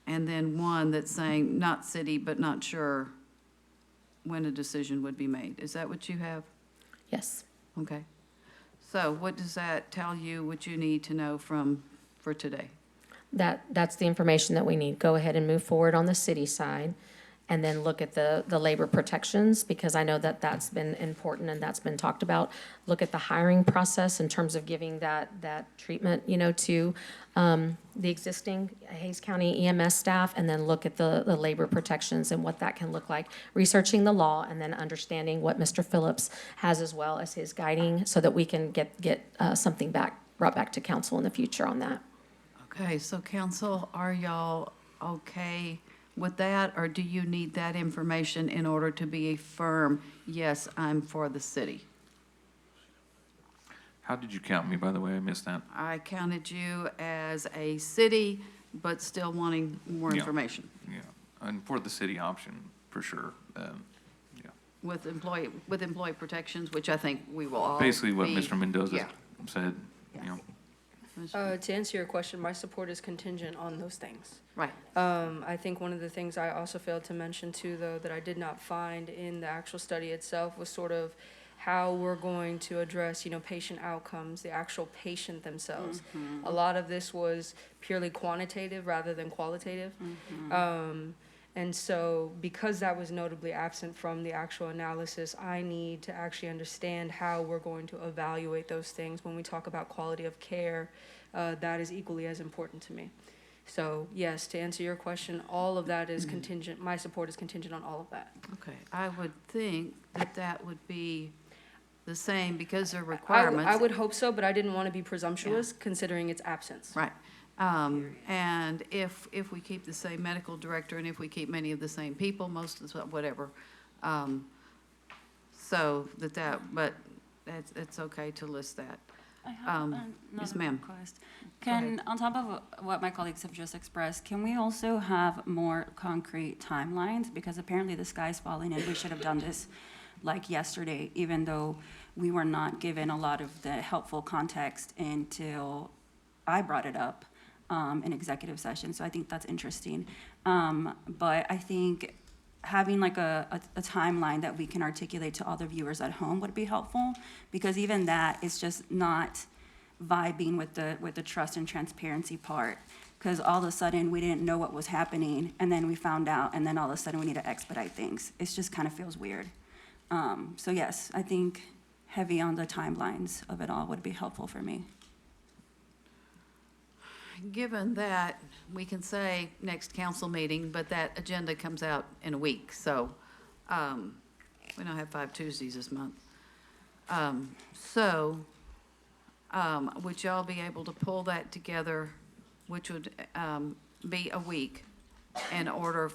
And then 1 that's saying not city, but not sure when a decision would be made. Is that what you have? Yes. Okay. So what does that tell you, what you need to know for today? That's the information that we need. Go ahead and move forward on the city side, and then look at the labor protections, because I know that that's been important and that's been talked about. Look at the hiring process in terms of giving that treatment, to the existing Hays County EMS staff, and then look at the labor protections and what that can look like. Researching the law, and then understanding what Mr. Phillips has as well as his guiding, so that we can get something brought back to council in the future on that. Okay, so council, are y'all okay with that, or do you need that information in order to be a firm, yes, I'm for the city? How did you count me, by the way? I missed that. I counted you as a city, but still wanting more Yeah. information. Yeah, and for the city option, for sure. With employee protections, which I think we will all Basically what be- Mr. Mendoza Yeah. said, To answer your question, my support is contingent on those things. Right. I think one of the things I also failed to mention too, though, that I did not find in the actual study itself was sort of how we're going to address, patient outcomes, the actual patient themselves. A lot of this was purely quantitative rather than qualitative. And so because that was notably absent from the actual analysis, I need to actually understand how we're going to evaluate those things when we talk about quality of care. That is equally as important to me. So yes, to answer your question, all of that is contingent, my support is contingent on all of that. Okay, I would think that would be the same because they're requirements. I would hope so, but I didn't want to be presumptuous considering its absence. Right. And if we keep the same medical director, and if we keep many of the same people, most of the, whatever, so but it's okay to list that. I have Yes, another ma'am. request. On top of what my colleagues have just expressed, can we also have more concrete timelines? Because apparently the sky's falling and we should have done this like yesterday, even though we were not given a lot of the helpful context until I brought it up in executive session. So I think that's interesting. But I think having like a timeline that we can articulate to all the viewers at home would be helpful, because even that is just not vibing with the trust and transparency part, because all of a sudden we didn't know what was happening, and then we found out, and then all of a sudden we need to expedite things. It just kind of feels weird. So yes, I think heavy on the timelines of it all would be helpful for me. Given that, we can say next council meeting, but that agenda comes out in a week, so we don't have 5 Tuesdays this month. Would y'all be able to pull that together, which would be a week, in order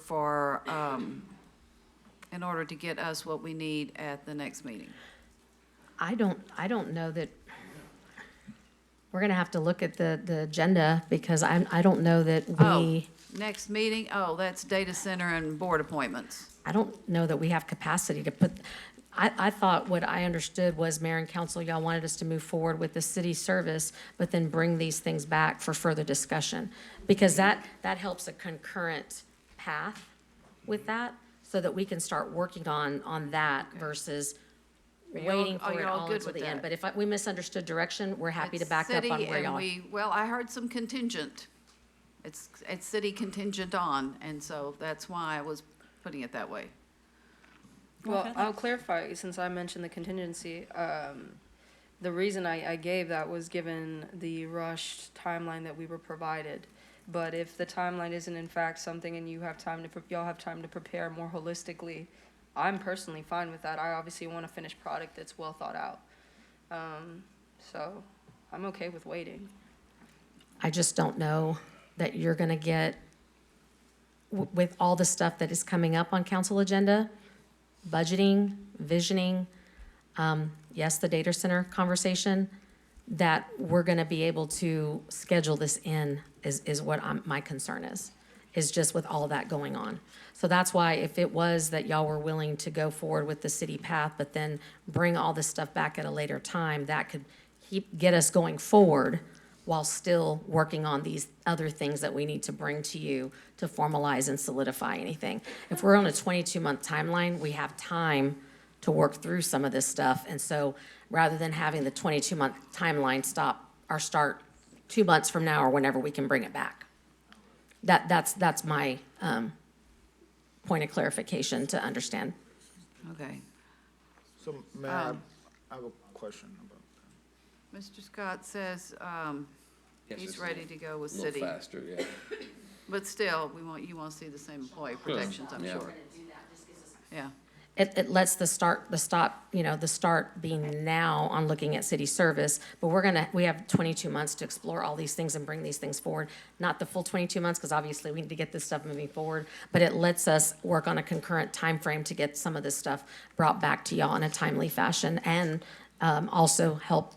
to get us what we need at the next meeting? I don't know that, we're gonna have to look at the agenda, because I don't know that we, Next meeting, that's data center and board appointments. I don't know that we have capacity to put, I thought what I understood was mayor and council, y'all wanted us to move forward with the city service, but then bring these things back for further discussion. Because that helps a concurrent path with that, so that we can start working on that versus waiting Are for it y'all all good until with the end. that? But if we misunderstood direction, we're happy to It's back up on city, where and y'all. well, I heard some contingent. It's city contingent on, and so that's why I was putting it that way. Well, I'll clarify, since I mentioned the contingency. The reason I gave that was given the rushed timeline that we were provided. But if the timeline isn't in fact something and you have time to, y'all have time to prepare more holistically, I'm personally fine with that. I obviously want a finished product that's well thought out. So I'm okay with waiting. I just don't know that you're gonna get, with all the stuff that is coming up on council agenda, budgeting, visioning, yes, the data center conversation, that we're gonna be able to schedule this in is what my concern is just with all of that going on. So that's why if it was that y'all were willing to go forward with the city path, but then bring all this stuff back at a later time, that could get us going forward while still working on these other things that we need to bring to you to formalize and solidify anything. If we're on a 22-month timeline, we have time to work through some of this stuff. And so rather than having the 22-month timeline stop or start 2 months from now or whenever we can bring it back. That's my point of clarification to understand. Okay. So, Mayor, I have a question about Mr. Scott says Yes, he's it's ready to go with A little city. faster, yeah. But still, you want to see the same employee protections, I'm Yeah. sure. Yeah. It lets the start being now on looking at city service, but we have 22 months to explore all these things and bring these things forward. Not the full 22 months, because obviously we need to get this stuff moving forward, but it lets us work on a concurrent time frame to get some of this stuff brought back to y'all in a timely fashion, and also help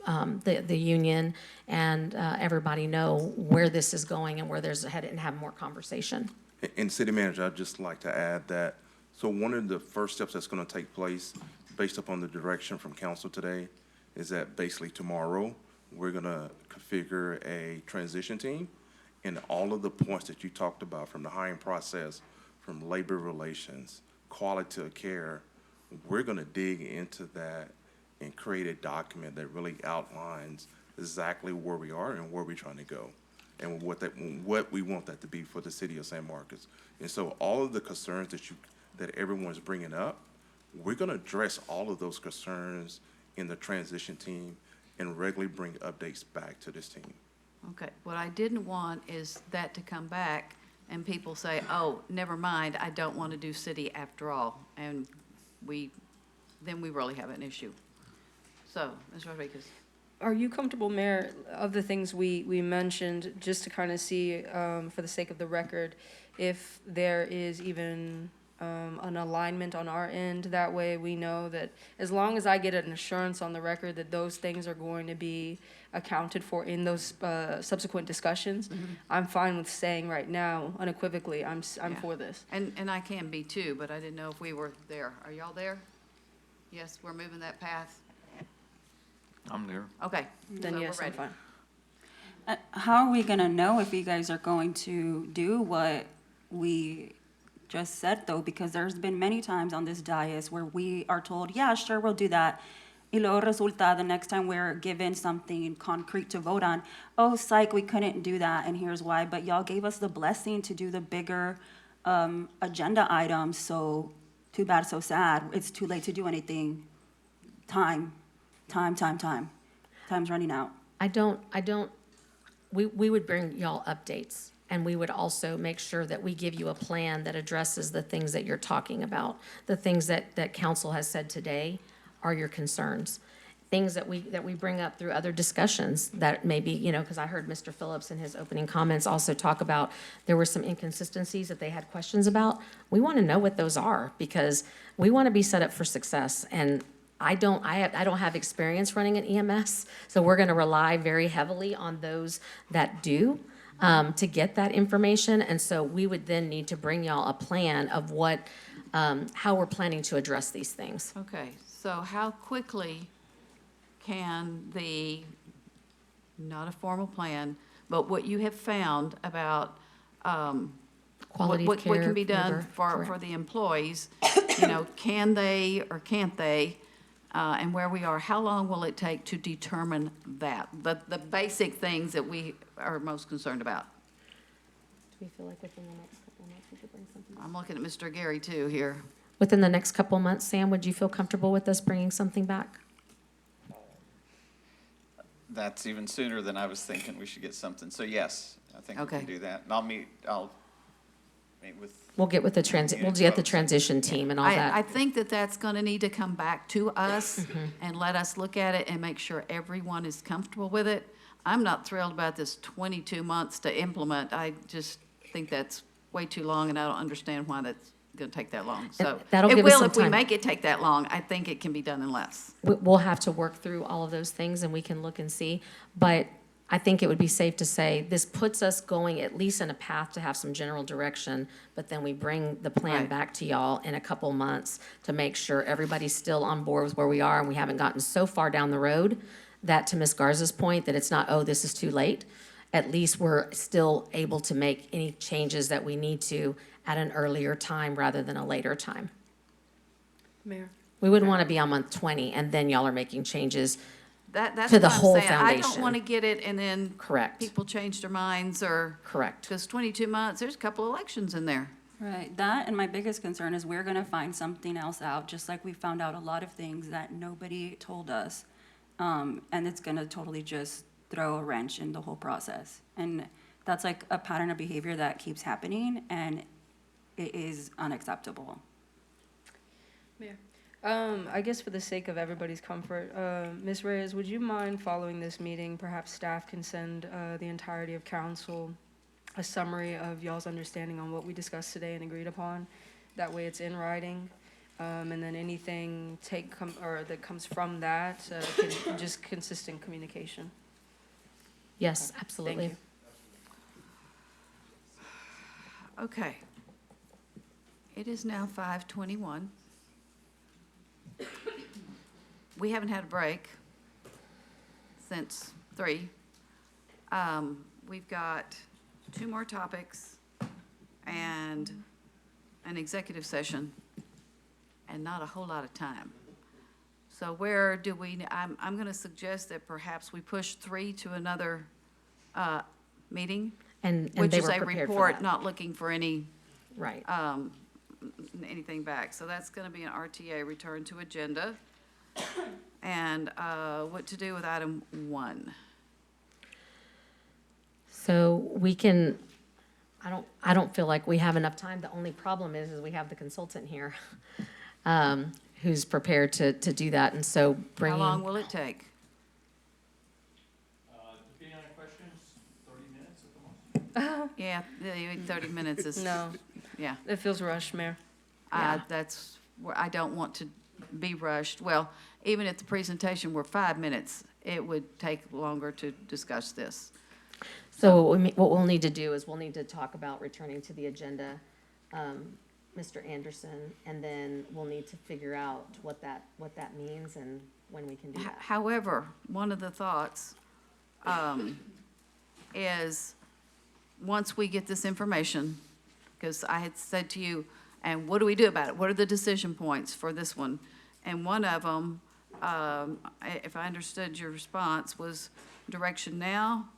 the union and everybody know where this is going and where there's headed, and have more conversation. And City Manager, I'd just like to add that, so one of the first steps that's gonna take place, based upon the direction from council today, is that basically tomorrow, we're gonna configure a transition team, and all of the points that you talked about, from the hiring process, from labor relations, quality of care, we're gonna dig into that and create a document that really outlines exactly where we are and where we're trying to go, and what we want that to be for the city of San Marcos. And so all of the concerns that everyone's bringing up, we're gonna address all of those concerns in the transition team and regularly bring updates back to this team. Okay, what I didn't want is that to come back and people say, oh, never mind, I don't want to do city after all, and then we really have an issue. So, Ms. Rodriguez. Are you comfortable, Mayor, of the things we mentioned, just to kind of see, for the sake of the record, if there is even an alignment on our end? That way we know that as long as I get an assurance on the record that those things are going to be accounted for in those subsequent discussions, I'm fine with saying right now unequivocally, I'm Yeah. for this. And I can be too, but I didn't know if we were there. Are y'all there? Yes, we're moving that path? I'm there. Okay. Then so yes, we're I'm ready. fine. How are we gonna know if you guys are going to do what we just said, though? Because there's been many times on this dais where we are told, yeah, sure, we'll do that. Y luego resulta, the next time we're given something concrete to vote on, oh, psych, we couldn't do that, and here's why. But y'all gave us the blessing to do the bigger agenda items, so too bad, so sad. It's too late to do anything. Time's running out. We would bring y'all updates, and we would also make sure that we give you a plan that addresses the things that you're talking about. The things that council has said today are your concerns. Things that we bring up through other discussions that maybe, because I heard Mr. Phillips in his opening comments also talk about there were some inconsistencies that they had questions about. We want to know what those are, because we want to be set up for success. And I don't have experience running an EMS, so we're going to rely very heavily on those that do to get that information. And so we would then need to bring y'all a plan of how we're planning to address these things. Okay, so how quickly can not a formal plan, but what you have found about Quality of what care, can be done labor, for correct. the employees, can they or can't they, and where we are, how long will it take to determine that? The basic things that we are most concerned about. Do we feel like within the next couple of months we could bring something back? I'm looking at Mr. Gary too here. Within the next couple of months, Sam, would you feel comfortable with us bringing something back? that's even sooner than I was thinking we should get something. So yes, I think we Okay. can do that. And I'll meet with. We'll get with the we'll get the transition team and all I that. think that that's going to need to come back to us and let us look at it and make sure everyone is comfortable with it. I'm not thrilled about this 22 months to implement. I just think that's way too long, and I don't understand why that's going to take that long. So that'll it give us will some if we time. make it take that long. I think it can be done in less. We'll have to work through all of those things and we can look and see. But I think it would be safe to say this puts us going at least in a path to have some general direction, but then we bring the plan Right. back to y'all in a couple months to make sure everybody's still on board with where we are and we haven't gotten so far down the road that, to Ms. Garza's point, that it's not, oh, this is too late. At least we're still able to make any changes that we need to at an earlier time rather than a later time. Mayor? We wouldn't want to be on month 20 and then y'all are making changes. That's To the what I'm whole saying. I don't foundation. want to get it and then Correct. people change their minds or. Correct. Because 22 months, there's a couple elections in there. Right, that and my biggest concern is we're gonna find something else out, just like we found out a lot of things that nobody told us. And it's gonna totally just throw a wrench in the whole process. And that's like a pattern of behavior that keeps happening, and it is unacceptable. Mayor? I guess for the sake of everybody's comfort, Ms. Reyes, would you mind following this meeting? Perhaps staff can send the entirety of council a summary of y'all's understanding on what we discussed today and agreed upon. That way it's in writing. And then anything that comes from that, can just consistent communication. Yes, Okay, absolutely. thank you. Okay. It is now 5:21. We haven't had a break since 3. We've got 2 more topics and an executive session and not a whole lot of time. So where do I'm going to suggest that perhaps we push 3 to another meeting. And Which they is were a prepared for report, that. not looking for any, Right. anything back. So that's going to be an RTA, return to agenda. And what to do with item 1. So we can, I don't feel like we have enough time. The only problem is we have the consultant here, who's prepared to do that, and so How bringing. long will it take? Depending on questions, 30 minutes at the most. Yeah, 30 minutes is. No. Yeah. It feels rushed, Mayor. That's where I don't want to be rushed. Well, even if the presentation were 5 minutes, it would take longer to discuss this. So what we'll need to do is we'll need to talk about returning to the agenda, Mr. Anderson, and then we'll need to figure out what that means and when we can do that. However, one of the thoughts is, once we get this information, because I had said to you, and what do we do about it? What are the decision points for this one? And one of them, if I understood your response, was direction now,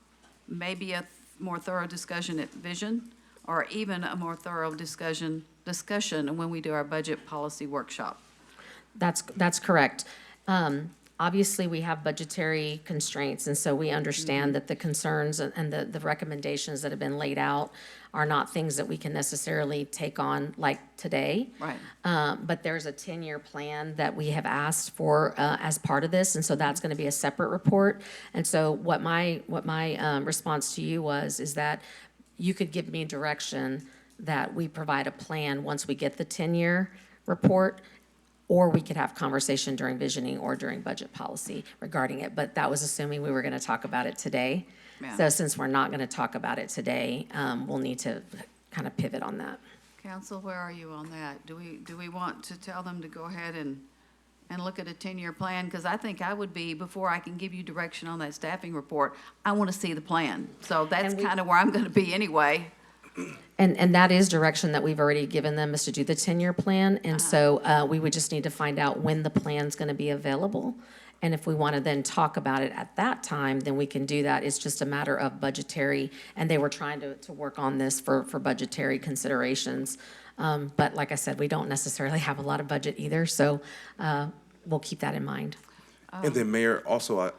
maybe a more thorough discussion at Vision, or even a more thorough discussion when we do our budget policy workshop. That's correct. Obviously, we have budgetary constraints, and so we understand that the concerns and the recommendations that have been laid out are not things that we can necessarily take on like today. Right. But there's a 10-year plan that we have asked for as part of this, and so that's going to be a separate report. And so what my response to you is that you could give me direction that we provide a plan once we get the 10-year report, or we could have conversation during visioning or during budget policy regarding it. But that was assuming we were going to talk about it today. Yeah. So since we're not going to talk about it today, we'll need to kind of pivot on that. Council, where are you on that? Do we want to tell them to go ahead and look at a 10-year plan? Because I think I would be, before I can give you direction on that staffing report, I want to see the plan. So that's kind of where I'm going to be anyway. And that is direction that we've already given them, is to do the 10-year plan. And so we would just need to find out when the plan's going to be available. And if we want to then talk about it at that time, then we can do that. It's just a matter of budgetary, and they were trying to work on this for budgetary considerations. But like I said, we don't necessarily have a lot of budget either, so we'll keep that in mind. And then, Mayor, also,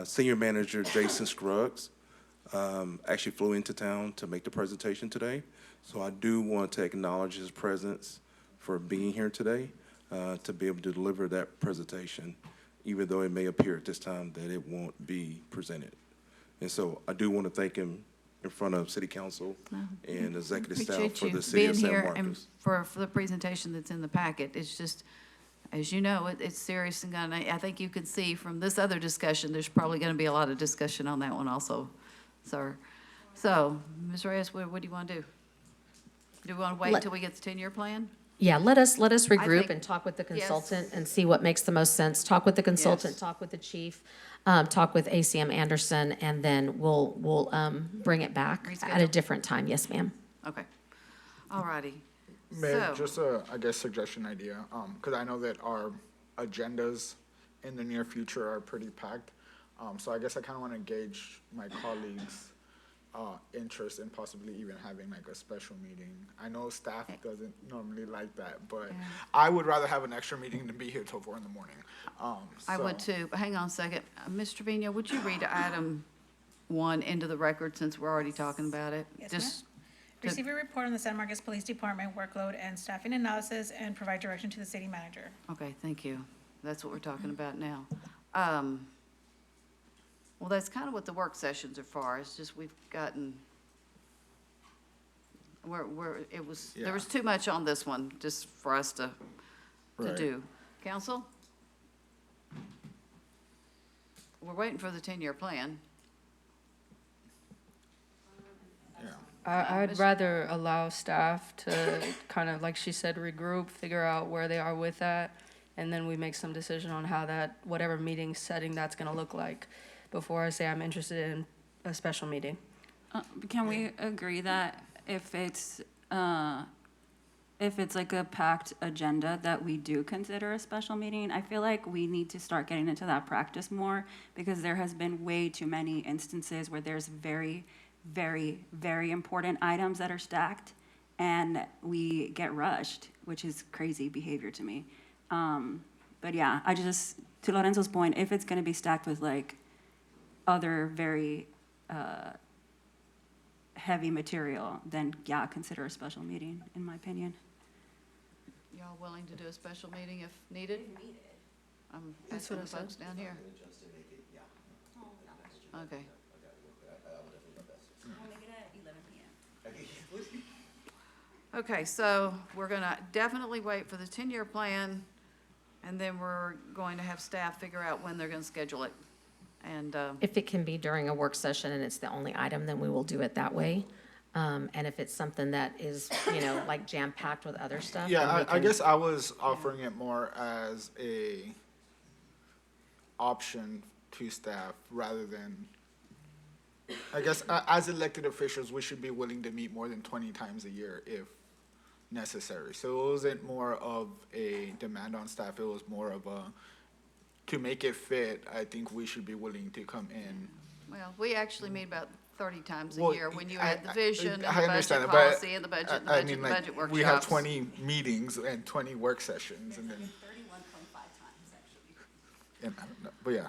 Senior Manager Jason Scruggs actually flew into town to make the presentation today. So I do want to acknowledge his presence for being here today to be able to deliver that presentation, even though it may appear at this time that it won't be presented. And so I do want to thank him in front of City Council and executive staff Appreciate for you the city of being San here and Marcos. for the presentation that's in the packet. It's just, as you know, it's serious and gonna, I think you can see from this other discussion, there's probably gonna be a lot of discussion on that one also, sir. So, Ms. Reyes, what do you want to do? Do we want to wait until we get the 10-year plan? Yeah, let us regroup think- and talk with the yes. consultant and see what makes the most sense. Talk with the consultant, Yes. talk with the chief, talk with ACM Anderson, and then we'll bring it back at a Reschedule. different time. Yes, ma'am. Okay. All righty. Mayor, So- just a, I guess, suggestion idea, because I know that our agendas in the near future are pretty packed. So I guess I kind of want to gauge my colleagues' interest in possibly even having like a special meeting. I know staff doesn't normally like that, but I would rather have an extra meeting than be here till 4 in the morning. I would So- too, but hang on a second. Ms. Trevino, would you read item 1 into the record since we're already talking about it? Yes, Just to- Receive a report on the San Marcos Police Department workload and staffing analysis and provide direction to the city manager. Okay, thank you. That's what we're talking about now. Well, that's kind of what the work sessions are for. It's just we've gotten, there was too much on this one just for us to Right. do. Council? We're waiting for the 10-year plan. I'd Ms. rather allow staff to kind of, like she said, regroup, figure out where they are with that, and then we make some decision on how that, whatever meeting setting that's gonna look like, before I say I'm interested in a special meeting. Can we agree that if it's like a packed agenda, that we do consider a special meeting? I feel like we need to start getting into that practice more, because there has been way too many instances where there's very, very, very important items that are stacked, and we get rushed, which is crazy behavior to me. But yeah, I just, to Lorenzo's point, if it's gonna be stacked with like other very heavy material, then yeah, consider a special meeting, in my opinion. Y'all willing to do a special meeting if needed? I'm That's asking what the I said. folks down here. Okay. Okay, so we're gonna definitely wait for the 10-year plan, and then we're going to have staff figure out when they're gonna schedule it. And, If it can be during a work session and it's the only item, then we will do it that way. And if it's something that is, like jam-packed with other stuff. then Yeah, we I can- guess I was offering it more as a option to staff rather than, I guess, as elected officials, we should be willing to meet more than 20 times a year if necessary. So it wasn't more of a demand on staff, it was more of a, to make it fit, I think we should be willing to come in. well, we actually meet about 30 times a Well, year when you I- add the vision and the I budget understand that, policy and the budget, and the I budget, mean, and the like, budget workshops. we have 20 meetings and 20 work sessions and then. 31.5 times, actually. And I don't know, but yeah.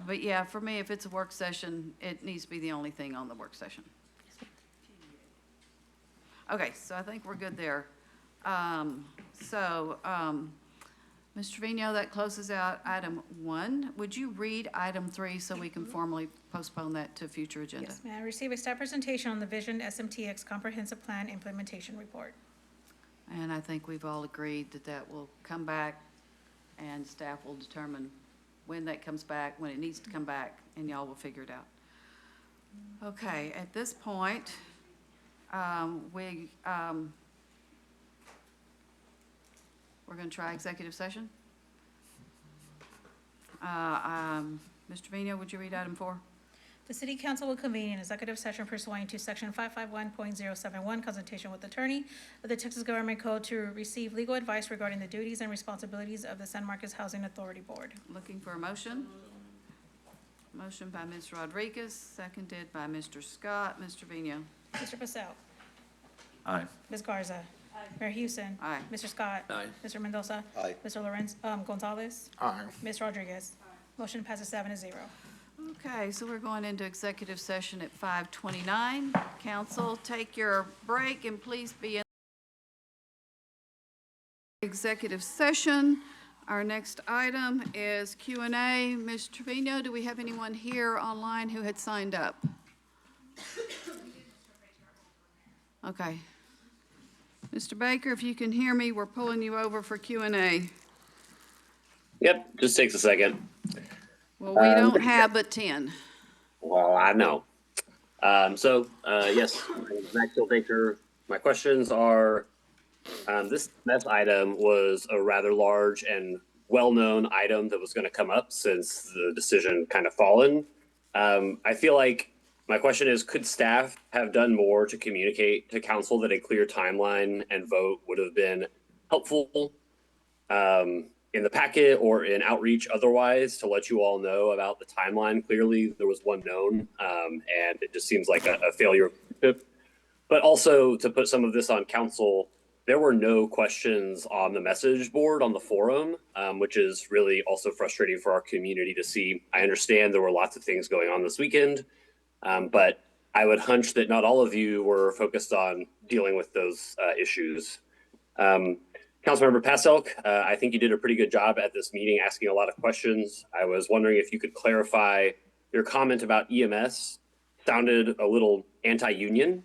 But yeah, for me, if it's a work session, it needs to be the only thing on the work session. Okay, so I think we're good there. Ms. Trevino, that closes out item 1. Would you read item 3 so we can formally postpone that to a future agenda? Yes, ma'am. Receive a staff presentation on the Vision SMTX Comprehensive Plan Implementation Report. And I think we've all agreed that that will come back, and staff will determine when that comes back, when it needs to come back, and y'all will figure it out. Okay, at this point, we're going to try executive session. Mr. Trevino, would you read item 4? The city council will convene an executive session pursuant to section 551.071, consultation with attorney of the Texas Government Code to receive legal advice regarding the duties and responsibilities of the San Marcos Housing Authority Board. Looking for a motion? Motion by Ms. Rodriguez, seconded by Mr. Scott. Mr. Trevino? Mr. Pacell? Aye. Ms. Garza? Mayor Houston? Aye. Mr. Scott? Aye. Mr. Mendoza? Aye. Mr. Gonzalez? Aye. Ms. Rodriguez? Motion passes 7-0. Okay, so we're going into executive session at 5:29. Council, take your break and please be in executive session. Our next item is Q&A. Ms. Trevino, do we have anyone here online who had signed up? Okay. Mr. Baker, if you can hear me, we're pulling you over for Q&A. Yep, just takes a second. Well, we don't have but 10. Well, I know. Yes, my name is Maxwell Baker. My questions are, this mess item was a rather large and well-known item that was going to come up since the decision kind of fallen. I feel like my question is, could staff have done more to communicate to council that a clear timeline and vote would have been helpful in the packet or in outreach otherwise to let you all know about the timeline? Clearly, there was one known, and it just seems like a failure. But also to put some of this on council, there were no questions on the message board on the forum, which is really also frustrating for our community to see. I understand there were lots of things going on this weekend, but I would hunch that not all of you were focused on dealing with those issues. Councilmember Passelk, I think you did a pretty good job at this meeting asking a lot of questions. I was wondering if you could clarify your comment about EMS sounded a little anti-union.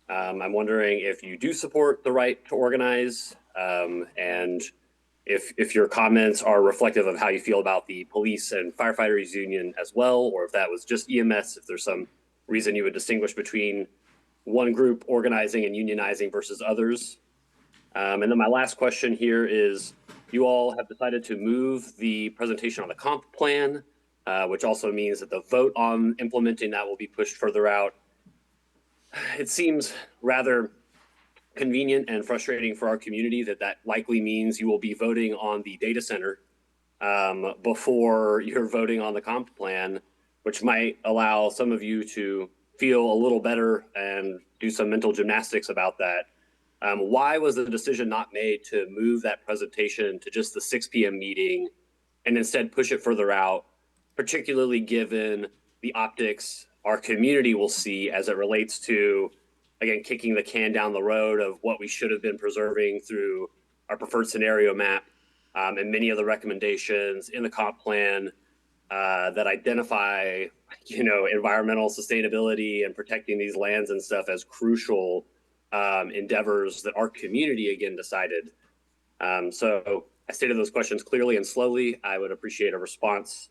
I'm wondering if you do support the right to organize, and if your comments are reflective of how you feel about the police and firefighters union as well, or if that was just EMS, if there's some reason you would distinguish between one group organizing and unionizing versus others. And then my last question here is, you all have decided to move the presentation on the comp plan, which also means that the vote on implementing that will be pushed further out. It seems rather convenient and frustrating for our community that likely means you will be voting on the data center before you're voting on the comp plan, which might allow some of you to feel a little better and do some mental gymnastics about that. Why was the decision not made to move that presentation to just the 6 p.m. meeting and instead push it further out, particularly given the optics our community will see as it relates to, again, kicking the can down the road of what we should have been preserving through our preferred scenario map and many of the recommendations in the comp plan that identify, environmental sustainability and protecting these lands and stuff as crucial endeavors that our community again decided. So I stated those questions clearly and slowly. I would appreciate a response.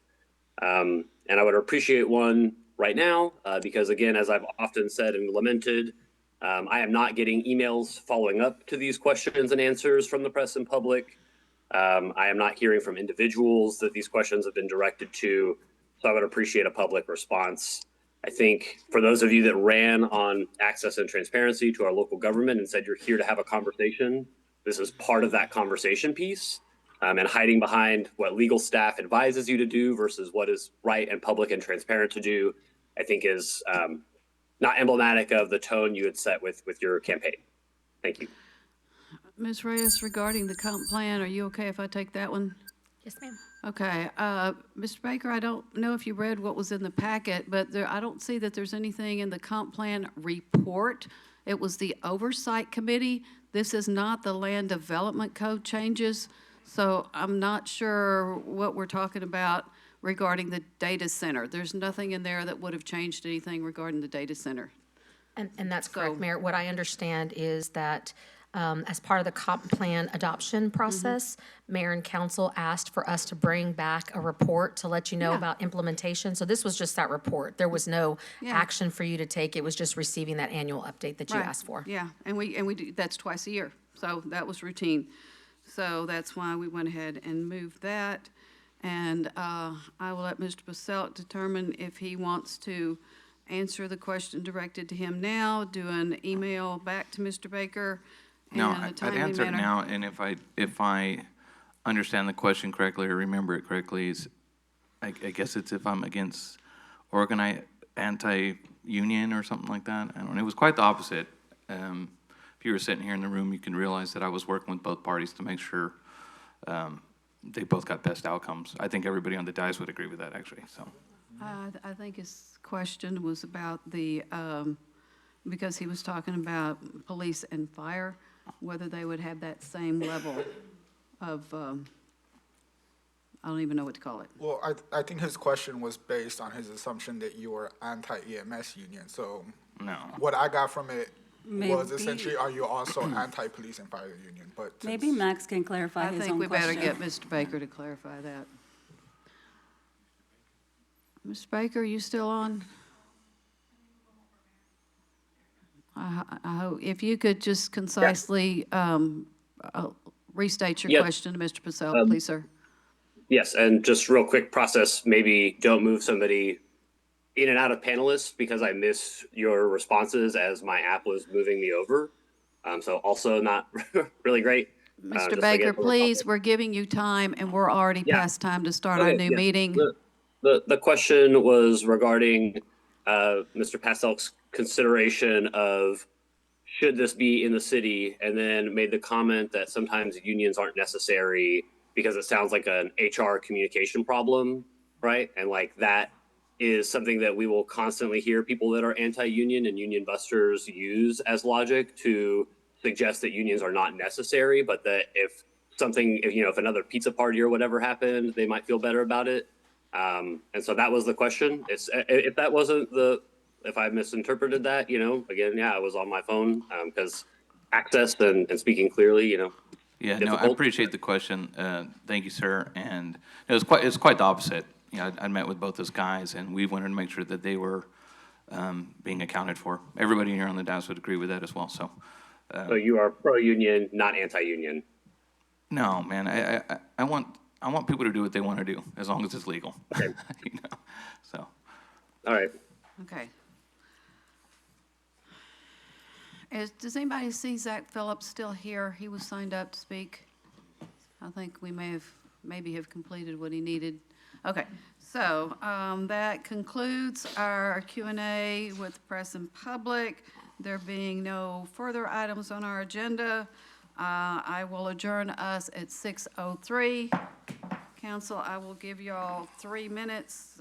And I would appreciate one right now because again, as I've often said and lamented, I am not getting emails following up to these questions and answers from the press and public. I am not hearing from individuals that these questions have been directed to. So I would appreciate a public response. I think for those of you that ran on access and transparency to our local government and said you're here to have a conversation, this is part of that conversation piece, and hiding behind what legal staff advises you to do versus what is right and public and transparent to do, I think is not emblematic of the tone you had set with your campaign. Thank you. Ms. Reyes, regarding the comp plan, are you okay if I take that one? Yes, ma'am. Okay, Mr. Baker, I don't know if you read what was in the packet, but I don't see that there's anything in the comp plan report. It was the oversight committee. This is not the land development code changes, so I'm not sure what we're talking about regarding the data center. There's nothing in there that would have changed anything regarding the data center. And that's correct, Mayor. What I understand is that as part of the comp plan adoption process, Mayor and Council asked for us to bring back a report to let you know about implementation. So this was just that report. There was no action for you to take. It was just receiving that annual update that you asked for. Yeah, and we do, that's twice a year. So that was routine. So that's why we went ahead and moved that. And I will let Mr. Passelk determine if he wants to answer the question directed to him now, do an email back to Mr. Baker. No, I'd answer it now, and if I understand the question correctly or remember it correctly, I guess it's if I'm against anti-union or something like that. I don't know. It was quite the opposite. If you were sitting here in the room, you can realize that I was working with both parties to make sure they both got best outcomes. I think everybody on the dais would agree with that, actually. So. I think his question was about the, because he was talking about police and fire, whether they would have that same level of, I don't even know what to call it. Well, I think his question was based on his assumption that you were anti-EMS union, so. No. What I got from it was Maybe- essentially, are you also anti-police and fire union? But Maybe since- Max can clarify I his think own we better question. get Mr. Baker to clarify that. Mr. Baker, you still on? I hope, if you could just concisely restate your Yep. question to Mr. Pacell, please, sir. Yes, and just real quick process, maybe don't move somebody in and out of panelists because I missed your responses as my app was moving me over. So also not really great. Mr. just Baker, again, from a please, public- we're giving you time, and we're already Yeah. past time to start our Okay, new yeah. meeting. The question was regarding Mr. Pastel's consideration of should this be in the city, and then made the comment that sometimes unions aren't necessary because it sounds like an HR communication problem, right? And like that is something that we will constantly hear people that are anti-union and union busters use as logic to suggest that unions are not necessary, but that if something, if another pizza party or whatever happened, they might feel better about it. And so that was the question. It's if that wasn't if I misinterpreted that, again, yeah, I was on my phone because access and speaking clearly, Yeah, no, I difficult. appreciate the question. Thank you, sir. And it was quite the opposite. I met with both those guys, and we wanted to make sure that they were being accounted for. Everybody here on the dais would agree with that as well. So, So you are pro-union, not anti-union. no, man, I want people to do what they want to do as long as it's legal. Okay. So, All right. Okay. Does anybody see Zach Phillips still here? He was signed up to speak. I think we maybe have completed what he needed. Okay, so that concludes our Q&A with press and public. There being no further items on our agenda, I will adjourn us at 6:03. Council, I will give y'all 3 minutes.